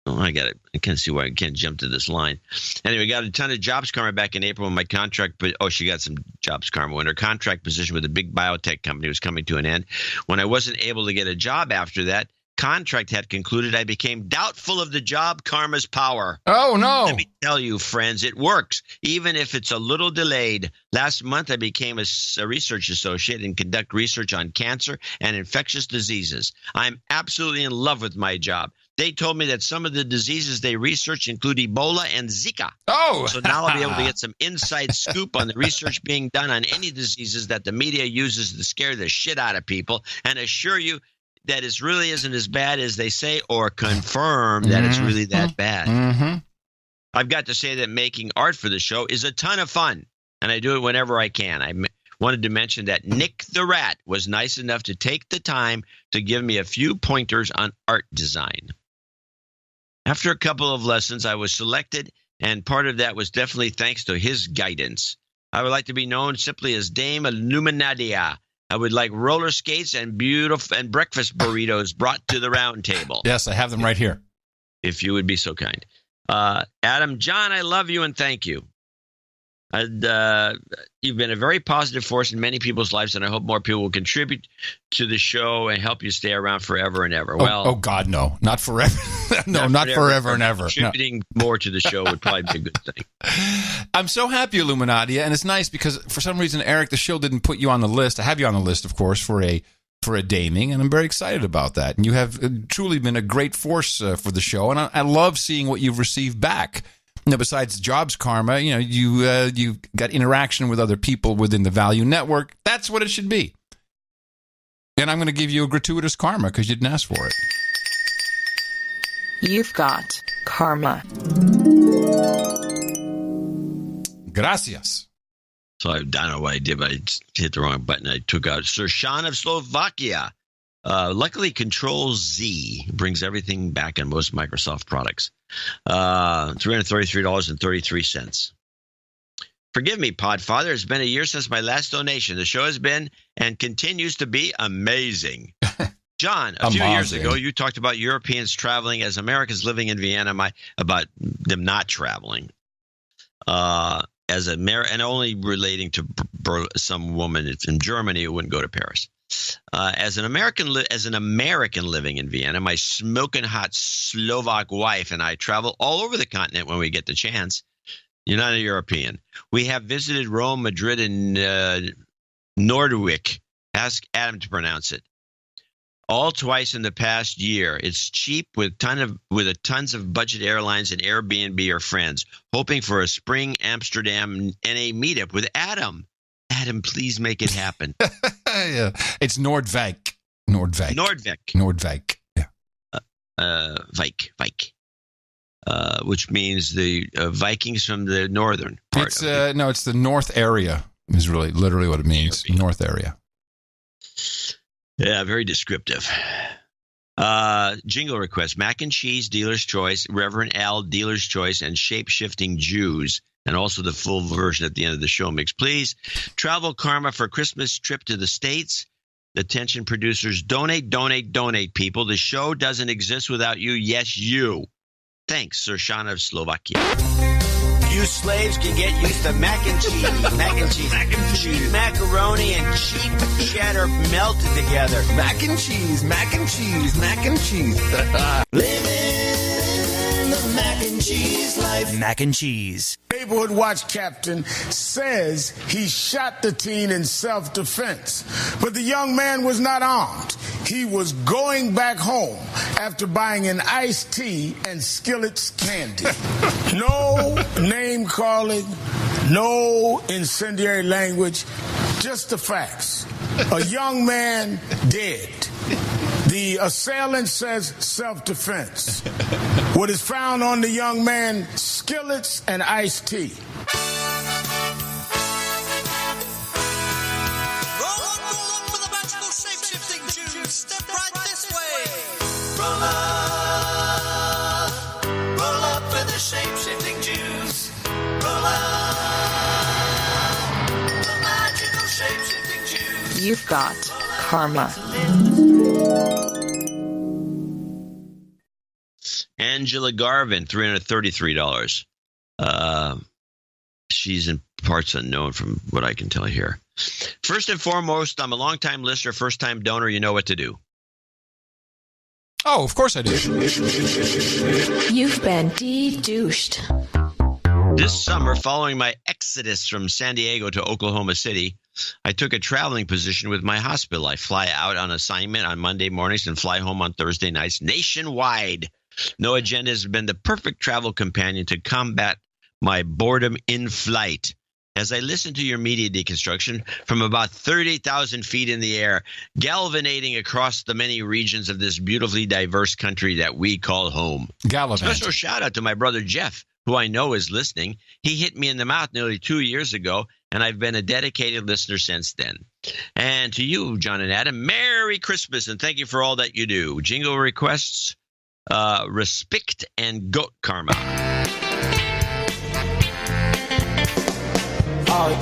I can't see why I can't jump to this line. Anyway, got a ton of jobs karma back in April when my contract. She got some jobs karma when her contract position with a big biotech company was coming to an end. When I wasn't able to get a job after that contract had concluded, I became doubtful of the job karma's power. Oh, no. Let me tell you, friends, it works, even if it's a little delayed. Last month, I became a research associate and conduct research on cancer and infectious diseases. I'm absolutely in love with my job. They told me that some of the diseases they research include Ebola and Zika. Oh! So now I'll be able to get some inside scoop on the research being done on any diseases that the media uses to scare the shit out of people and assure you that it really isn't as bad as they say or confirm that it's really that bad. Mm-hmm. I've got to say that making art for the show is a ton of fun, and I do it whenever I can. I wanted to mention that Nick the Rat was nice enough to take the time to give me a few pointers on art design. After a couple of lessons, I was selected, and part of that was definitely thanks to his guidance. I would like to be known simply as Dame Illuminadia. I would like roller skates and beautiful and breakfast burritos brought to the round table. Yes, I have them right here. If you would be so kind. Adam, John, I love you and thank you. You've been a very positive force in many people's lives, and I hope more people will contribute to the show and help you stay around forever and ever. Oh God, no. Not forever. No, not forever and ever. Contributing more to the show would probably be a good thing. I'm so happy, Illuminatia, and it's nice because for some reason, Eric, the show didn't put you on the list. I have you on the list, of course, for a daming, and I'm very excited about that. And you have truly been a great force for the show, and I love seeing what you've received back. Now, besides jobs karma, you got interaction with other people within the Value Network. That's what it should be. And I'm going to give you a gratuitous karma because you didn't ask for it. You've got karma. Gracias. So I don't know what I did, but I hit the wrong button. I took out Sorshan of Slovakia. Luckily, Control-Z brings everything back on most Microsoft products. $333.33. Forgive me, Podfather. It's been a year since my last donation. The show has been and continues to be amazing. John, a few years ago, you talked about Europeans traveling as Americans living in Vienna, about them not traveling. And only relating to some woman in Germany who wouldn't go to Paris. As an American living in Vienna, my smoking hot Slovak wife and I travel all over the continent when we get the chance. You're not a European. We have visited Rome, Madrid, and Nordwijk. Ask Adam to pronounce it. All twice in the past year. It's cheap with tons of budget airlines and Airbnb or friends. Hoping for a spring Amsterdam NA meetup with Adam. Adam, please make it happen. Yeah. It's Nordwijk. Yeah. Vijk. Which means the Vikings from the northern part. It's the north area is really literally what it means. North area. Yeah, very descriptive. Jingle request: mac and cheese, dealer's choice, Reverend Al, dealer's choice, and shape-shifting Jews. And also the full version at the end of the show mix. Please, travel karma for Christmas trip to the States. Attention producers, donate, people. The show doesn't exist without you. Yes, you. Thanks, Sorshan of Slovakia. You slaves can get used to mac and cheese. Cheap macaroni and cheap cheddar melted together. Mac and cheese. Living the mac and cheese life. Mac and cheese. Neighborhood watch captain says he shot the teen in self-defense, but the young man was not armed. He was going back home after buying an iced tea and Skillet's candy. No name calling, no incendiary language, just the facts. A young man dead. The assailant says self-defense. What is found on the young man? Skillets and iced tea. You've got karma. Angela Garvin, $333. She's in parts unknown from what I can tell here. First and foremost, I'm a long-time listener, first-time donor. You know what to do. Oh, of course I do. You've been de-douched. This summer, following my exodus from San Diego to Oklahoma City, I took a traveling position with my hospital. I fly out on assignment on Monday mornings and fly home on Thursday nights nationwide. No Agenda has been the perfect travel companion to combat my boredom in flight. As I listen to your media deconstruction from about 30,000 feet in the air, galvanating across the many regions of this beautifully diverse country that we call home. Special shout out to my brother Jeff, who I know is listening. He hit me in the mouth nearly 2 years ago, and I've been a dedicated listener since then. And to you, John and Adam, Merry Christmas, and thank you for all that you do. Jingle requests, respect, and goat karma.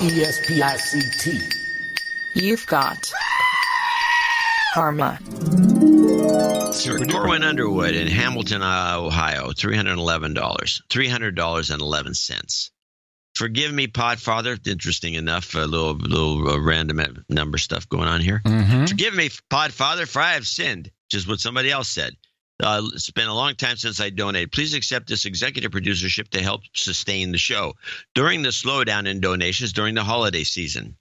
RESPICT. You've got karma. Sir Corwin Underwood in Hamilton, Ohio, $311. $300.11. Forgive me, Podfather. Interesting enough, a little random number stuff going on here. Mm-hmm. Forgive me, Podfather, for I have sinned, just what somebody else said. It's been a long time since I donated. Please accept this executive producership to help sustain the show during the slowdown in donations during the holiday season.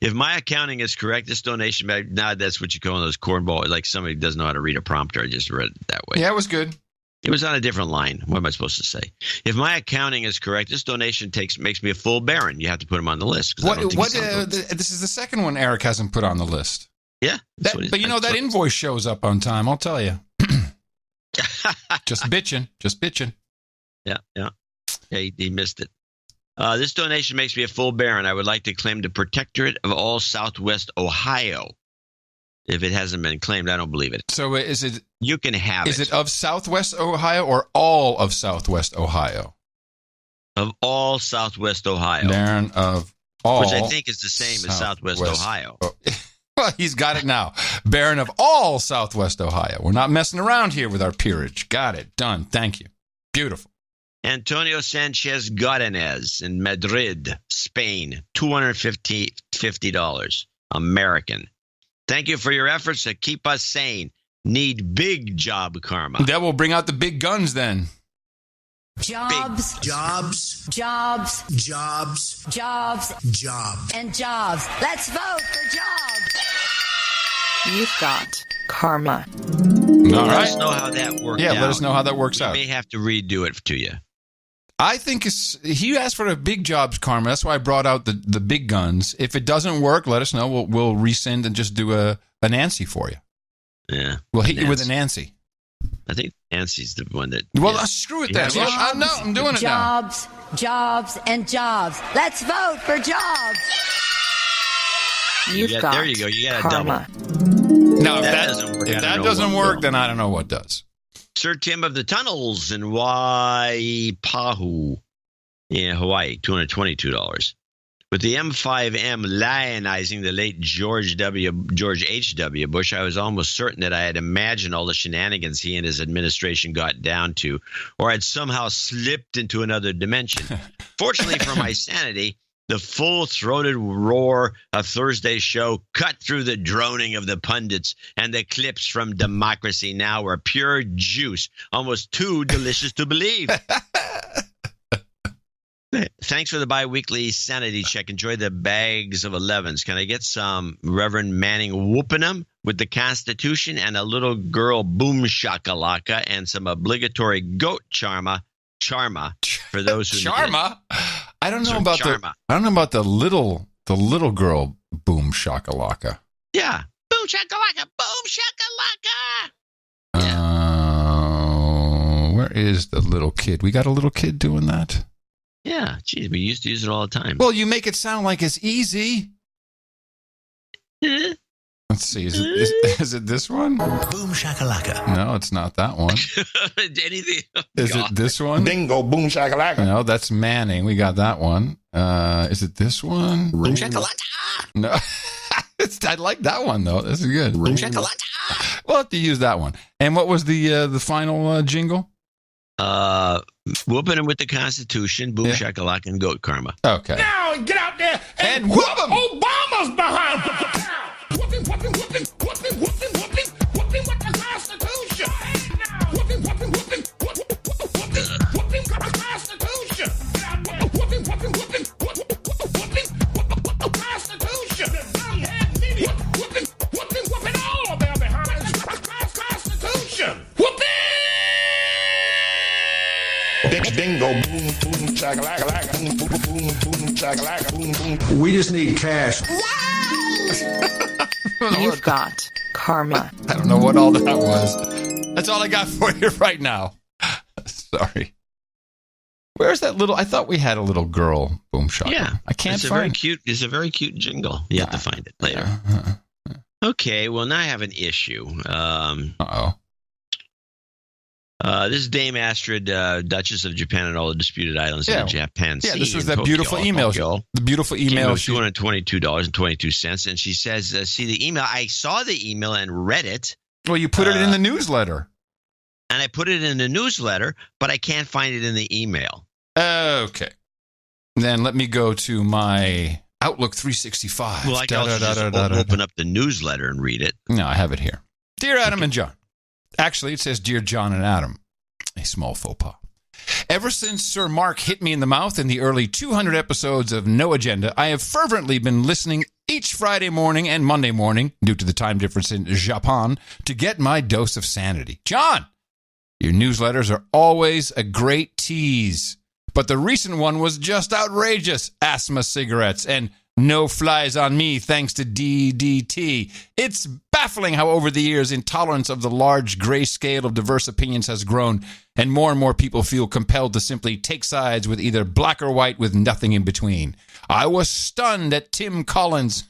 If my accounting is correct, this donation, that's what you call those cornball, like somebody doesn't know how to read a prompter. I just read it that way. Yeah, it was good. It was on a different line. What am I supposed to say? If my accounting is correct, this donation makes me a full baron. You have to put him on the list. This is the second one Eric hasn't put on the list. Yeah. But you know, that invoice shows up on time, I'll tell you. Just bitching. Yeah. He missed it. This donation makes me a full baron. I would like to claim the protectorate of all Southwest Ohio. If it hasn't been claimed, I don't believe it. So is it? You can have it. Is it of Southwest Ohio or all of Southwest Ohio? Of all Southwest Ohio. Baron of all. Which I think is the same as Southwest Ohio. Well, he's got it now. Baron of all Southwest Ohio. We're not messing around here with our peerage. Got it. Done. Thank you. Beautiful. Antonio Sanchez Godinez in Madrid, Spain. $250 American. Thank you for your efforts to keep us sane. Need big job karma. That will bring out the big guns then. Jobs, and jobs. Let's vote for jobs. You've got karma. All Let right. us know how that works out. Yeah, let us know how that works out. We may have to redo it to you. I think he asked for a big jobs karma. That's why I brought out the big guns. If it doesn't work, let us know. We'll resend and just do a Nancy for you. Yeah. We'll hit you with a Nancy. I think Nancy's the one that... Well, screw it then. I'm doing it now. Jobs, and jobs. Let's vote for jobs. You've got there you go. You got a karma. double. Now, If if that that doesn't work, then I don't know what does. Sir Tim of the Tunnels in Waipahu in Hawaii, $222. With the M5M lionizing the late George H.W. Bush, I was almost certain that I had imagined all the shenanigans he and his administration got down to, or had somehow slipped into another dimension. Fortunately for my sanity, the full-throated roar of Thursday's show cut through the droning of the pundits, and the clips from Democracy Now! Were pure juice, almost too delicious to believe. Thanks for the bi-weekly sanity check. Enjoy the bags of 11s. Can I get some Reverend Manning whooping them with the Constitution and a little girl boom shakalaka and some obligatory goat charma for those who Charma? I don't know Some about charma. I don't know about the little girl boom shakalaka. Yeah. Boom shakalaka, boom shakalaka. Where is the little kid? We got a little kid doing that? Yeah, geez, we used to use it all the time. Well, you make it sound like it's easy. Let's Let's see. Is it this one? Boom shakalaka. No, it's not that one. Anything? Is it this one? Bingo, boom shakalaka. No, that's Manning. We got that one. Is it this one? Boom shakalaka. No. I like that one, though. This is good. Boom shakalaka. We'll have to use that one. And what was the final jingle? Whooping him with the Constitution, boom shakalaka, and goat karma. Okay. Now get out there and whoop him. Obama's behind. Whooping, whooping, whooping, whooping, whooping, whooping, whooping with the Constitution. Whooping, whooping, whooping, whooping, whooping with the Constitution. Whooping, whooping, whooping, whooping, whooping with the Constitution. Whooping, whooping, whooping all of their behinds. Constitution. Whooping. Bingo, boom, boom, shakalaka, boom, boom, boom, boom, shakalaka, boom, boom. We just need cash. You've got karma. I don't know what all that was. That's all I got for you right now. Sorry. Where's that little? I thought we had a little girl boom shaka. Yeah, I can't it's find. It's a very cute jingle. You have to find it later. Okay, well now I have an issue. This is Dame Astrid, Duchess of Japan and all the disputed islands in the Japan Sea. Yeah, this was in that beautiful Tokyo, email. Tokyo. The beautiful email. $222.22. And she says, see the email. I saw the email and read it. Well, you put it in the newsletter. And I put it in the newsletter, but I can't find it in the email. Okay. Then let me go to my Outlook 365. Well, I can also just open up the newsletter and read it. No, I have it here. Dear Adam and John. Actually, it says Dear John and Adam. A small faux pas. Ever since Sir Mark hit me in the mouth in the early 200 episodes of No Agenda, I have fervently been listening each Friday morning and Monday morning, due to the time difference in Japan, to get my dose of sanity. John, your newsletters are always a great tease, but the recent one was just outrageous. Asthma cigarettes and no flies on me thanks to DDT. It's baffling how over the years intolerance of the large gray scale of diverse opinions has grown, and more people feel compelled to simply take sides with either black or white with nothing in between. I was stunned at Tim Collins.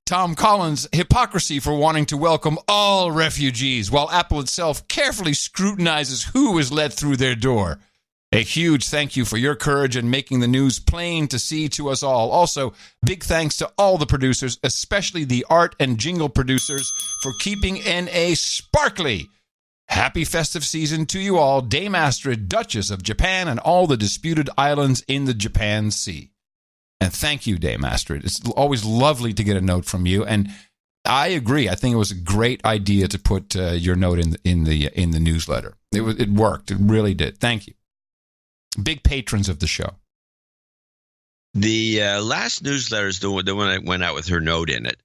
Tom Collins' hypocrisy for wanting to welcome all refugees, while Apple itself carefully scrutinizes who is let through their door. A huge thank you for your courage in making the news plain to see to us all. Also, big thanks to all the producers, especially the art and jingle producers, for keeping NA sparkly. Happy festive season to you all, Dame Astrid, Duchess of Japan, and all the disputed islands in the Japan Sea. And thank you, Dame Astrid. It's always lovely to get a note from you, and I agree. I think it was a great idea to put your note in the newsletter. It worked. It really did. Thank you. Big patrons of the show. The last newsletter, the one that went out with her note in it,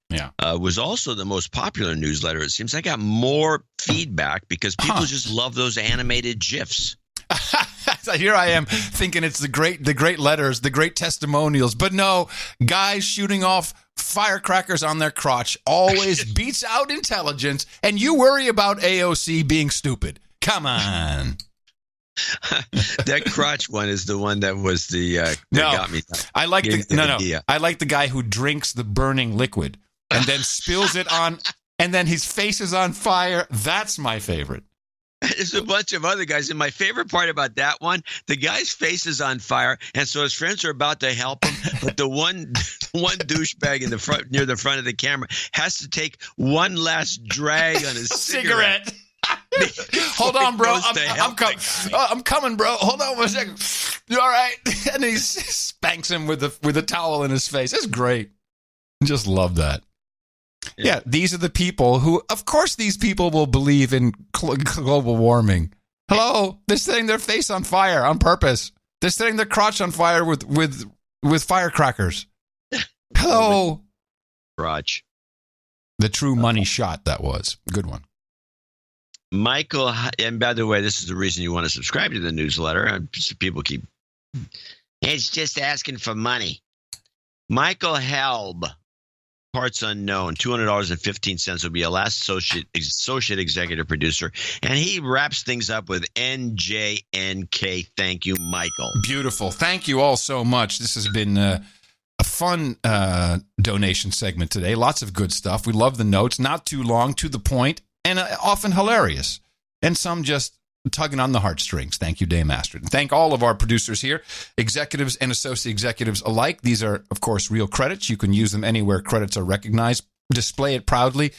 was also the most popular newsletter. It seems I got more feedback because people just love those animated GIFs. So here I am thinking it's the great letters, the great testimonials. But no, guys shooting off firecrackers on their crotch always beats out intelligence. And you worry about AOC being stupid. Come on. That crotch one is the one that was that got me. I like I like the guy who drinks the burning liquid and then spills it on, and then his face is on fire. That's my favorite. There's a bunch of other guys, and my favorite part about that one, the guy's face is on fire, and so his friends are about to help him, but the one douchebag in the front, near the front of the camera, has to take one last drag on his cigarette. Hold on, bro. I'm coming, bro. Hold on 1 second. You all right? And he spanks him with a towel in his face. It's great. Just love that. Yeah, these are the people who, of course, these people will believe in global warming. Hello, they're setting their face on fire on purpose. They're setting their crotch on fire with firecrackers. Hello, crotch. The true money shot. That was a good one. Michael, and by the way, this is the reason you want to subscribe to the newsletter. People keep, it's just asking for money. Michael Helb, parts unknown, $200.15 will be a last associate executive producer, and he wraps things up with NJNK. Thank you, Michael. Beautiful. Thank you all so much. This has been a fun donation segment today. Lots of good stuff. We love the notes. Not too long, to the point, and often hilarious. And some just tugging on the heartstrings. Thank you, Dave Masterton. Thank all of our producers here, executives and associate executives alike. These are, of course, real credits. You can use them anywhere credits are recognized. Display it proudly.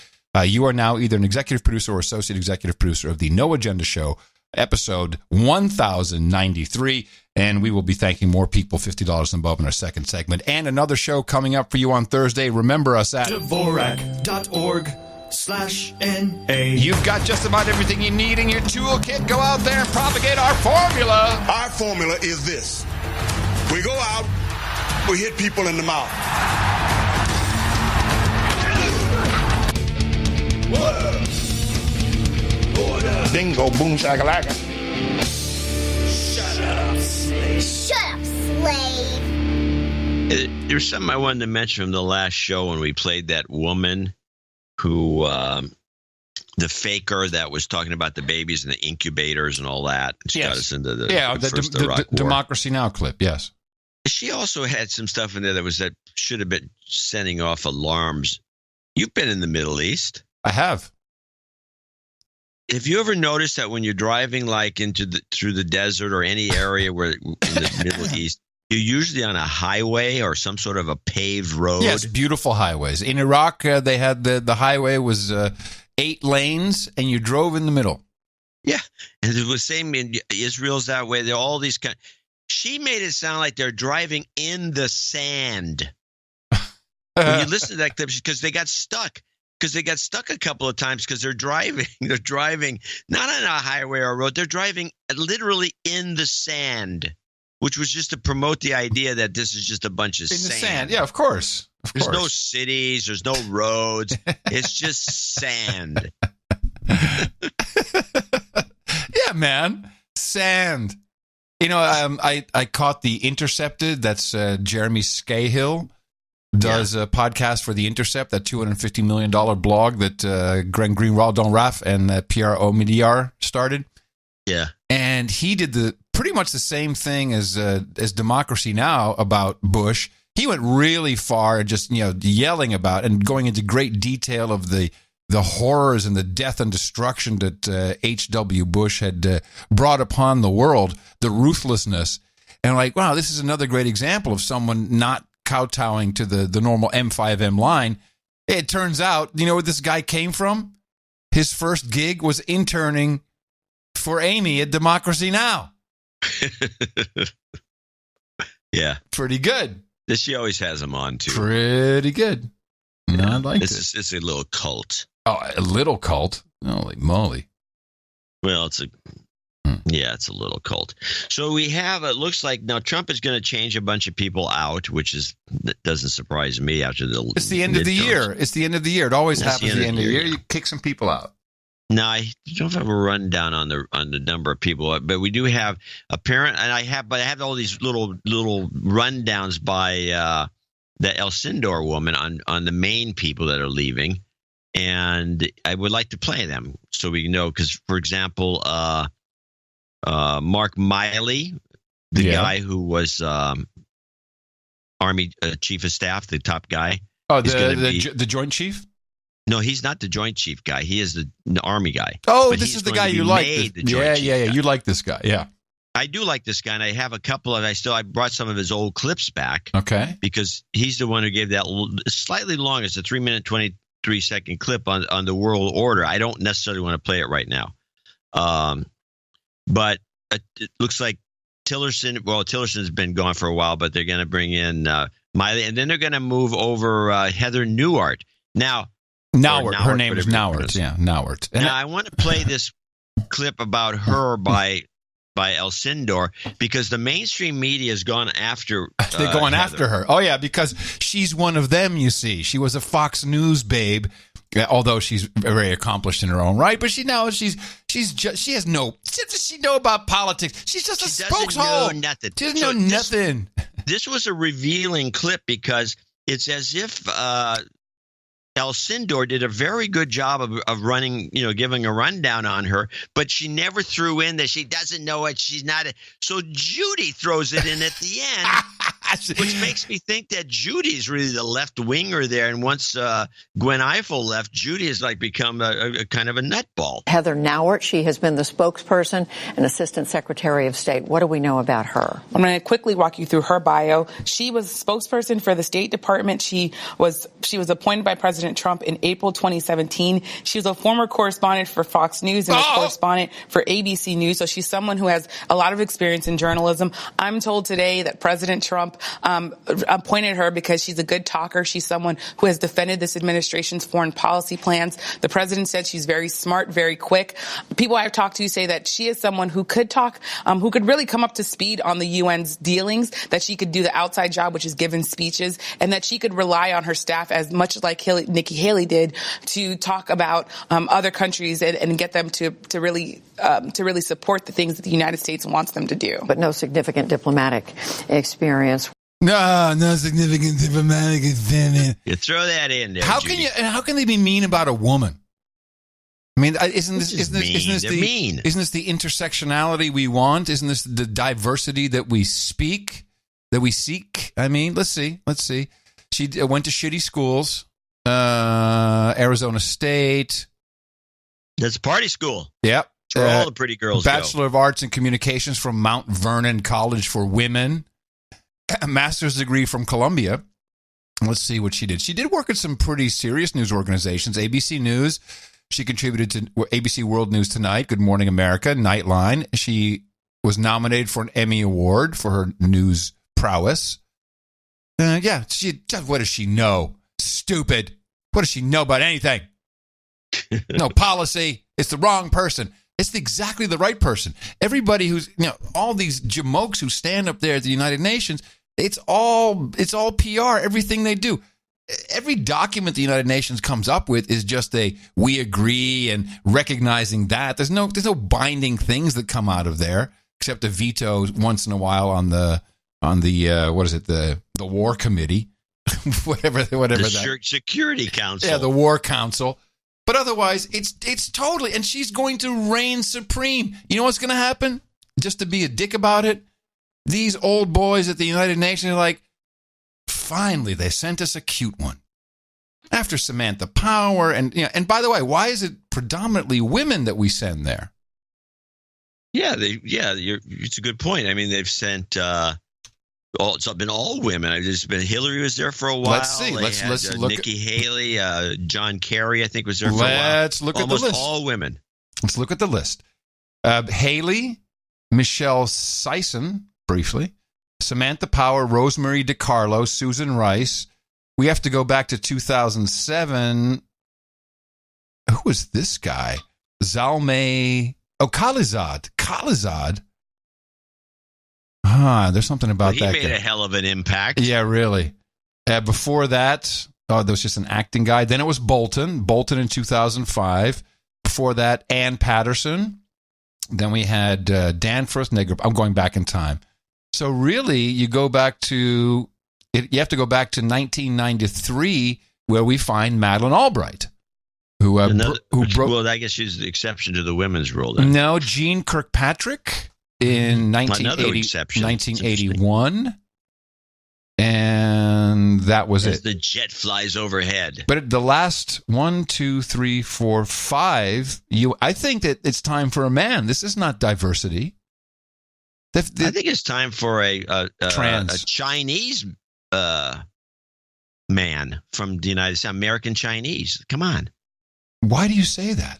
You are now either an executive producer or associate executive producer of the No Agenda Show, episode 1093. And we will be thanking more people, $50 and above, in our second segment. And another show coming up for you on Thursday. Remember us at Dvorak.org/NA. You've got just about everything you need in your toolkit. Go out there and propagate our formula. Our formula is this. We go out, we hit people in the mouth. Bingo, boom, shakalaka. Shut up, slave. Shut up, slave. There's something I wanted to mention from the last show when we played that woman who, the faker that was talking about the babies and the incubators and all that. She got us into the the Democracy Now! Clip, yes. She also had some stuff in there that should have been sending off alarms. You've been in the Middle East. I have. Have you ever noticed that when you're driving like through the desert or any area where in the Middle East, you're usually on a highway or some sort of a paved road? Yes, beautiful highways. In Iraq, they had the highway was 8 lanes, and you drove in the middle. Yeah, and it was same in Israel's that way. They're all these kind. She made it sound like they're driving in the sand. When you listen to that clip, because they got stuck. Because they got stuck a couple of times because they're driving not on a highway or road. They're driving literally in the sand, which was just to promote the idea that this is just a bunch of in sand. The sand. Yeah, of course. There's no cities. There's no roads. It's just sand. Yeah, man. Sand. You know, I caught The Intercepted. That's Jeremy Scahill. Does a podcast for The Intercept, that $250 million blog that Greg Greenwald, Don Raff, and Pierre Omidyar started. Yeah. And he did pretty much the same thing as Democracy Now! About Bush. He went really far, just yelling about and going into great detail of the horrors and the death and destruction that H.W. Bush had brought upon the world, the ruthlessness. And like, wow, this is another great example of someone not kowtowing to the normal M5M line. It turns out, you know where this guy came from? His first gig was interning for Amy at Democracy Now! Yeah. Pretty good. She always has him on, too. Pretty good. No, I like it. It's a little cult. Oh, a little cult? Holy moly. Well, it's a little cult. So we have, it looks like now Trump is going to change a bunch of people out, that doesn't surprise me after it's the end of the year. It's the end of the year. It always happens at the end of the year. You kick some people out. Now, I don't have a rundown on the number of people, but we do have and I have all these little rundowns by the El Sindor woman on the main people that are leaving, and I would like to play them so we know, because for example, Mark Miley, the guy who was Army Chief of Staff, the top guy. Oh, the Joint Chief? No, he's not the Joint Chief guy. He is the Army guy. Oh, but this is the guy you like. Yeah. You like this guy. Yeah. I do like this guy, and I have a couple of. I brought some of his old clips back. Okay. Because he's the one who gave that slightly long. It's a 3-minute 23-second clip on the world order. I don't necessarily want to play it right now, but it looks like Tillerson. Well, Tillerson's been gone for a while, but they're going to bring in Miley, and then they're going to move over Heather Nauert. Nauert. Her name is Nauert. Yeah, Nauert. Now, I want to play this clip about her by El Sindor, because the mainstream media has gone after they're going after her. Oh, yeah, because she's one of them, you see. She was a Fox News babe, although she's very accomplished in her own right. But she has no – does she know about politics? She's just a spokeshole. She doesn't know nothing. This was a revealing clip because it's as if Alcindor did a very good job of running, giving a rundown on her, but she never threw in that she doesn't know it. She's not. So Judy throws it in at the end, which makes me think that Judy's really the left winger there. And once Gwen Ifill left, Judy has become a kind of a nutball. Heather Nauert, she has been the spokesperson and Assistant Secretary of State. What do we know about her? I'm going to quickly walk you through her bio. She was spokesperson for the State Department. She was appointed by President Trump in April 2017. She was a former correspondent for Fox News and a correspondent for ABC News. So she's someone who has a lot of experience in journalism. I'm told today that President Trump appointed her because she's a good talker. She's someone who has defended this administration's foreign policy plans. The president said she's very smart, very quick. People I've talked to say that she is someone who could talk, who could really come up to speed on the UN's dealings, that she could do the outside job, which is giving speeches, and that she could rely on her staff as much like Nikki Haley did to talk about other countries and get them to really support the things that the United States wants them to do. But no significant diplomatic experience. No significant diplomatic experience. You throw that in there. How can they be mean about a woman? I mean, isn't this the intersectionality we want? Isn't this the diversity that we seek? I mean, let's see. She went to shitty schools. Arizona State. That's party school. Yep. That's where all the pretty girls Bachelor of Arts in Communications from Mount Vernon College for Women. A master's degree from Columbia. Let's see what she did. She did work at some pretty serious news organizations. ABC News. She contributed to ABC World News Tonight, Good Morning America, Nightline. She was nominated for an Emmy Award for her news prowess. What does she know? Stupid. What does she know about anything? No policy. It's the wrong person. It's exactly the right person. Everybody who's, all these jamokes who stand up there at the United Nations, it's all PR, everything they do. Every document the United Nations comes up with is just we agree and recognizing that. There's no binding things that come out of there except a veto once in a while on the War Committee. whatever the Security Council. Yeah, the War Council. But otherwise, it's totally, and she's going to reign supreme. You know what's going to happen? Just to be a dick about it, these old boys at the United Nations are like, finally, they sent us a cute one. After Samantha Power, and by the way, why is it predominantly women that we send there? Yeah, it's a good point. I mean, they've sent. It's been all women. There's been Hillary was there for a while. Let's see. Let's look. Nikki Haley, John Kerry, I think was there for a while. Let's look at the list. Almost all women. Let's look at the list. Haley, Michelle Sison, briefly. Samantha Power, Rosemary DiCarlo, Susan Rice. We have to go back to 2007. Who was this guy? Zalmay. Oh, Khalilzad. There's something about that. He made a hell of an impact. Yeah, really. Before that, there was just an acting guy. Then it was Bolton in 2005. Before that, Ann Patterson. Then we had Danforth. I'm going back in time. So really, you go back to you have to go back to 1993, where we find Madeleine Albright, who broke. Well, I guess she's the exception to the women's rule. Then. No, Jean Kirkpatrick. In 1981, and that was as it. The jet flies overhead. But the last 1, 2, 3, 4, 5, I think that it's time for a man. This is not diversity. I think it's time for a Chinese man from the United States, American Chinese. Come on. Why do you say that?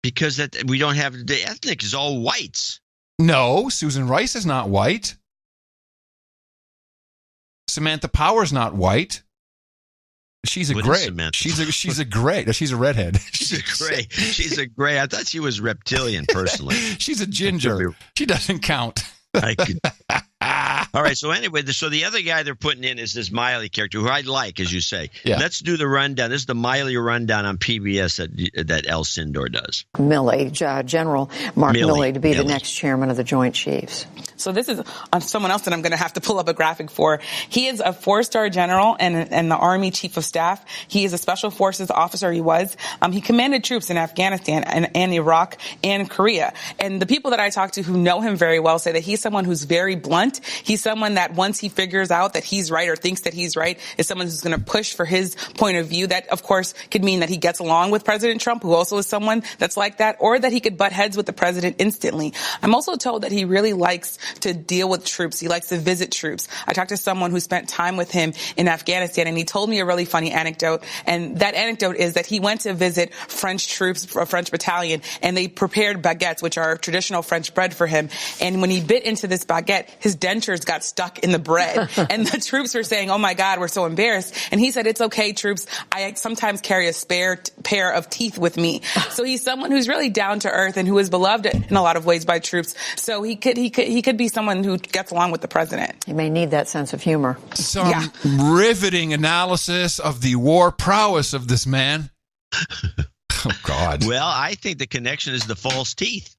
Because we don't have the ethnic is all whites. No, Susan Rice is not white. Samantha Power's not white. She's a gray. She's a gray. She's a redhead. She's a gray. She's a gray. I thought she was reptilian, personally. She's a ginger. She doesn't count. I could. All right. So anyway, so the other guy they're putting in is this Miley character, who I like, as you say. Yeah. Let's do the rundown. This is the Miley rundown on PBS that El Sindor does. Milley, General Mark Milley, to be the next chairman of the Joint Chiefs. So this is someone else that I'm going to have to pull up a graphic for. He is a 4-star general and the Army Chief of Staff. He is a Special Forces officer. He was. He commanded troops in Afghanistan and Iraq and Korea. And the people that I talk to who know him very well say that he's someone who's very blunt. He's someone that once he figures out that he's right or thinks that he's right, is someone who's going to push for his point of view. That, of course, could mean that he gets along with President Trump, who also is someone that's like that, or that he could butt heads with the president instantly. I'm also told that he really likes to deal with troops. He likes to visit troops. I talked to someone who spent time with him in Afghanistan, and he told me a really funny anecdote. And that anecdote is that he went to visit French troops, a French battalion, and they prepared baguettes, which are traditional French bread, for him. And when he bit into this baguette, his dentures got stuck in the bread. And the troops were saying, "Oh my God, we're so embarrassed." And he said, "It's okay, troops. I sometimes carry a spare pair of teeth with me." So he's someone who's really down to earth and who is beloved in a lot of ways by troops. So he could be someone who gets along with the president. He may need that sense of humor. Some riveting analysis of the war prowess of this man. Oh, God. Well, I think the connection is the false teeth.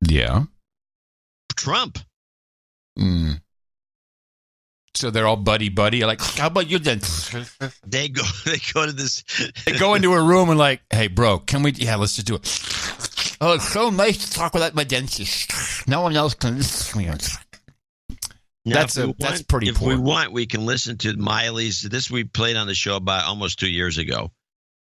Yeah. Trump. So they're all buddy-buddy. Like, how about you then? They go to this. They go into a room and like, "Hey, bro, can we? Yeah, let's just do it." "Oh, it's so nice to talk without my dentist. No one else can listen to me." That's pretty poor. If we want, we can listen to Miley's. This we played on the show about almost 2 years ago.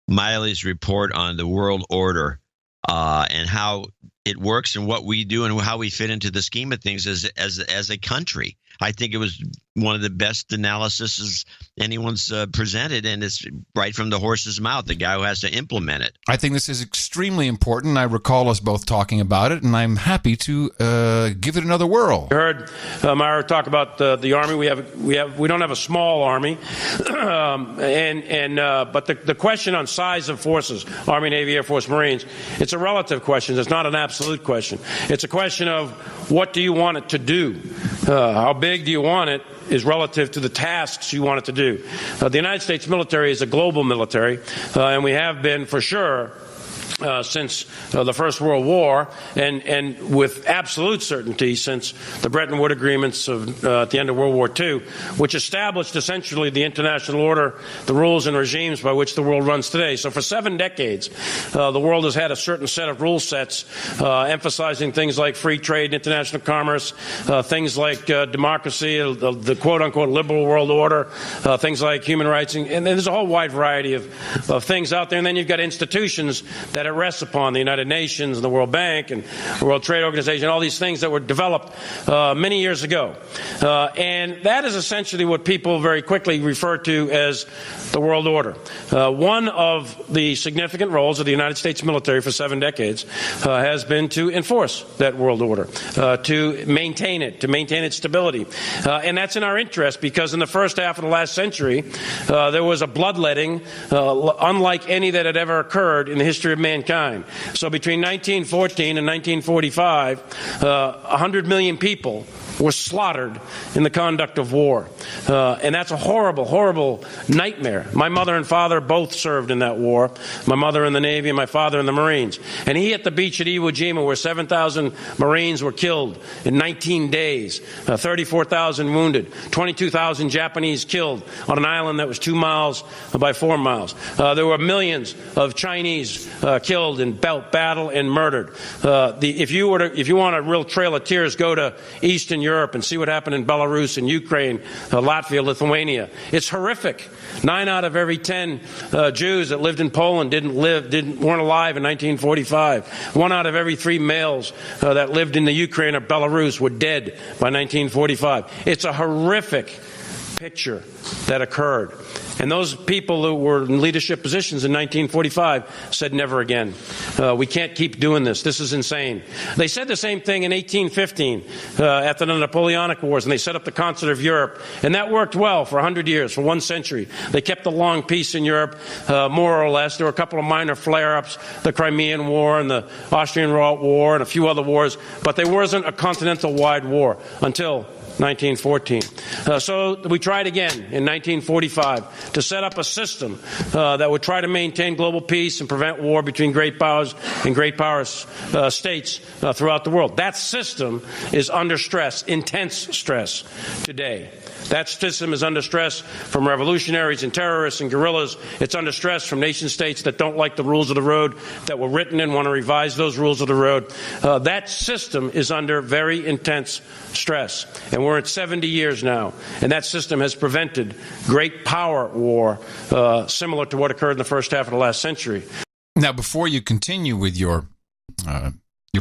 Miley's report on the world order and how it works and what we do and how we fit into the scheme of things as a country. I think it was one of the best analyses anyone's presented, and it's right from the horse's mouth, the guy who has to implement it. I think this is extremely important. I recall us both talking about it, and I'm happy to give it another whirl. You heard Myra talk about the Army. We don't have a small Army, but the question on size of forces, Army, Navy, Air Force, Marines, it's a relative question. It's not an absolute question. It's a question of what do you want it to do? How big do you want it is relative to the tasks you want it to do. The United States military is a global military, and we have been for sure since the First World War, and with absolute certainty since the Bretton Woods agreements at the end of World War II, which established essentially the international order, the rules and regimes by which the world runs today. So for 7 decades, the world has had a certain set of rule sets, emphasizing things like free trade, international commerce, things like democracy, the quote-unquote liberal world order, things like human rights, and there's a whole wide variety of things out there. And then you've got institutions that it rests upon, the United Nations and the World Bank and the World Trade Organization, all these things that were developed many years ago. And that is essentially what people very quickly refer to as the world order. One of the significant roles of the United States military for 7 decades has been to enforce that world order, to maintain its stability. And that's in our interest because in the first half of the last century, there was a bloodletting unlike any that had ever occurred in the history of mankind. So between 1914 and 1945, 100 million people were slaughtered in the conduct of war. And that's a horrible, horrible nightmare. My mother and father both served in that war. My mother in the Navy and my father in the Marines. And he at the beach at Iwo Jima where 7,000 Marines were killed in 19 days, 34,000 wounded, 22,000 Japanese killed on an island that was 2 miles by 4 miles. There were millions of Chinese killed in battle and murdered. If you want a real trail of tears, go to Eastern Europe and see what happened in Belarus and Ukraine, Latvia, Lithuania. It's horrific. 9 out of every 10 Jews that lived in Poland weren't alive in 1945. 1 out of every 3 males that lived in the Ukraine or Belarus were dead by 1945. It's a horrific picture that occurred. And those people who were in leadership positions in 1945 said never again. We can't keep doing this. This is insane. They said the same thing in 1815 after the Napoleonic Wars, and they set up the Concert of Europe. And that worked well for 100 years, for 1 century. They kept a long peace in Europe, more or less. There were a couple of minor flare-ups, the Crimean War and the Austrian War and a few other wars, but there wasn't a continental-wide war until 1914. So we tried again in 1945 to set up a system that would try to maintain global peace and prevent war between great powers and great powers states throughout the world. That system is under stress, intense stress today. That system is under stress from revolutionaries and terrorists and guerrillas. It's under stress from nation states that don't like the rules of the road that were written and want to revise those rules of the road. That system is under very intense stress. And we're at 70 years now. And that system has prevented great power war similar to what occurred in the first half of the last century. Now, before you continue with your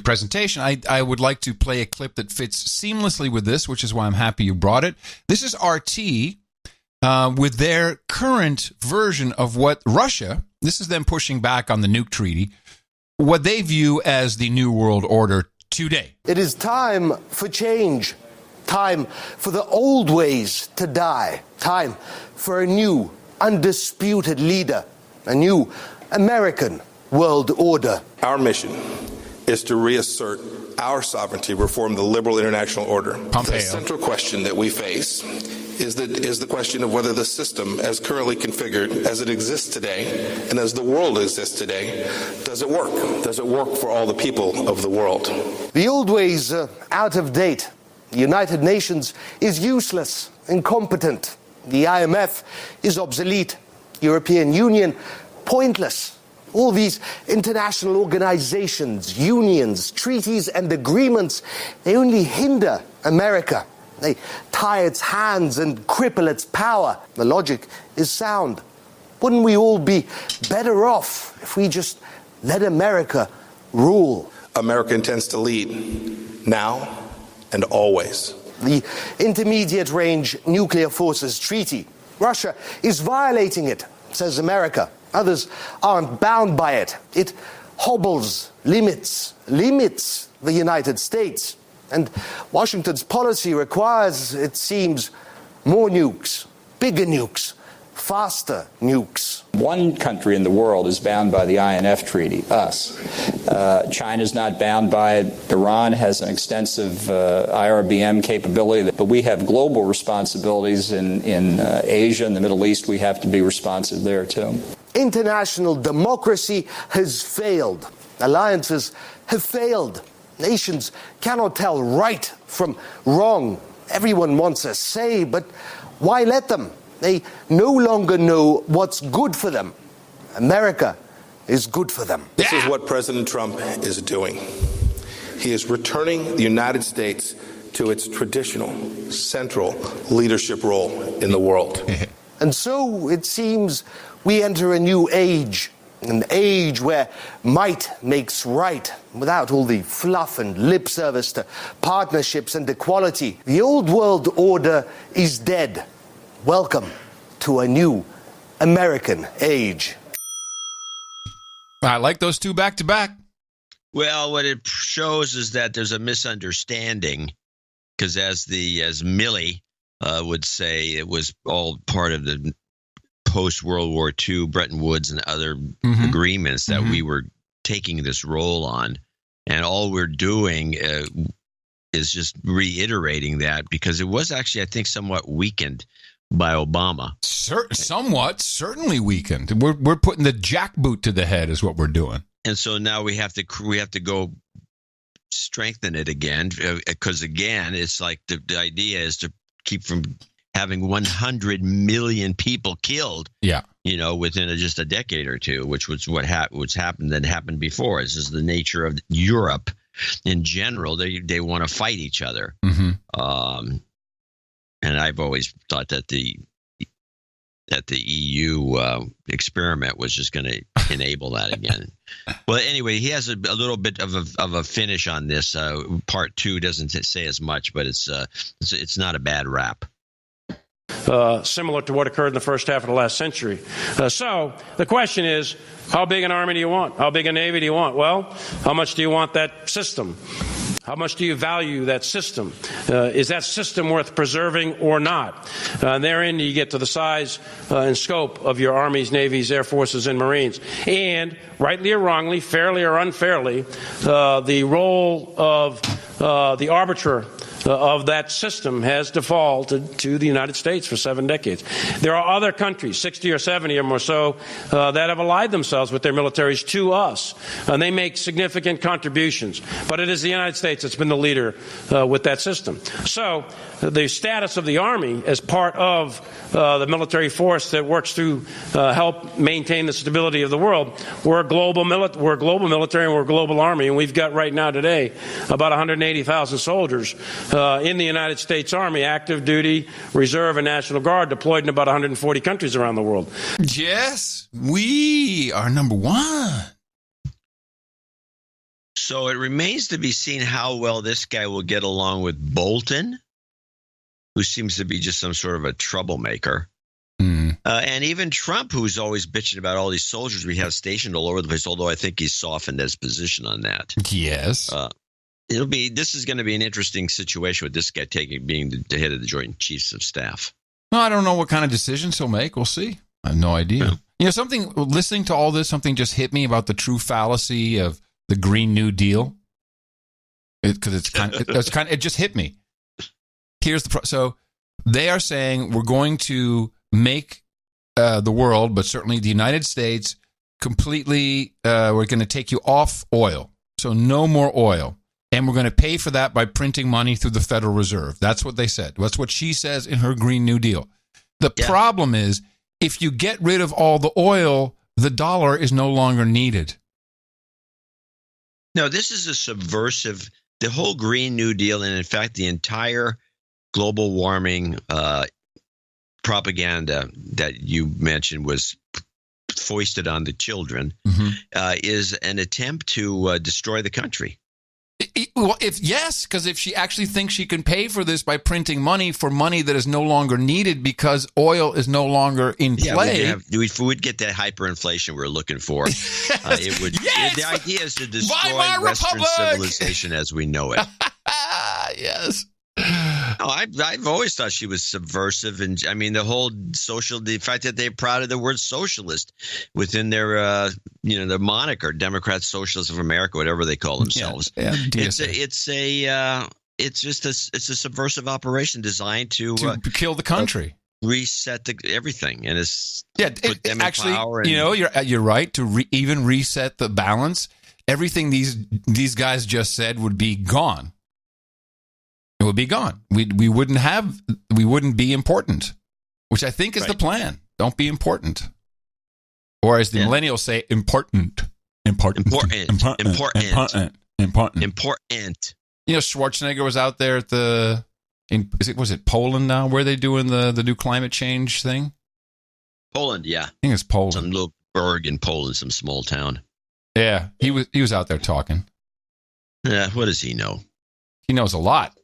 presentation, I would like to play a clip that fits seamlessly with this, which is why I'm happy you brought it. This is RT with their current version of what Russia, this is them pushing back on the nuke treaty, what they view as the New World Order today. It is time for change, time for the old ways to die, time for a new, undisputed leader, a new American world order. Our mission is to reassert our sovereignty, reform the liberal international order. Pompeo. The central question that we face is the question of whether the system, as currently configured, as it exists today, and as the world exists today, does it work? Does it work for all the people of the world? The old ways are out of date. The United Nations is useless, incompetent. The IMF is obsolete. European Union, pointless. All these international organizations, unions, treaties, and agreements, they only hinder America. They tie its hands and cripple its power. The logic is sound. Wouldn't we all be better off if we just let America rule? America intends to lead, now and always. The Intermediate Range Nuclear Forces Treaty. Russia is violating it, says America. Others aren't bound by it. It hobbles, limits the United States. And Washington's policy requires, it seems, more nukes, bigger nukes, faster nukes. One country in the world is bound by the INF Treaty, us. China's not bound by it. Iran has an extensive IRBM capability, but we have global responsibilities in Asia and the Middle East. We have to be responsive there, too. International democracy has failed. Alliances have failed. Nations cannot tell right from wrong. Everyone wants a say, but why let them? They no longer know what's good for them. America is good for them. This is what President Trump is doing. He is returning the United States to its traditional, central leadership role in the world. And so, it seems, we enter a new age. An age where might makes right, without all the fluff and lip service to partnerships and equality. The old world order is dead. Welcome to a new American age. I like those two back to back. Well, what it shows is that there's a misunderstanding, because as Milley would say, it was all part of the post-World War II, Bretton Woods and other agreements that we were taking this role on. And all we're doing is just reiterating that, because it was actually, I think, somewhat weakened by Obama. Certainly weakened. We're putting the jackboot to the head is what we're doing. And so now we have to go strengthen it again, because again, it's like the idea is to keep from having 100 million people killed. Yeah, within just a decade or two, which was what's happened before. This is the nature of Europe in general. They want to fight each other. And I've always thought that the EU experiment was just going to enable that again. Well, anyway, he has a little bit of a finish on this. Part 2 doesn't say as much, but it's not a bad rap. Similar to what occurred in the first half of the last century. So the question is, how big an army do you want? How big a navy do you want? Well, how much do you want that system? How much do you value that system? Is that system worth preserving or not? Therein you get to the size and scope of your armies, navies, air forces, and marines. And, rightly or wrongly, fairly or unfairly, the role of the arbiter of that system has defaulted to the United States for 7 decades. There are other countries, 60 or 70 or so, that have allied themselves with their militaries to us, and they make significant contributions. But it is the United States that's been the leader with that system. So the status of the Army as part of the military force that works to help maintain the stability of the world, we're a global military and we're a global army, and we've got right now today about 180,000 soldiers in the United States Army, active duty, reserve, and National Guard, deployed in about 140 countries around the world. Yes, we are number one. So it remains to be seen how well this guy will get along with Bolton, who seems to be just some sort of a troublemaker. And even Trump, who's always bitching about all these soldiers we have stationed all over the place, although I think he's softened his position on that. Yes. This is going to be an interesting situation with this guy being the head of the Joint Chiefs of Staff. No, I don't know what kind of decisions he'll make. We'll see. I have no idea. Yeah. Listening to all this, something just hit me about the true fallacy of the Green New Deal. Because it just hit me. Here's so they are saying we're going to make the world, but certainly the United States, completely, we're going to take you off oil. So no more oil. And we're going to pay for that by printing money through the Federal Reserve. That's what they said. That's what she says in her Green New Deal. The problem is, if you get rid of all the oil, the dollar is no longer needed. No, this is a subversive, the whole Green New Deal, and in fact, the entire global warming propaganda that you mentioned was foisted on the children, is an attempt to destroy the country. Because if she actually thinks she can pay for this by printing money for money that is no longer needed because oil is no longer in play. We would get that hyperinflation we're looking for. It would. The idea is to destroy Western civilization as we know it. Yes. No, I've always thought she was subversive, and I mean the fact that they're proud of the word socialist within their their moniker, Democrats, Socialists of America, whatever they call themselves. It's a subversive operation designed to kill the country, reset everything, and put them in power. You're right to even reset the balance. Everything these guys just said would be gone. It would be gone. We wouldn't be important, which I think is the plan. Don't be important. Or as the millennials say, important. Schwarzenegger was out there at was it Poland now? Where are they doing the new climate change thing? Poland, yeah. I think it's Poland. Some little burg in Poland, some small town. Yeah, he was out there talking. Yeah, what does he know? He knows a lot.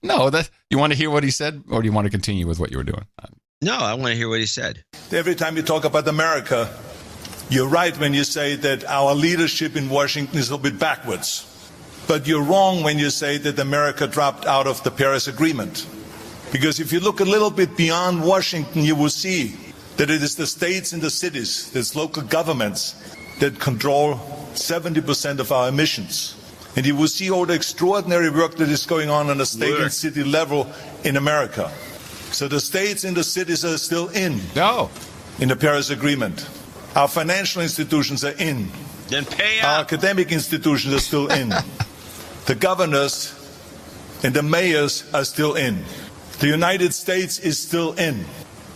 No, you want to hear what he said, or do you want to continue with what you were doing? No, I want to hear what he said. Every time you talk about America, you're right when you say that our leadership in Washington is a little bit backwards. But you're wrong when you say that America dropped out of the Paris Agreement. Because if you look a little bit beyond Washington, you will see that it is the states and the cities, there's local governments that control 70% of our emissions. And you will see all the extraordinary work that is going on a state and city level in America. So the states and the cities are still in the Paris Agreement. Our financial institutions are in. Then pay up. Our academic institutions are still in. The governors and the mayors are still in. The United States is still in.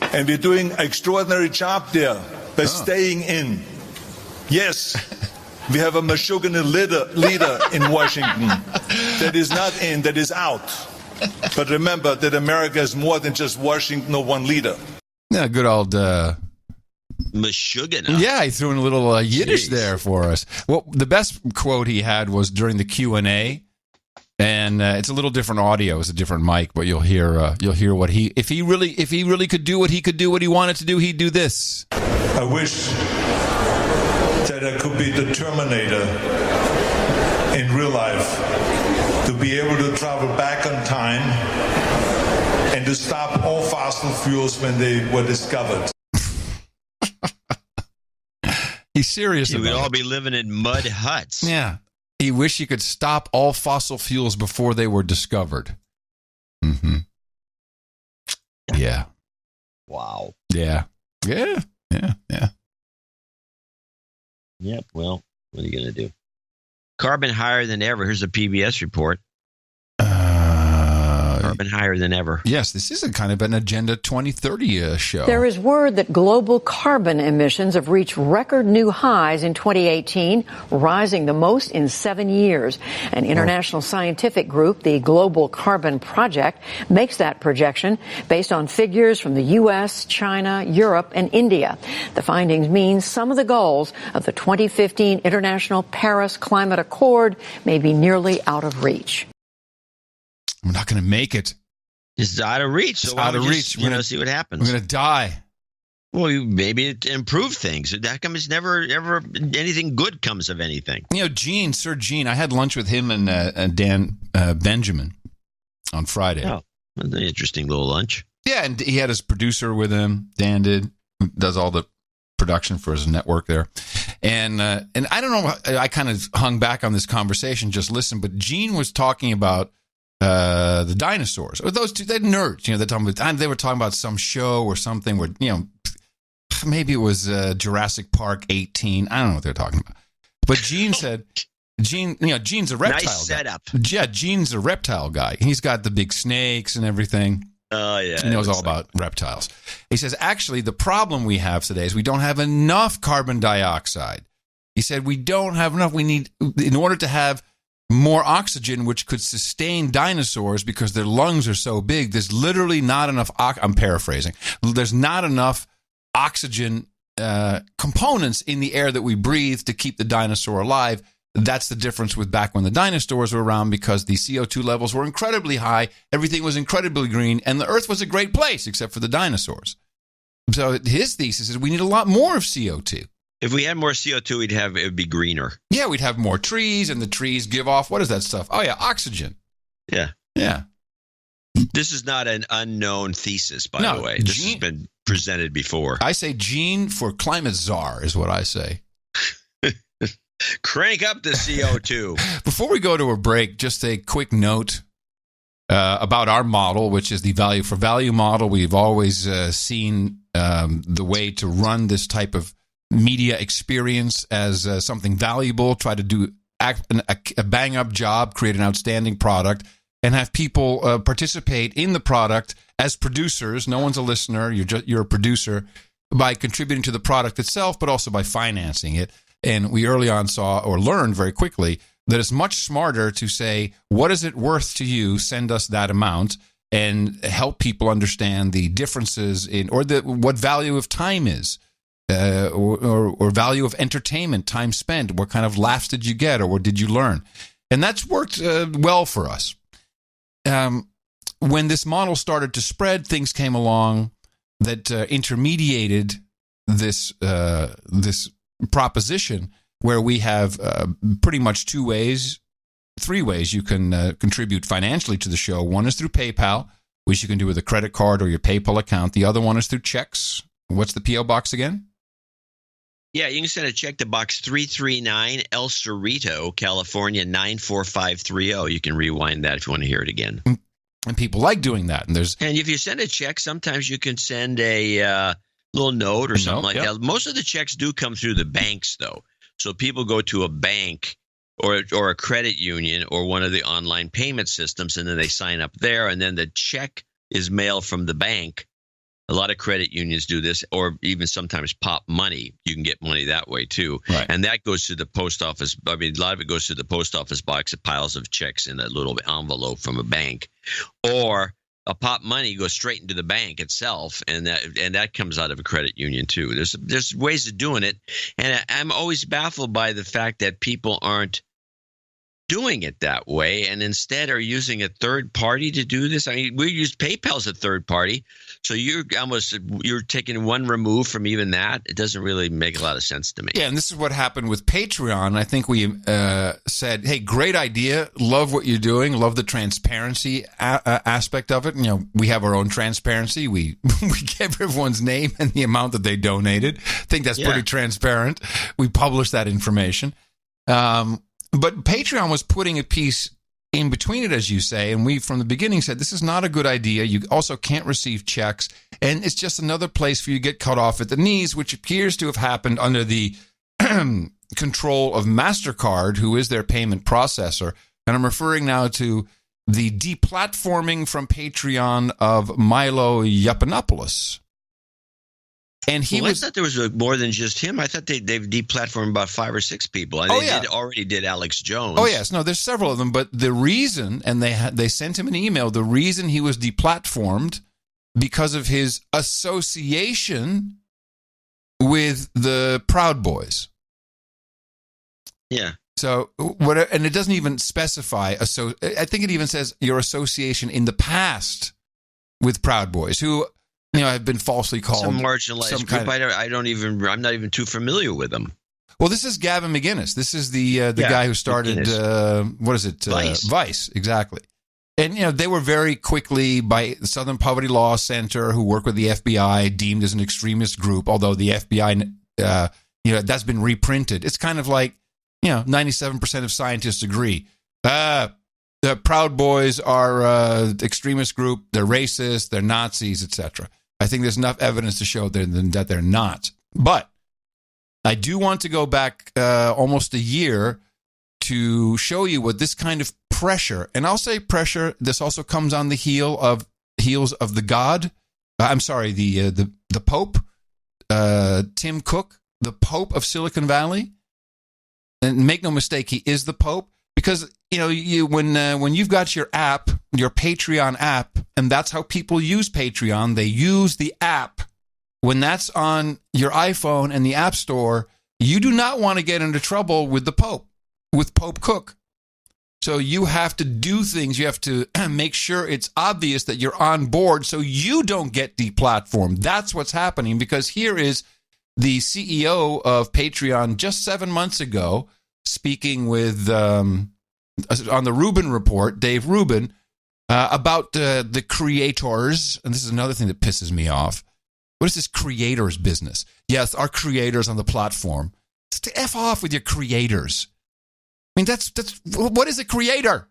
And we're doing an extraordinary job there by staying in. Yes. We have a Meshuggah leader in Washington that is not in, that is out. But remember that America is more than just Washington or one leader. Yeah, good old Meshuggah. Yeah, he threw in a little Yiddish there for us. Well, the best quote he had was during the Q&A, and it's a little different audio, it's a different mic, but you'll hear what if he really could do what he wanted to do, he'd do this. I wish that I could be the Terminator in real life, to be able to travel back on time and to stop all fossil fuels when they were discovered. He's serious about it. We'd all be living in mud huts. Yeah. He wished he could stop all fossil fuels before they were discovered. Mm-hmm. Yeah. Wow. Yeah. Yeah. Yeah. Yeah. Yep. Well, what are you going to do? Carbon higher than ever. Here's a PBS report. Carbon higher than ever. Yes, this is a kind of an Agenda 2030 show. There is word that global carbon emissions have reached record new highs in 2018, rising the most in 7 years. An international scientific group, the Global Carbon Project, makes that projection based on figures from the U.S., China, Europe, and India. The findings mean some of the goals of the 2015 International Paris Climate Accord may be nearly out of reach. We're not going to make it. It's out of reach. So out of reach. We're going to see what happens. We're going to die. Well, maybe it improve things. That comes never, ever anything good comes of anything. You know, Sir Gene, I had lunch with him and Dan Benjamin on Friday. Oh, an interesting little lunch. Yeah, and he had his producer with him. Dan does all the production for his network there. And I don't know, I kind of hung back on this conversation, just listened, but Gene was talking about the dinosaurs, or those two, they're nerds, you know, they were talking about some show or something where, you know, maybe it was Jurassic Park 18. I don't know what they're talking about. But Gene said, Gene's a reptile nice setup. guy. Yeah, Gene's a reptile guy. He's got the big snakes and everything. Oh, yeah. He knows all about reptiles. He says, actually, the problem we have today is we don't have enough carbon dioxide. He said, we don't have enough. We need, in order to have more oxygen, which could sustain dinosaurs because their lungs are so big, there's literally not enough, I'm paraphrasing, there's not enough oxygen components in the air that we breathe to keep the dinosaur alive. That's the difference with back when the dinosaurs were around, because the CO2 levels were incredibly high, everything was incredibly green, and the Earth was a great place except for the dinosaurs. So his thesis is we need a lot more of CO2. If we had more CO2, it would be greener. Yeah, we'd have more trees, and the trees give off, what is that stuff? Oh, yeah, oxygen. Yeah. Yeah. This is not an unknown thesis, by the way. This has been presented before. I say Gene for climate czar is what I say. Crank up the CO2. Before we go to a break, just a quick note about our model, which is the value for value model. We've always seen the way to run this type of media experience as something valuable, try to do a bang-up job, create an outstanding product, and have people participate in the product as producers. No one's a listener. You're a producer by contributing to the product itself, but also by financing it. And we early on saw or learned very quickly that it's much smarter to say, what is it worth to you? Send us that amount, and help people understand the differences in, or what value of time is. Or value of entertainment, time spent. What kind of laughs did you get, or what did you learn? And that's worked well for us. When this model started to spread, things came along that intermediated this proposition, where we have pretty much three ways you can contribute financially to the show. One is through PayPal, which you can do with a credit card or your PayPal account. The other one is through checks. What's the P.O. box again? Yeah, you can send a check to Box 339, El Cerrito, California, 94530. You can rewind that if you want to hear it again. And people like doing that. And if you send a check, sometimes you can send a little note or something like that. Most of the checks do come through the banks, though. So people go to a bank or a credit union or one of the online payment systems, and then they sign up there, and then the check is mailed from the bank. A lot of credit unions do this, or even sometimes Pop Money. You can get money that way, too. Right. And that goes to the post office. I mean, a lot of it goes to the post office box, piles of checks in a little envelope from a bank. Or a Pop Money goes straight into the bank itself, and that comes out of a credit union, too. There's ways of doing it. And I'm always baffled by the fact that people aren't doing it that way, and instead are using a third party to do this. I mean, we use PayPal as a third party, so you're taking one remove from even that. It doesn't really make a lot of sense to me. Yeah, and this is what happened with Patreon. I think we said, "Hey, great idea. Love what you're doing. Love the transparency aspect of it. You know, we have our own transparency. We give everyone's name and the amount that they donated. I think that's pretty transparent. We publish that information." But Patreon was putting a piece in between it, as you say, and we from the beginning said this is not a good idea. You also can't receive checks, and it's just another place for you to get cut off at the knees, which appears to have happened under the control of MasterCard, who is their payment processor. And I'm referring now to the deplatforming from Patreon of Milo Yiannopoulos. And he I thought there was more than just him. I thought they've deplatformed about 5 or 6 people. They already did Alex Jones. Oh, yes. No, there's several of them. But the reason, and they sent him an email, the reason he was deplatformed because of his association with the Proud Boys. Yeah. So, and it doesn't even specify, I think it even says your association in the past with Proud Boys, who... have been falsely called some marginalized group. I'm not even too familiar with them. Well, this is Gavin McInnes. This is the guy who started Vice, exactly. And they were very quickly by the Southern Poverty Law Center, who work with the FBI, deemed as an extremist group. Although the FBI, that's been reprinted. It's kind of like 97% of scientists agree. The Proud Boys are an extremist group. They're racist. They're Nazis, etc. I think there's enough evidence to show that they're not. But I do want to go back almost a year to show you what this kind of pressure, and I'll say pressure, this also comes on the heels of the God. The Pope, Tim Cook, the Pope of Silicon Valley. And make no mistake, he is the Pope. Because, when you've got your app, your Patreon app, and that's how people use Patreon, they use the app. When that's on your iPhone and the App Store, you do not want to get into trouble with the Pope, with Pope Cook. So you have to do things. You have to make sure it's obvious that you're on board so you don't get deplatformed. That's what's happening, because here is the CEO of Patreon just 7 months ago, speaking with on the Rubin Report, Dave Rubin, about the creators. And this is another thing that pisses me off. What is this creators business? Yes, our creators on the platform. It's to F off with your creators. I mean, that's what is a creator?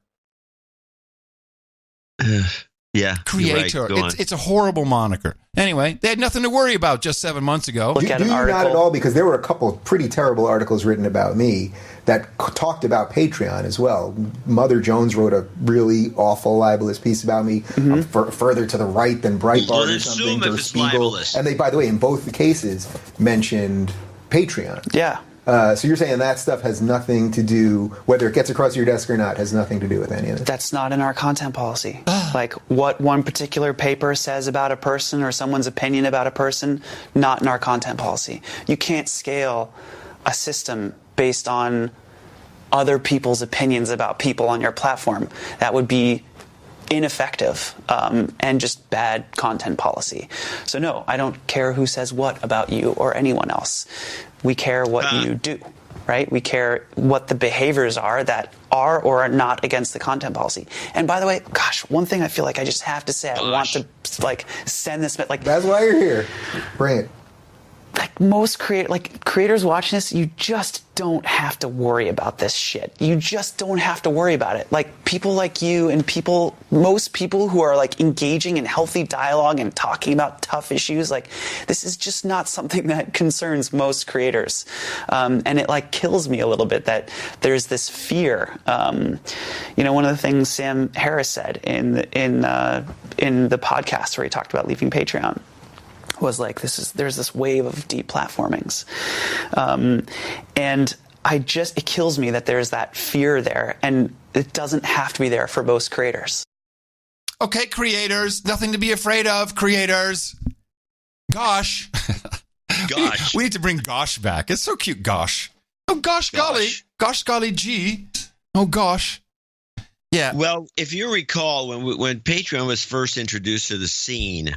Yeah, creator. Right. It's a horrible moniker. Anyway, they had nothing to worry about just 7 months ago. Do you not at all? Because there were a couple of pretty terrible articles written about me that talked about Patreon as well. Mother Jones wrote a really awful libelous piece about me, further to the right than Breitbart or something. Or Spiegel. And they, by the way, in both the cases, mentioned Patreon. Yeah. So you're saying that stuff has nothing to do, whether it gets across your desk or not, has nothing to do with any of it? That's not in our content policy. Like what one particular paper says about a person or someone's opinion about a person, not in our content policy. You can't scale a system based on other people's opinions about people on your platform. That would be ineffective and just bad content policy. So no, I don't care who says what about you or anyone else. We care what you do, right? We care what the behaviors are that are or are not against the content policy. And by the way, gosh, one thing I feel like I just have to say, I want to send this, that's why you're here. Bring it. Most creators watching this, you just don't have to worry about this shit. You just don't have to worry about it. People like you and most people who are engaging in healthy dialogue and talking about tough issues, this is just not something that concerns most creators. And it kills me a little bit that there's this fear. One of the things Sam Harris said in the podcast where he talked about leaving Patreon was there's this wave of deplatformings. And it kills me that there's that fear there, and it doesn't have to be there for most creators. Okay, creators, nothing to be afraid of, creators. Gosh. Gosh. We need to bring Gosh back. It's so cute, Gosh. Oh, gosh golly. Gosh golly gee. Oh, gosh. Yeah. Well, if you recall, when Patreon was first introduced to the scene,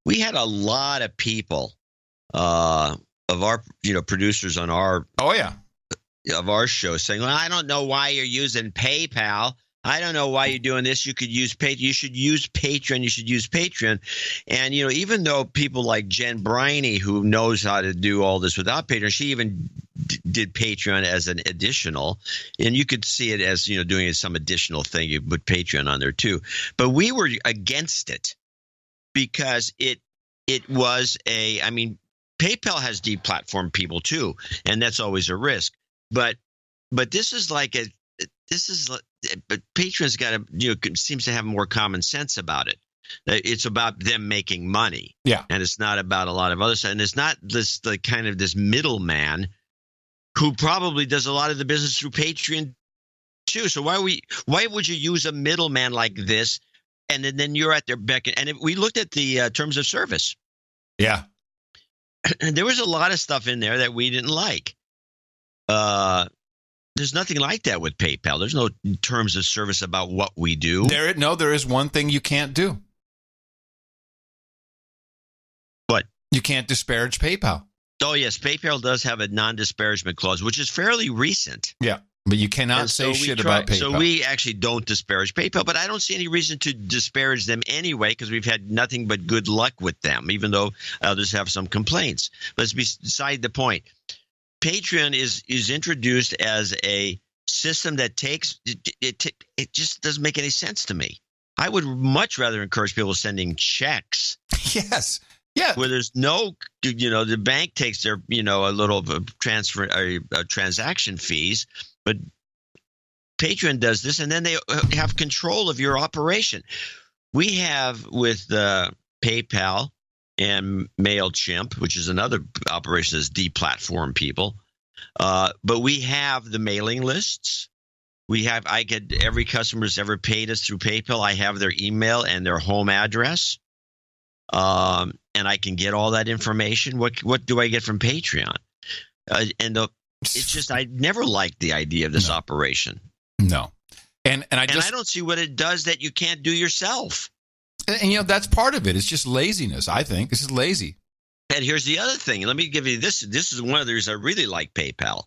we had a lot of people of our producers on our of our show saying, well, I don't know why you're using PayPal. I don't know why you're doing this. You could use Patreon. You should use Patreon. You should use Patreon. And, even though people like Jen Briney, who knows how to do all this without Patreon, she even did Patreon as an additional, and you could see it as, doing some additional thing. You put Patreon on there too. But we were against it because it was PayPal has deplatformed people too, and that's always a risk. But this is but Patreon's got seems to have more common sense about it. It's about them making money, and it's not about a lot of other stuff. And it's not this middleman who probably does a lot of the business through Patreon too. So why would you use a middleman like this? And then you're at their beck. And we looked at the terms of service. Yeah. And there was a lot of stuff in there that we didn't like. There's nothing like that with PayPal. There's no terms of service about what we do. There is one thing you can't do. What? You can't disparage PayPal. Oh, yes. PayPal does have a non-disparagement clause, which is fairly recent. Yeah. But you cannot say shit about PayPal. So we actually don't disparage PayPal, but I don't see any reason to disparage them anyway because we've had nothing but good luck with them, even though others have some complaints. But it's beside the point. Patreon is introduced as a system that takes it just doesn't make any sense to me. I would much rather encourage people sending checks. Yes. Yeah. Where there's no, the bank takes their, a little transfer transaction fees. But Patreon does this, and then they have control of your operation. We have with PayPal and MailChimp, which is another operation that's deplatform people. But we have the mailing lists. Every customer who's ever paid us through PayPal, I have their email and their home address. And I can get all that information. What do I get from Patreon? It's just I never liked the idea of this operation. No, and I don't see what it does that you can't do yourself. And that's part of it. It's just laziness. I think this is lazy. And here's the other thing. Let me give you this. This is one of the reasons I really like PayPal.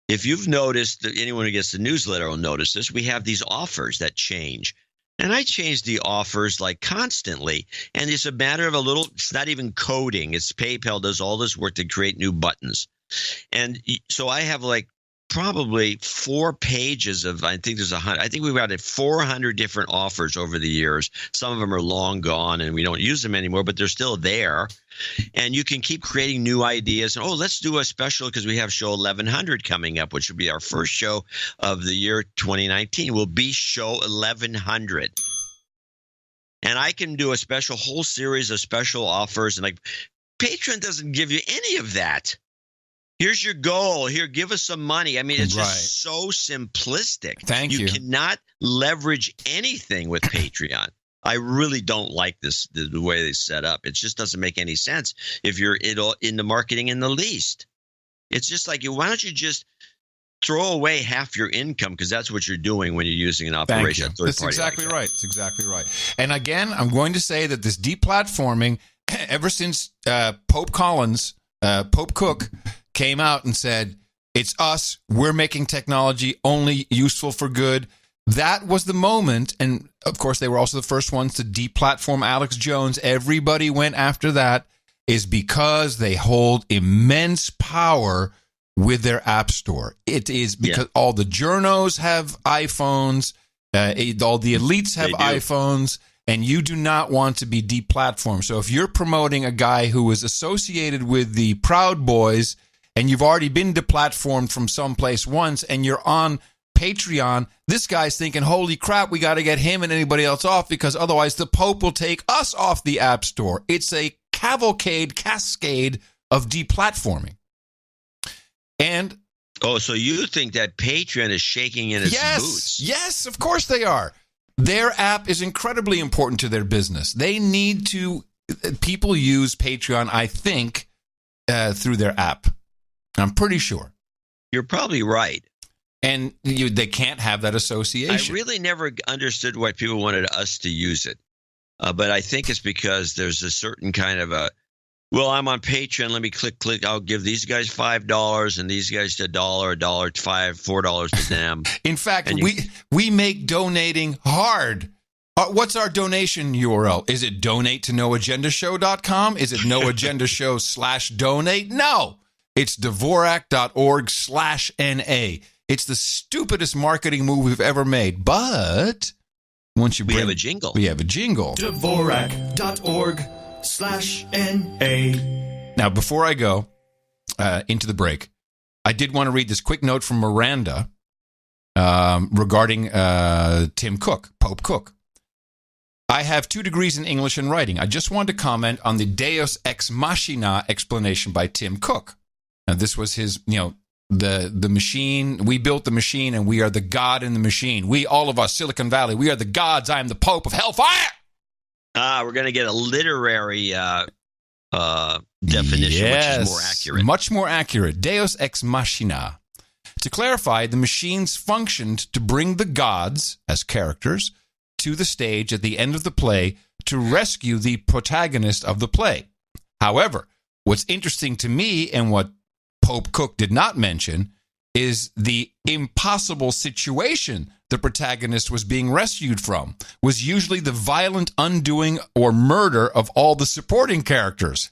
If you've noticed, anyone who gets the newsletter will notice this. We have these offers that change. And I change the offers like constantly. And it's a matter of it's not even coding. It's PayPal does all this work to create new buttons. And so I have probably 4 pages of, I think there's 100. I think we've got 400 different offers over the years. Some of them are long gone and we don't use them anymore, but they're still there. And you can keep creating new ideas. And, let's do a special because we have show 1100 coming up, which will be our first show of the year 2019. Will be show 1100. And I can do a whole series of special offers. And Patreon doesn't give you any of that. Here's your goal. Here, give us some money. I mean, it's just so simplistic. Thank you. You cannot leverage anything with Patreon. I really don't like the way they set up. It just doesn't make any sense if you're into marketing in the least. It's just why don't you just throw away half your income because that's what you're doing when you're using an operation. That's exactly right. It's exactly right. And again, I'm going to say that this deplatforming, ever since Pope Cook came out and said, it's us, we're making technology only useful for good. That was the moment. And of course, they were also the first ones to deplatform Alex Jones. Everybody went after that is because they hold immense power with their app store. It is because all the journos have iPhones, all the elites have iPhones, and you do not want to be deplatformed. So if you're promoting a guy who was associated with the Proud Boys and you've already been deplatformed from someplace once and you're on Patreon, this guy's thinking, holy crap, we got to get him and anybody else off because otherwise the Pope will take us off the App Store. It's a cascade of deplatforming. And so you think that Patreon is shaking in its boots? Yes, of course they are. Their app is incredibly important to their business. They need to, people use Patreon, I think, through their app. I'm pretty sure. You're probably right. And they can't have that association. I really never understood why people wanted us to use it. But I think it's because there's a certain kind of I'm on Patreon. Let me click. I'll give these guys $5 and these guys $1, $1, $5, $4 to them. In fact, we make donating hard. What's our donation URL? Is it donate to noagendashow.com? Is it noagendashow/donate? No. It's Dvorak.org/NA. It's the stupidest marketing move we've ever made. But once we have a jingle. We have a jingle. Dvorak.org/NA. Now, before I go into the break, I did want to read this quick note from Miranda regarding Tim Cook, Pope Cook. I have 2 degrees in English and writing. I just wanted to comment on the Deus Ex Machina explanation by Tim Cook. Now, this was his, the machine. We built the machine, and we are the God in the machine. We, all of us, Silicon Valley, we are the gods. I am the Pope of Hellfire. We're going to get a literary definition, which is more accurate. Much more accurate. Deus Ex Machina. To clarify, the machines functioned to bring the gods, as characters, to the stage at the end of the play to rescue the protagonist of the play. However, what's interesting to me and what Pope Cook did not mention is the impossible situation the protagonist was being rescued from was usually the violent undoing or murder of all the supporting characters.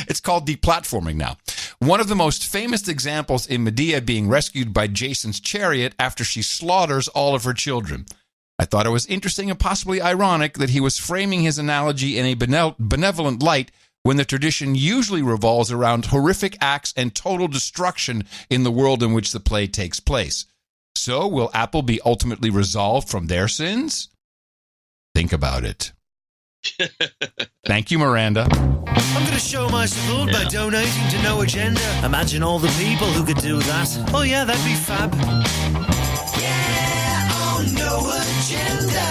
It's called deplatforming now. One of the most famous examples in Medea being rescued by Jason's chariot after she slaughters all of her children. I thought it was interesting and possibly ironic that he was framing his analogy in a benevolent light when the tradition usually revolves around horrific acts and total destruction in the world in which the play takes place. So, will Apple be ultimately resolved from their sins? Think about it. Thank you, Miranda. I'm going to show my support by donating to No Agenda. Imagine all the people who could do that. Oh, yeah, that'd be fab. Yeah, on No Agenda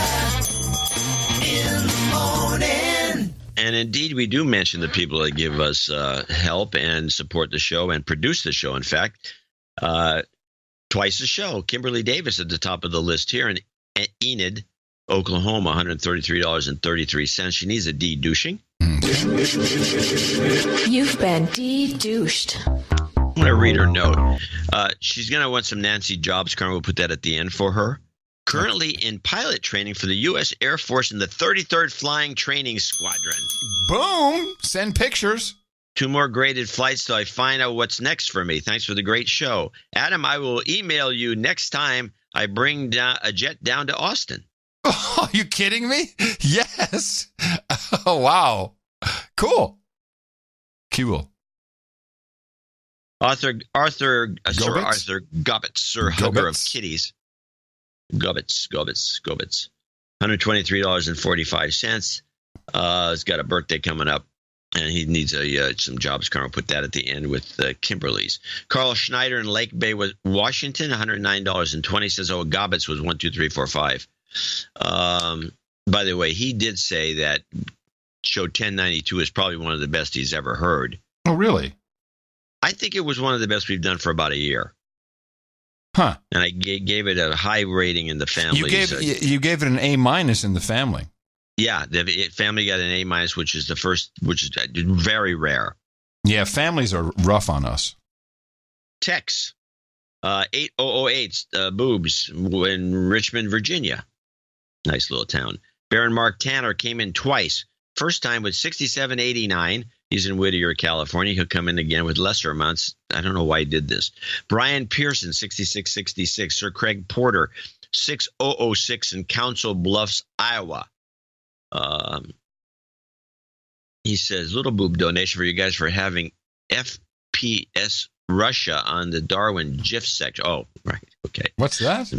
in the morning. And indeed, we do mention the people that give us help and support the show and produce the show. In fact, twice the show. Kimberly Davis at the top of the list here in Enid, Oklahoma, $133.33. She needs a de-douching. You've been de-douched. I'm going to read her note. She's going to want some Nancy Jobs. Carmen will put that at the end for her. Currently in pilot training for the U.S. Air Force in the 33rd Flying Training Squadron. Boom! Send pictures. 2 more graded flights till I find out what's next for me. Thanks for the great show. Adam, I will email you next time I bring a jet down to Austin. Oh, are you kidding me? Yes. Oh, wow. Cool. Sir Arthur Gobbets, hugger of kitties. Gobbets. $123.45. He's got a birthday coming up, and he needs some jobs. Carl put that at the end with Kimberly's. Carl Schneider in Lake Bay, Washington, $109.20. Says, oh, Gobbets was 1, 2, 3, 4, 5. By the way, he did say that show 1092 is probably one of the best he's ever heard. Oh, really? I think it was one of the best we've done for about a year. Huh. And I gave it a high rating in the family. You gave it an A- in the family. Yeah, the family got an A-, which is the first, which is very rare. Yeah, families are rough on us. Tex, 8008, Boobs in Richmond, Virginia. Nice little town. Baron Mark Tanner came in twice. First time with 6789. He's in Whittier, California. He'll come in again with lesser amounts. I don't know why he did this. Brian Pearson, 6666. Sir Craig Porter, 6006 in Council Bluffs, Iowa. He says, little boob donation for you guys for having FPS Russia on the Darwin GIF section. Oh, right. Okay. What's that?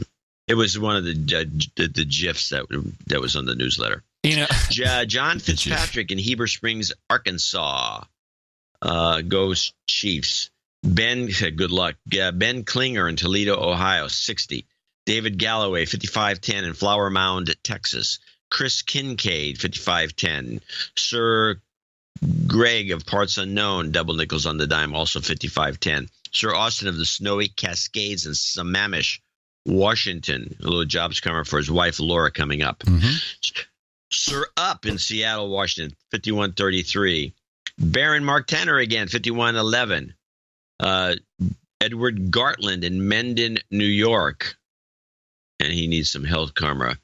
It was one of the GIFs that was on the newsletter. John Fitzpatrick in Heber Springs, Arkansas. Go Chiefs. Ben said, good luck. Ben Klinger in Toledo, Ohio, 60. David Galloway, 5510 in Flower Mound, Texas. Chris Kincaid, 5510. Sir Greg of Parts Unknown, double nickels on the dime, also 5510. Sir Austin of the Snowy Cascades in Sammamish, Washington. A little jobs coming for his wife, Laura, coming up. Mm-hmm. Sir Up in Seattle, Washington, 5133. Baron Mark Tanner again, 5111. Edward Gartland in Mendon, New York. And he needs some health karma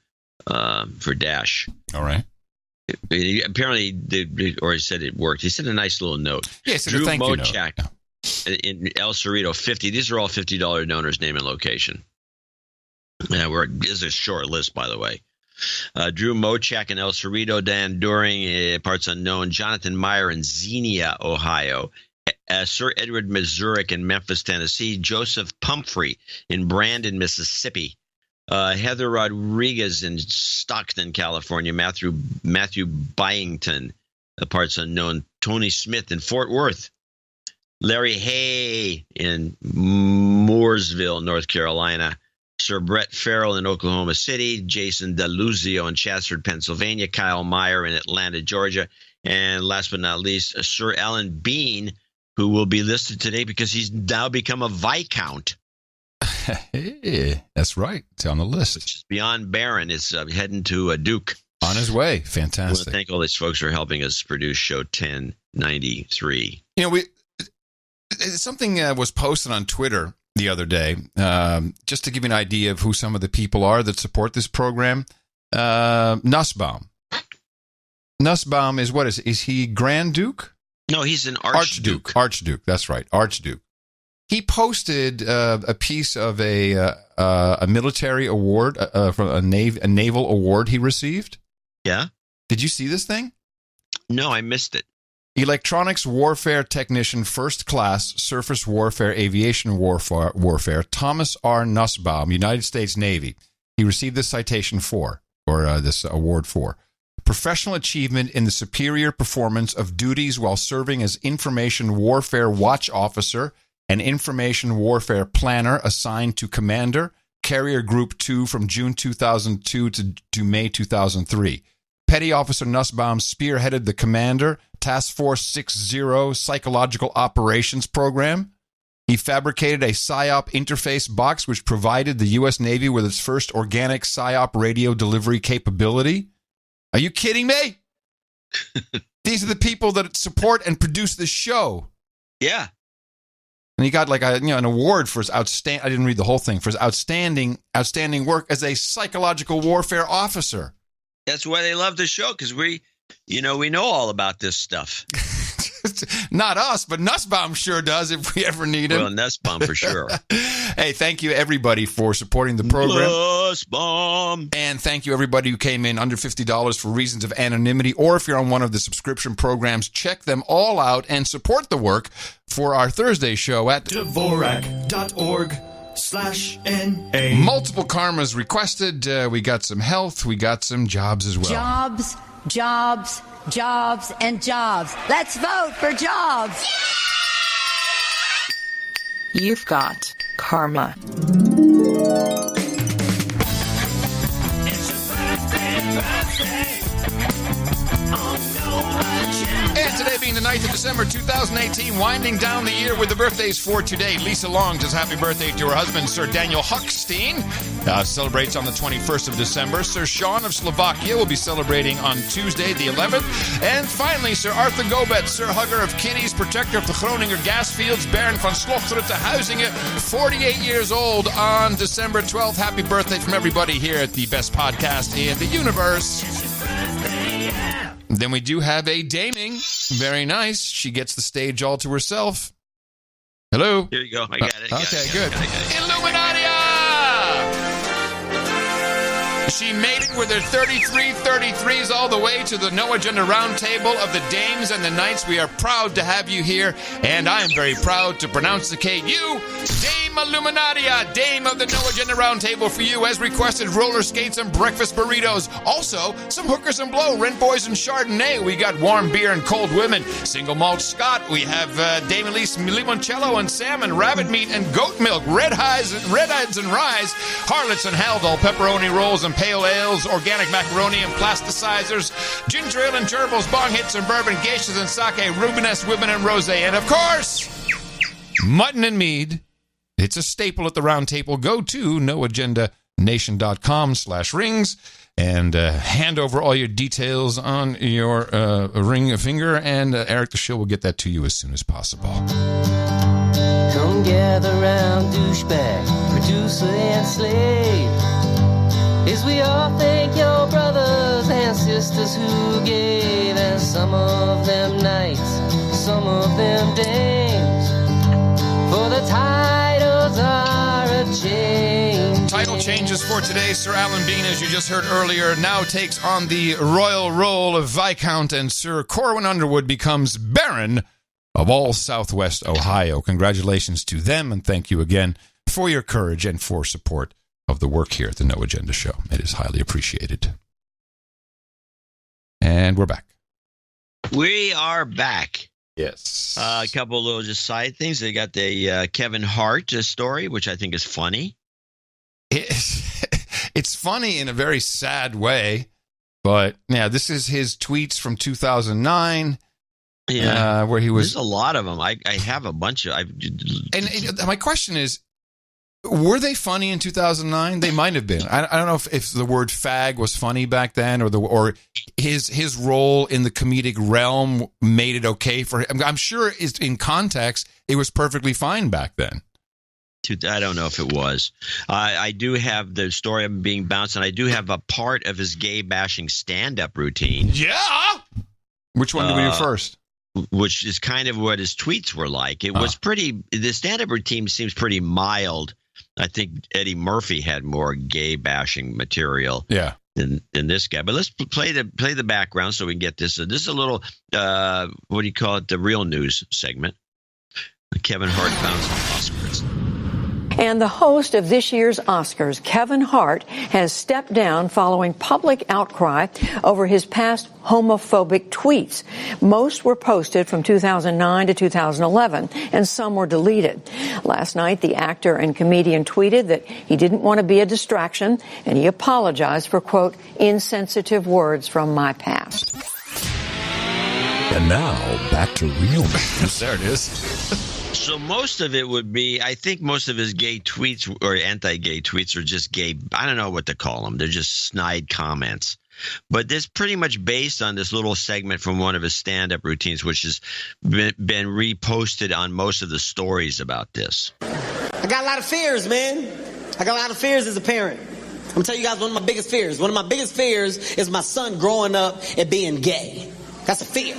for Dash. All right. Apparently, or he said it worked. He sent a nice little note. Yeah, Drew Mochak. in El Cerrito, 50. These are all $50 donors, name and location. This is a short list, by the way. Drew Mochak in El Cerrito, Dan Doring, parts unknown, Jonathan Meyer in Xenia, Ohio, Sir Edward Mazurek in Memphis, Tennessee, Joseph Pumphrey in Brandon, Mississippi, Heather Rodriguez in Stockton, California, Matthew Byington, parts unknown, Tony Smith in Fort Worth, Larry Hay in Mooresville, North Carolina, Sir Brett Farrell in Oklahoma City, Jason DeLuzio in Chatsford, Pennsylvania, Kyle Meyer in Atlanta, Georgia, and last but not least, Sir Alan Bean, who will be listed today because he's now become a Viscount. Hey, that's right. It's on the list. Which is beyond Baron. It's heading to a Duke. On his way. I Fantastic. want to thank all these folks for helping us produce show 1093. Something was posted on Twitter the other day, just to give you an idea of who some of the people are that support this program. Nussbaum. Nussbaum is what? Is he Grand Duke? No, he's an Archduke. Archduke, that's right, Archduke. He posted a piece of a military award, from a naval award he received. Yeah? Did you see this thing? No, I missed it. Electronics Warfare Technician First Class Surface Warfare Aviation Warfare Thomas R. Nussbaum, United States Navy. He received this citation this award for professional achievement in the superior performance of duties while serving as Information Warfare Watch Officer and Information Warfare Planner assigned to Commander, Carrier Group 2 from June 2002 to May 2003. Petty Officer Nussbaum spearheaded the Commander Task Force 60 Psychological Operations Program. He fabricated a PSYOP interface box which provided the U.S. Navy with its first organic PSYOP radio delivery capability. Are you kidding me? These are the people that support and produce this show. Yeah. And he got an award for his outstanding. I didn't read the whole thing, for his outstanding work as a psychological warfare officer. That's why they love the show, because we know all about this stuff. Not us, but Nussbaum sure does if we ever need him. Well, Nussbaum for sure. Hey, thank you, everybody, for supporting the program. Nussbaum. And thank you, everybody who came in under $50 for reasons of anonymity, or if you're on one of the subscription programs, check them all out and support the work for our Thursday show at Dvorak.org/NA. Multiple karmas requested. We got some health. We got some jobs as well. Jobs, jobs, jobs, and jobs. Let's vote for jobs. You've got karma. And today being the 9th of December 2018, winding down the year with the birthdays for today. Lisa Long says happy birthday to her husband, Sir Daniel Huckstein. Celebrates on the 21st of December. Sir Sean of Slovakia will be celebrating on Tuesday, the 11th. And finally, Sir Arthur Gobet, Sir Hugger of Kitties, protector of the Groninger gas fields, Baron van Slochteren to Huizinge, 48 years old on December 12th. Happy birthday from everybody here at the best podcast in the universe. Then we do have a Daming. Very nice. She gets the stage all to herself. Hello? Here you go. I got it. Okay, good. Illuminatia! She made it with her 33s all the way to the No Agenda Roundtable of the Dames and the Knights. We are proud to have you here, and I am very proud to pronounce-icate you, Dame Illuminatia, Dame of the No Agenda Roundtable for you, as requested, roller skates and breakfast burritos. Also, some hookers and blow, Rent Boys and Chardonnay. We got warm beer and cold women. Single malt Scott. We have Dame Elise limoncello and salmon, rabbit meat and goat milk, red eyes and rye, harlots and haldol, pepperoni rolls and pale ales, organic macaroni and plasticizers, ginger ale and gerbils, bong hits and bourbon, geishas and sake, Rubenesque women and rosé, and of course, mutton and mead. It's a staple at the round table. Go to noagendanation.com/rings and hand over all your details on your ring finger, and Eric the Shill will get that to you as soon as possible. Come gather round, douchebag, producer and slave, as we all thank your brothers and sisters who gave, and some of them knights, some of them dames, titles are a change. Title changes for today. Sir Alan Bean, as you just heard earlier, now takes on the royal role of Viscount, and Sir Corwin Underwood becomes Baron of all Southwest Ohio. Congratulations to them, and thank you again for your courage and for support of the work here at the No Agenda Show. It is highly appreciated. And we're back. We are back. Yes. A couple of little just side things. They got the Kevin Hart story, which I think is funny. It's funny in a very sad way, but yeah, this is his tweets from 2009. Yeah, where he was. There's a lot of them. I have a bunch of. And my question is, were they funny in 2009? They might have been. I don't know if the word fag was funny back then, or his role in the comedic realm made it okay for him. I'm sure in context it was perfectly fine back then. I don't know if it was. I do have the story of him being bounced, and I do have a part of his gay bashing stand-up routine. Yeah. Which one do we do first? Which is kind of what his tweets were like. It was pretty. The stand-up routine seems pretty mild. I think Eddie Murphy had more gay bashing material. Yeah. Than this guy. But let's play the background so we can get this. This is a little what do you call it? The real news segment. Kevin Hart bounced Oscars. And the host of this year's Oscars, Kevin Hart, has stepped down following public outcry over his past homophobic tweets. Most were posted from 2009 to 2011, and some were deleted. Last night, the actor and comedian tweeted that he didn't want to be a distraction, and he apologized for, quote, insensitive words from my past. And now, back to real news. There it is. So most of it would be, I think most of his gay tweets or anti-gay tweets are just gay. I don't know what to call them. They're just snide comments. But this pretty much based on this little segment from one of his stand-up routines, which has been reposted on most of the stories about this. I got a lot of fears, man. I got a lot of fears as a parent. I'm going to tell you guys one of my biggest fears. One of my biggest fears is my son growing up and being gay. That's a fear.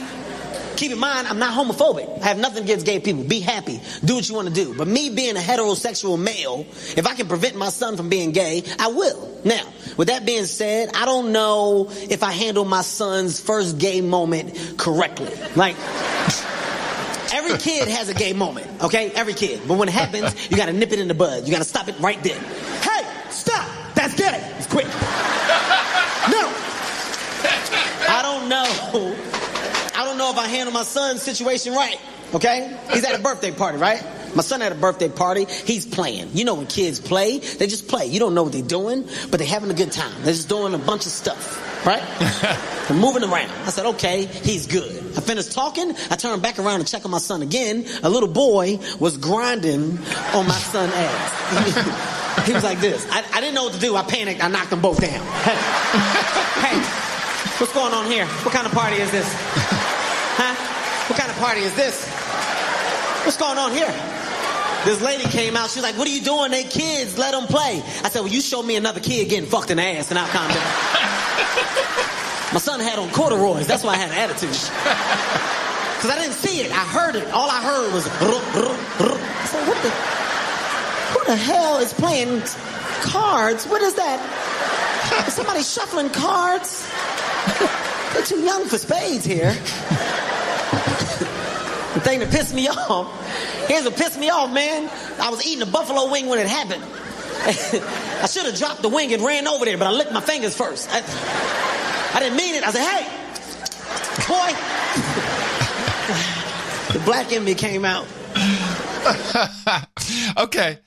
Keep in mind, I'm not homophobic. I have nothing against gay people. Be happy. Do what you want to do. But me being a heterosexual male, if I can prevent my son from being gay, I will. Now, with that being said, I don't know if I handle my son's first gay moment correctly. Like, every kid has a gay moment, okay? Every kid. But when it happens, you got to nip it in the bud. You got to stop it right there. Hey, stop. That's gay. It's quick. No. I don't know. I don't know if I handle my son's situation right, okay? He's at a birthday party, right? My son had a birthday party. He's playing. You know when kids play, they just play. You don't know what they're doing, but they're having a good time. They're just doing a bunch of stuff, right? They're moving around. I said, okay, he's good. I finished talking. I turned back around to check on my son again. A little boy was grinding on my son's ass. He was like this. I didn't know what to do. I panicked. I knocked them both down. Hey, what's going on here? What kind of party is this? Huh? What kind of party is this? What's going on here? This lady came out. She's like, what are you doing? They kids. Let them play. I said, well, you show me another kid getting fucked in the ass and I'll calm down. My son had on corduroys. That's why I had an attitude. Because I didn't see it. I heard it. All I heard was... I said, who the hell is playing cards? What is that? Is somebody shuffling cards? They're too young for spades here. The thing that pissed me off, here's what pissed me off, man. I was eating a buffalo wing when it happened. I should have dropped the wing and ran over there, but I licked my fingers first. I didn't mean it. I said, hey, boy. The black in me came out. Okay.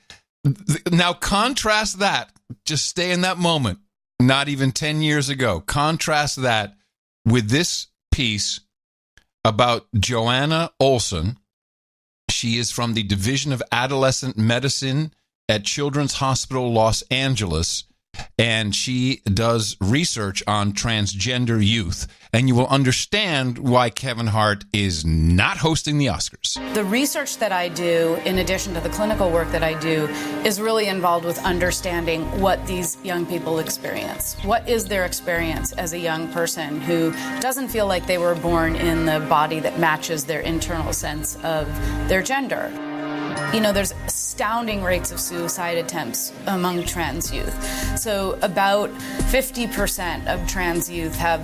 Now contrast that. Just stay in that moment. Not even 10 years ago. Contrast that with this piece about Joanna Olson. She is from the Division of Adolescent Medicine at Children's Hospital Los Angeles, and she does research on transgender youth. And you will understand why Kevin Hart is not hosting the Oscars. The research that I do, in addition to the clinical work that I do, is really involved with understanding what these young people experience. What is their experience as a young person who doesn't feel like they were born in the body that matches their internal sense of their gender? There's astounding rates of suicide attempts among trans youth. So about 50% of trans youth have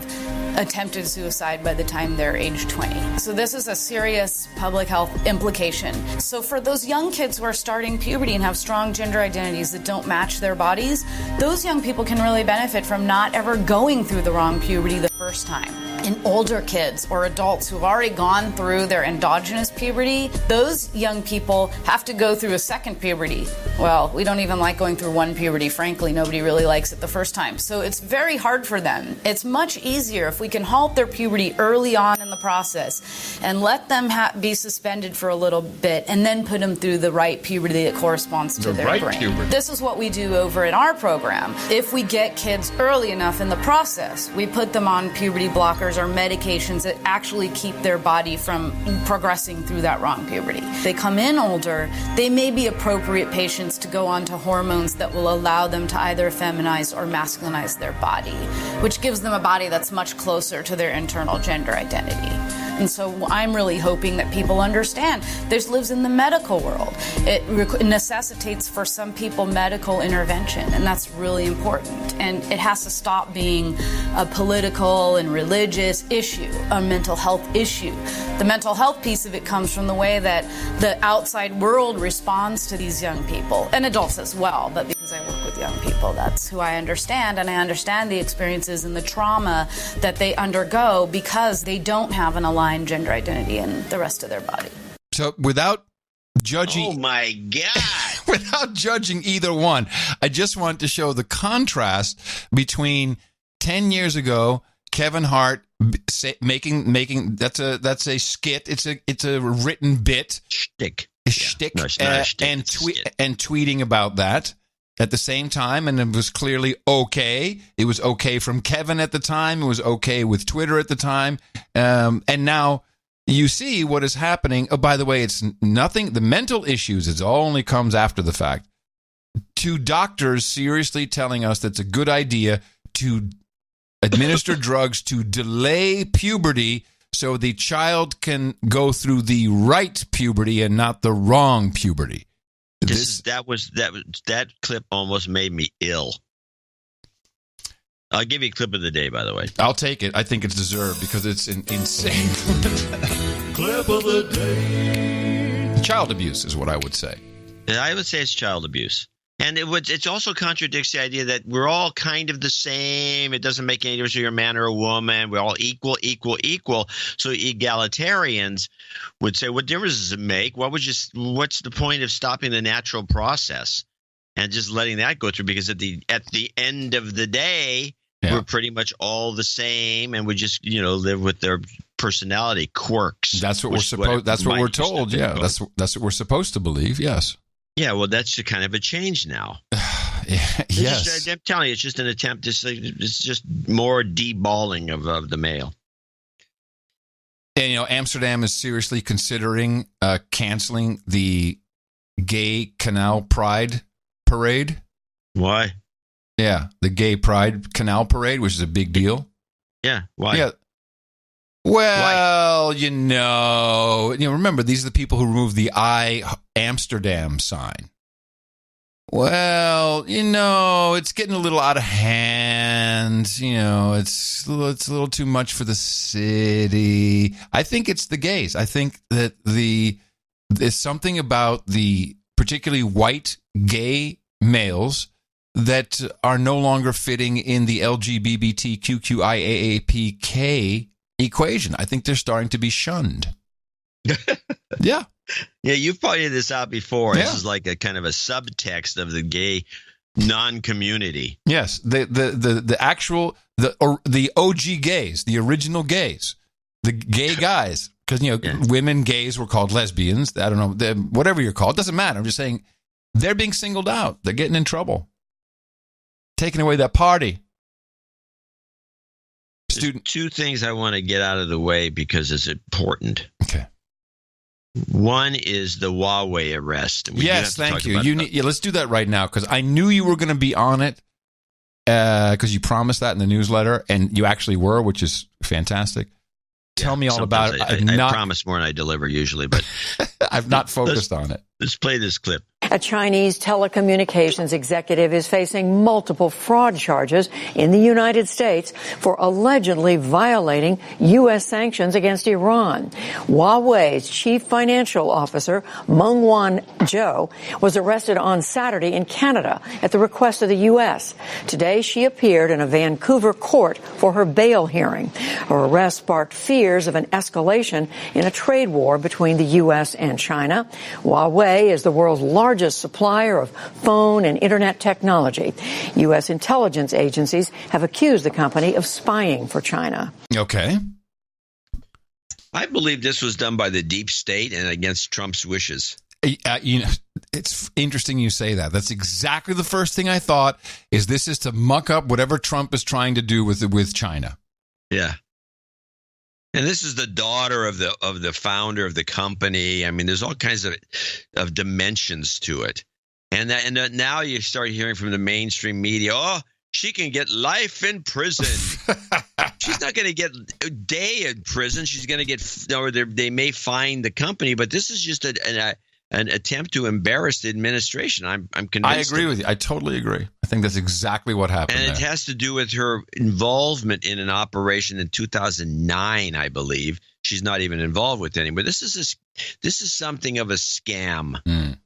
attempted suicide by the time they're age 20. So this is a serious public health implication. So for those young kids who are starting puberty and have strong gender identities that don't match their bodies, those young people can really benefit from not ever going through the wrong puberty the first time. In older kids or adults who've already gone through their endogenous puberty, those young people have to go through a second puberty. Well, we don't even like going through one puberty. Frankly, nobody really likes it the first time. So it's very hard for them. It's much easier if we can halt their puberty early on in the process and let them be suspended for a little bit and then put them through the right puberty that corresponds to their brain. Puberty. This is what we do over in our program. If we get kids early enough in the process, we put them on puberty blockers or medications that actually keep their body from progressing through that wrong puberty. They come in older, they may be appropriate patients to go on to hormones that will allow them to either feminize or masculinize their body, which gives them a body that's much closer to their internal gender identity. And so I'm really hoping that people understand this lives in the medical world. It necessitates for some people medical intervention, and that's really important. And it has to stop being a political and religious issue, a mental health issue. The mental health piece of it comes from the way that the outside world responds to these young people, and adults as well, but because I work with young people, that's who I understand, and I understand the experiences and the trauma that they undergo because they don't have an aligned gender identity in the rest of their body. So without judging... Oh, my God. Without judging either one, I just want to show the contrast between 10 years ago, Kevin Hart making that's a skit. It's a written bit. Shtick. Shtick. No, it's not a shtick, and it's a skit. And tweeting about that at the same time, and it was clearly okay. It was okay from Kevin at the time. It was okay with Twitter at the time. And now you see what is happening. Oh, by the way, it's nothing. The mental issues, it all only comes after the fact. Two doctors seriously telling us that's a good idea to administer drugs to delay puberty so the child can go through the right puberty and not the wrong puberty. That clip almost made me ill. I'll give you a clip of the day, by the way. I'll take it. I think it's deserved because it's insane. Clip of the day. Child abuse is what I would say. I would say it's child abuse. And it also contradicts the idea that we're all kind of the same. It doesn't make any difference if you're a man or a woman. We're all equal. So egalitarians would say, what difference does it make? What's the point of stopping the natural process and just letting that go through? Because at the end of the day, we're pretty much all the same, and we just live with their personality quirks. That's what we're supposed. That's what we're told. Yeah, that's what we're supposed to believe. Yes. Yeah, well, that's kind of a change now. Yes. I'm telling you, it's just an attempt. It's just more deballing of the male. And, Amsterdam is seriously considering canceling the gay canal pride parade. Why? Yeah, the gay pride canal parade, which is a big deal. Yeah, why? Yeah. Well, remember, these are the people who removed the I Amsterdam sign. Well, it's getting a little out of hand. It's a little too much for the city. I think it's the gays. I think that there's something about the particularly white gay males that are no longer fitting in the LGBTQIAAPK equation. I think they're starting to be shunned. Yeah. Yeah, you've pointed this out before. Yeah. This is like a kind of a subtext of the gay non-community. Yes, the actual the OG gays, the original gays, the gay guys, because women gays were called lesbians. I don't know, whatever you're called, doesn't matter. I'm just saying they're being singled out. They're getting in trouble, taking away that party. Two things I want to get out of the way because it's important. Okay. One is the Huawei arrest. Yes, thank you. Let's do that right now because I knew you were going to be on it because you promised that in the newsletter, and you actually were, which is fantastic. tell me all about it. I promise more than I deliver usually, but I've not focused on it. Let's play this clip. A Chinese telecommunications executive is facing multiple fraud charges in the United States for allegedly violating U.S. sanctions against Iran. Huawei's chief financial officer, Meng Wanzhou, was arrested on Saturday in Canada at the request of the U.S. Today, she appeared in a Vancouver court for her bail hearing. Her arrest sparked fears of an escalation in a trade war between the U.S. and China. Huawei is the world's largest supplier of phone and internet technology. U.S. intelligence agencies have accused the company of spying for China. Okay. I believe this was done by the deep state and against Trump's wishes. It's interesting you say that. That's exactly the first thing I thought, is this is to muck up whatever Trump is trying to do with China. Yeah. And this is the daughter of the founder of the company. I mean, there's all kinds of dimensions to it. And now you start hearing from the mainstream media, oh, she can get life in prison. She's not going to get a day in prison. She's going to get, or they may fine the company. But this is just an attempt to embarrass the administration. I'm convinced. I agree with you. I totally agree. I think that's exactly what happened. And it has to do with her involvement in an operation in 2009, I believe. She's not even involved with anymore. This is something of a scam.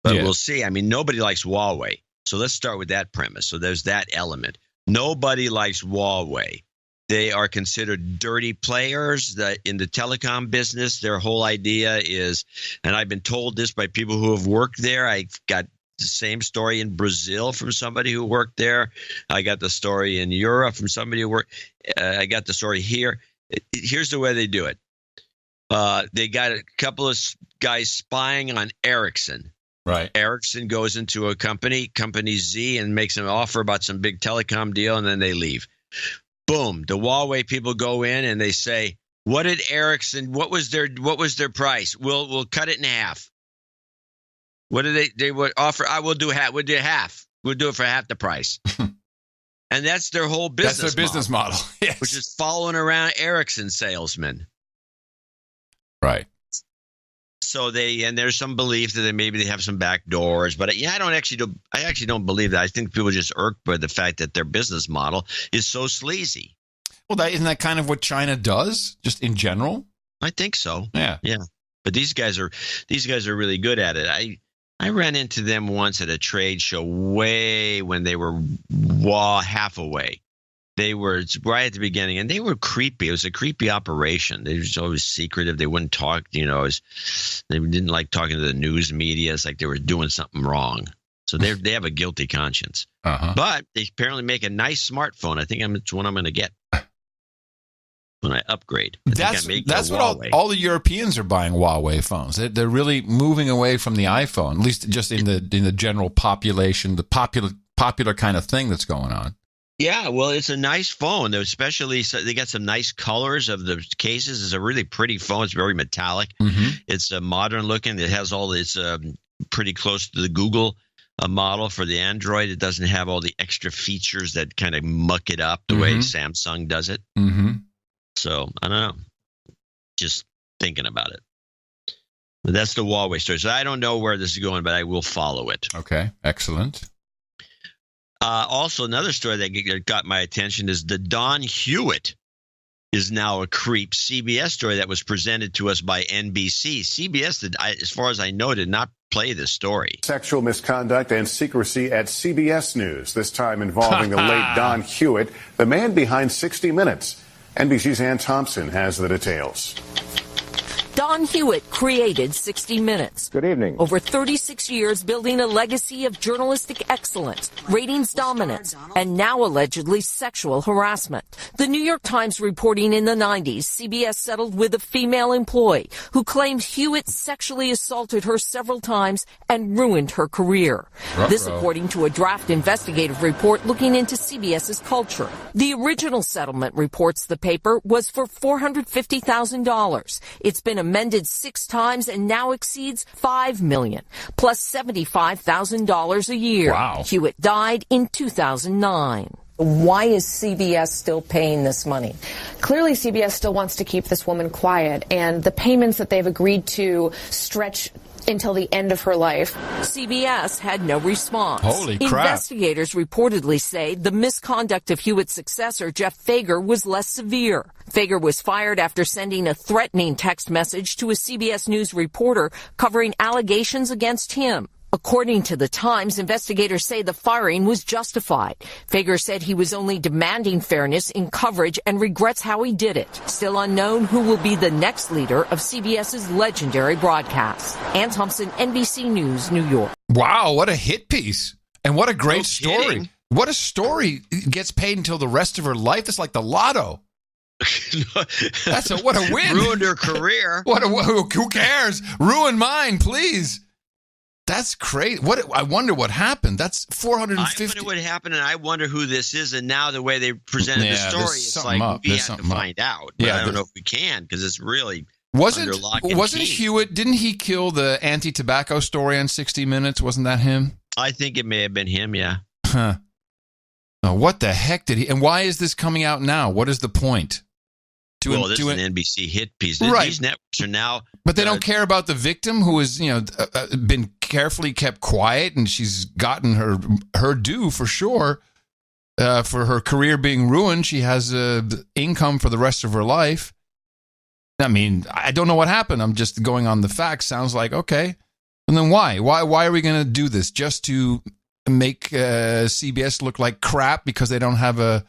But we'll see. I mean, nobody likes Huawei. So let's start with that premise. So there's that element. Nobody likes Huawei. They are considered dirty players in the telecom business. Their whole idea is, and I've been told this by people who have worked there. I got the same story in Brazil from somebody who worked there. I got the story in Europe from somebody who worked. I got the story here. Here's the way they do it. They got a couple of guys spying on Ericsson. Right. Ericsson goes into a company Z, and makes an offer about some big telecom deal, and then they leave. Boom. The Huawei people go in and they say, what did Ericsson, what was their price? We'll cut it in half. What did they would offer? We'll do half. We'll do half. We'll do it for half the price. And that's their whole business model. That's their business model. Yes. Which is following around Ericsson salesmen. Right. So there's some belief that maybe they have some back doors, but I actually don't believe that. I think people are just irked by the fact that their business model is so sleazy. Well, isn't that kind of what China does, just in general? I think so. Yeah. But these guys are really good at it. I ran into them once at a trade show way when they were half away. They were right at the beginning, and they were creepy. It was a creepy operation. They were always secretive. They wouldn't talk. They didn't like talking to the news media. It's like they were doing something wrong. So they have a guilty conscience. But they apparently make a nice smartphone. I think it's one I'm going to get when I upgrade. That's what all the Europeans are buying Huawei phones. They're really moving away from the iPhone, at least just in the general population, the popular kind of thing that's going on. Yeah, well, it's a nice phone. Especially, they got some nice colors of the cases. It's a really pretty phone. It's very metallic. Mm-hmm. It's modern looking. It has it's pretty close to the Google model for the Android. It doesn't have all the extra features that kind of muck it up the way Samsung does it. Mm-hmm. So, I don't know. Just thinking about it. But that's the Huawei story. So I don't know where this is going, but I will follow it. Okay, excellent. Also, another story that got my attention is the Don Hewitt is now a creep CBS story that was presented to us by NBC. CBS, as far as I know, did not play this story. Sexual misconduct and secrecy at CBS News, this time involving the late Don Hewitt, the man behind 60 Minutes. NBC's Ann Thompson has the details. Don Hewitt created 60 Minutes. Good evening. Over 36 years building a legacy of journalistic excellence, ratings dominance, and now allegedly sexual harassment. The New York Times reporting in the 90s, CBS settled with a female employee who claimed Hewitt sexually assaulted her several times and ruined her career. This according to a draft investigative report looking into CBS's culture. The original settlement, reports the paper, was for $450,000. It's been amended 6 times and now exceeds $5 million, plus $75,000 a year. Wow. Hewitt died in 2009. Why is CBS still paying this money? Clearly, CBS still wants to keep this woman quiet, and the payments that they've agreed to stretch until the end of her life. CBS had no response. Holy crap. Investigators reportedly say the misconduct of Hewitt's successor, Jeff Fager, was less severe. Fager was fired after sending a threatening text message to a CBS News reporter covering allegations against him. According to the Times, investigators say the firing was justified. Fager said he was only demanding fairness in coverage and regrets how he did it. Still unknown who will be the next leader of CBS's legendary broadcast. Ann Thompson, NBC News, New York. Wow, what a hit piece. And what a great story. Kidding. What a story. Gets paid until the rest of her life. It's like the lotto. What a win. Ruined her career. Who cares? Ruin mine, please. That's crazy. I wonder what happened. That's 450. I wonder what happened, and I wonder who this is. And now the way they presented the story, it's like we have to find out. But I don't know if we can, because it's really under lock and key. Hewitt? Didn't he kill the anti-tobacco story on 60 Minutes? Wasn't that him? I think it may have been him. Yeah. Huh. Oh, what the heck did he? And why is this coming out now? What is the point? This is an NBC hit piece. Right. These networks are now, but they don't care about the victim who has, been carefully kept quiet, and she's gotten her due for sure. For her career being ruined, she has income for the rest of her life. I mean, I don't know what happened. I'm just going on the facts. Sounds like okay, and then why? Why are we going to do this just to make CBS look like crap because they don't have a?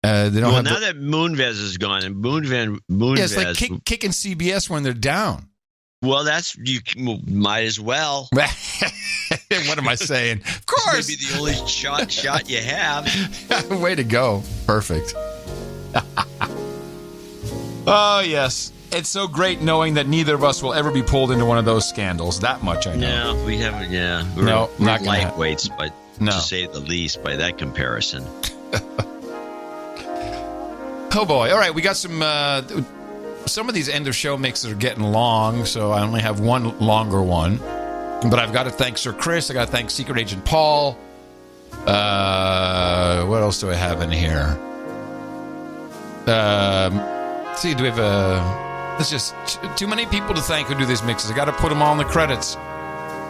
Now that Moonves is gone, and Moonves, it's like kicking CBS when they're down. Well, you might as well. What am I saying? Of course, maybe the only shot you have. Way to go! Perfect. Oh yes, it's so great knowing that neither of us will ever be pulled into one of those scandals. That much I know. No, we haven't. Yeah, we're not lightweights, but to say the least, by that comparison. Oh boy! All right, we got some of these end of show mixes are getting long, so I only have one longer one. But I've got to thank Sir Chris. I got to thank Secret Agent Paul. What else do I have in here? Let's see, do we have there's just too many people to thank who do these mixes. I got to put them all in the credits,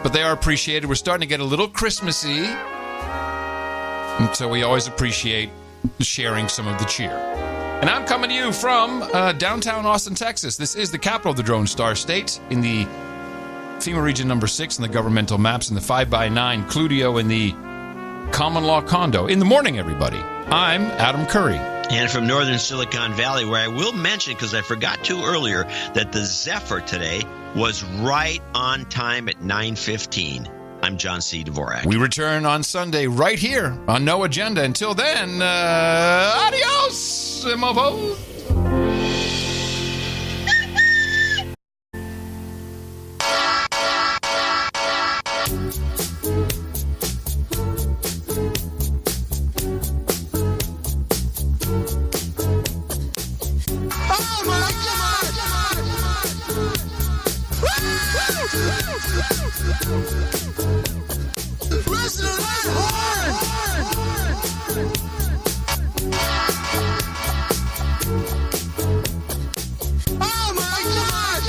but they are appreciated. We're starting to get a little Christmassy, and so we always appreciate sharing some of the cheer. And I'm coming to you from downtown Austin, Texas. This is the capital of the Drone Star State in the FEMA Region number 6 in the governmental maps in the 5x9 Cludio in the common law condo. In the morning, everybody. I'm Adam Curry. And from northern Silicon Valley, where I will mention, because I forgot to earlier, that the Zephyr today was right on time at 9:15. I'm John C. Dvorak. We return on Sunday right here on No Agenda. Until then, adios, mofos. Listen to that horn! Oh my God!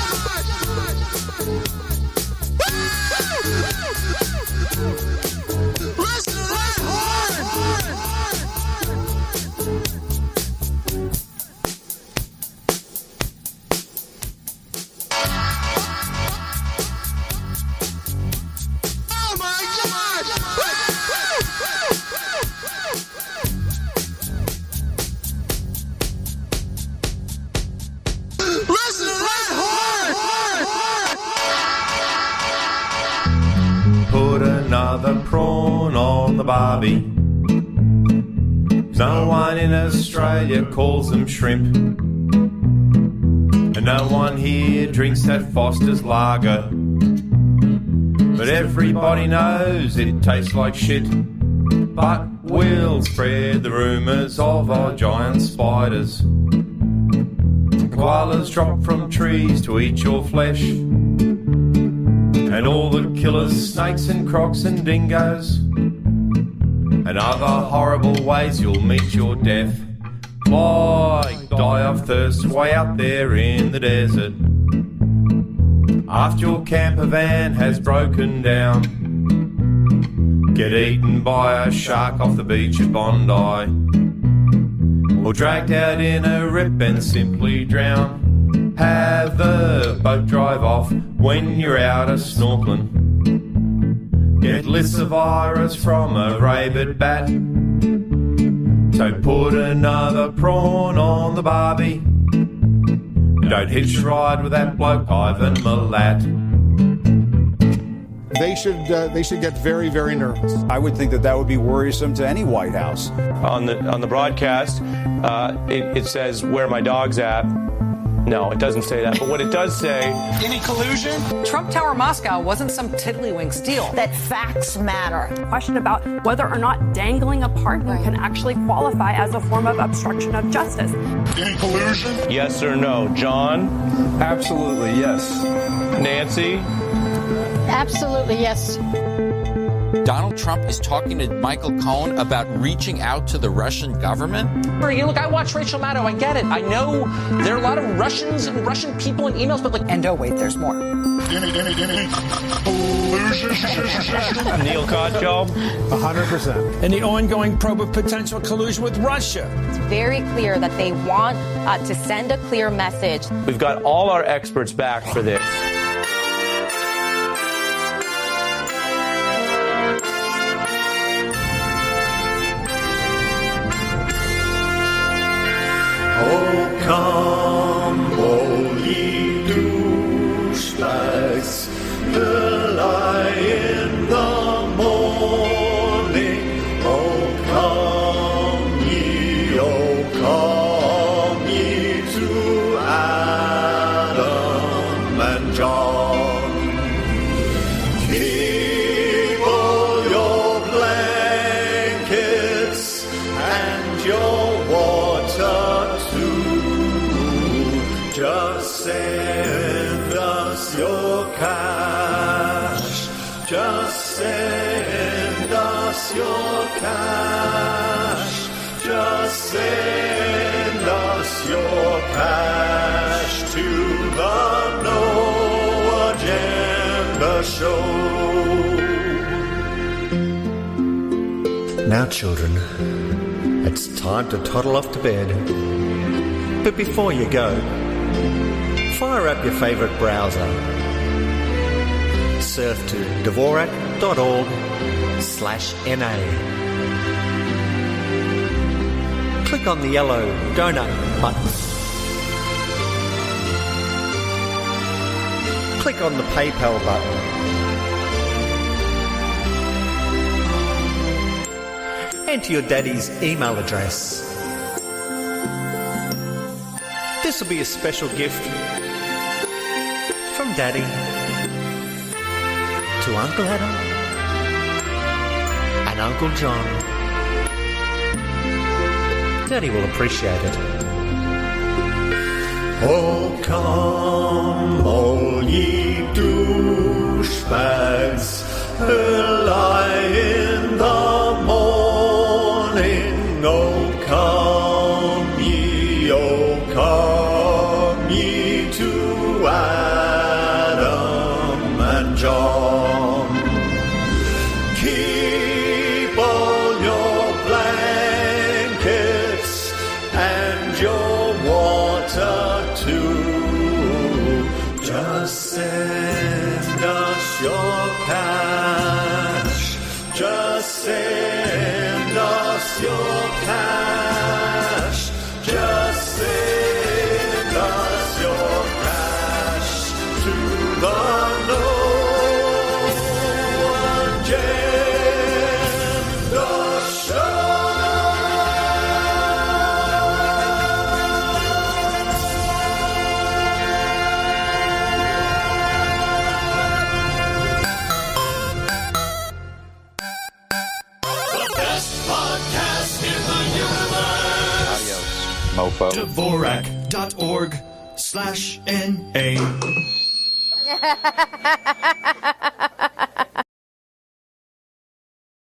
Listen to that horn! Listen to that horn! Put another prawn on the barbie. No one in Australia calls them shrimp. And no one here drinks that Foster's lager. But everybody knows it tastes like shit. But we'll spread the rumours of our giant spiders. Koalas drop from trees to eat your flesh. And all the killers, snakes and crocs and dingoes, and other horrible ways you'll meet your death. Like die of thirst way out there in the desert. After your camper van has broken down, get eaten by a shark off the beach at Bondi, or dragged out in a rip and simply drown. Have the boat drive off when you're out a snorkeling. Get lyssa virus from a rabid bat. So put another prawn on the barbie. Don't hitch ride with that bloke Ivan Milat. They should get very, very nervous. I would think that would be worrisome to any White House. On the broadcast, it says where my dog's at. No, it doesn't say that. But what it does say... Any collusion? Trump Tower Moscow wasn't some tiddlywinks deal. That facts matter. Question about whether or not dangling a partner can actually qualify as a form of obstruction of justice. Any collusion? Yes or no? John? Absolutely, yes. Nancy? Absolutely, yes. Donald Trump is talking to Michael Cohen about reaching out to the Russian government? Look, I watch Rachel Maddow. I get it. I know there are a lot of Russians and Russian people in emails, but like... And oh, wait, there's more. Any collusion? Neil Katyal? 100%. And the ongoing probe of potential collusion with Russia. It's very clear that they want to send a clear message. We've got all our experts back for this. Oh, come, all ye douchebags, the lie in the morning. Oh, come ye to Adam and John. Keep all your blankets and your water. Just send us your cash. Just send us your cash. Just send us your cash to the No Agenda Show. Now, children, it's time to toddle off to bed. But before you go, fire up your favourite browser. Surf to Dvorak.org/NA. Click on the yellow donate button. Click on the PayPal button. Enter your daddy's email address. This will be a special gift from Daddy to Uncle Adam and Uncle John. Daddy will appreciate it. Oh, come, all ye douchebags, lie in the morning. Oh, come ye, to Adam and John. Keep all your blankets and your water too. Just send us your cash. Just send us your cash. Just send us your cash to the No Agenda Show. The best podcast in the universe. Mofo. Dvorak.org/NA.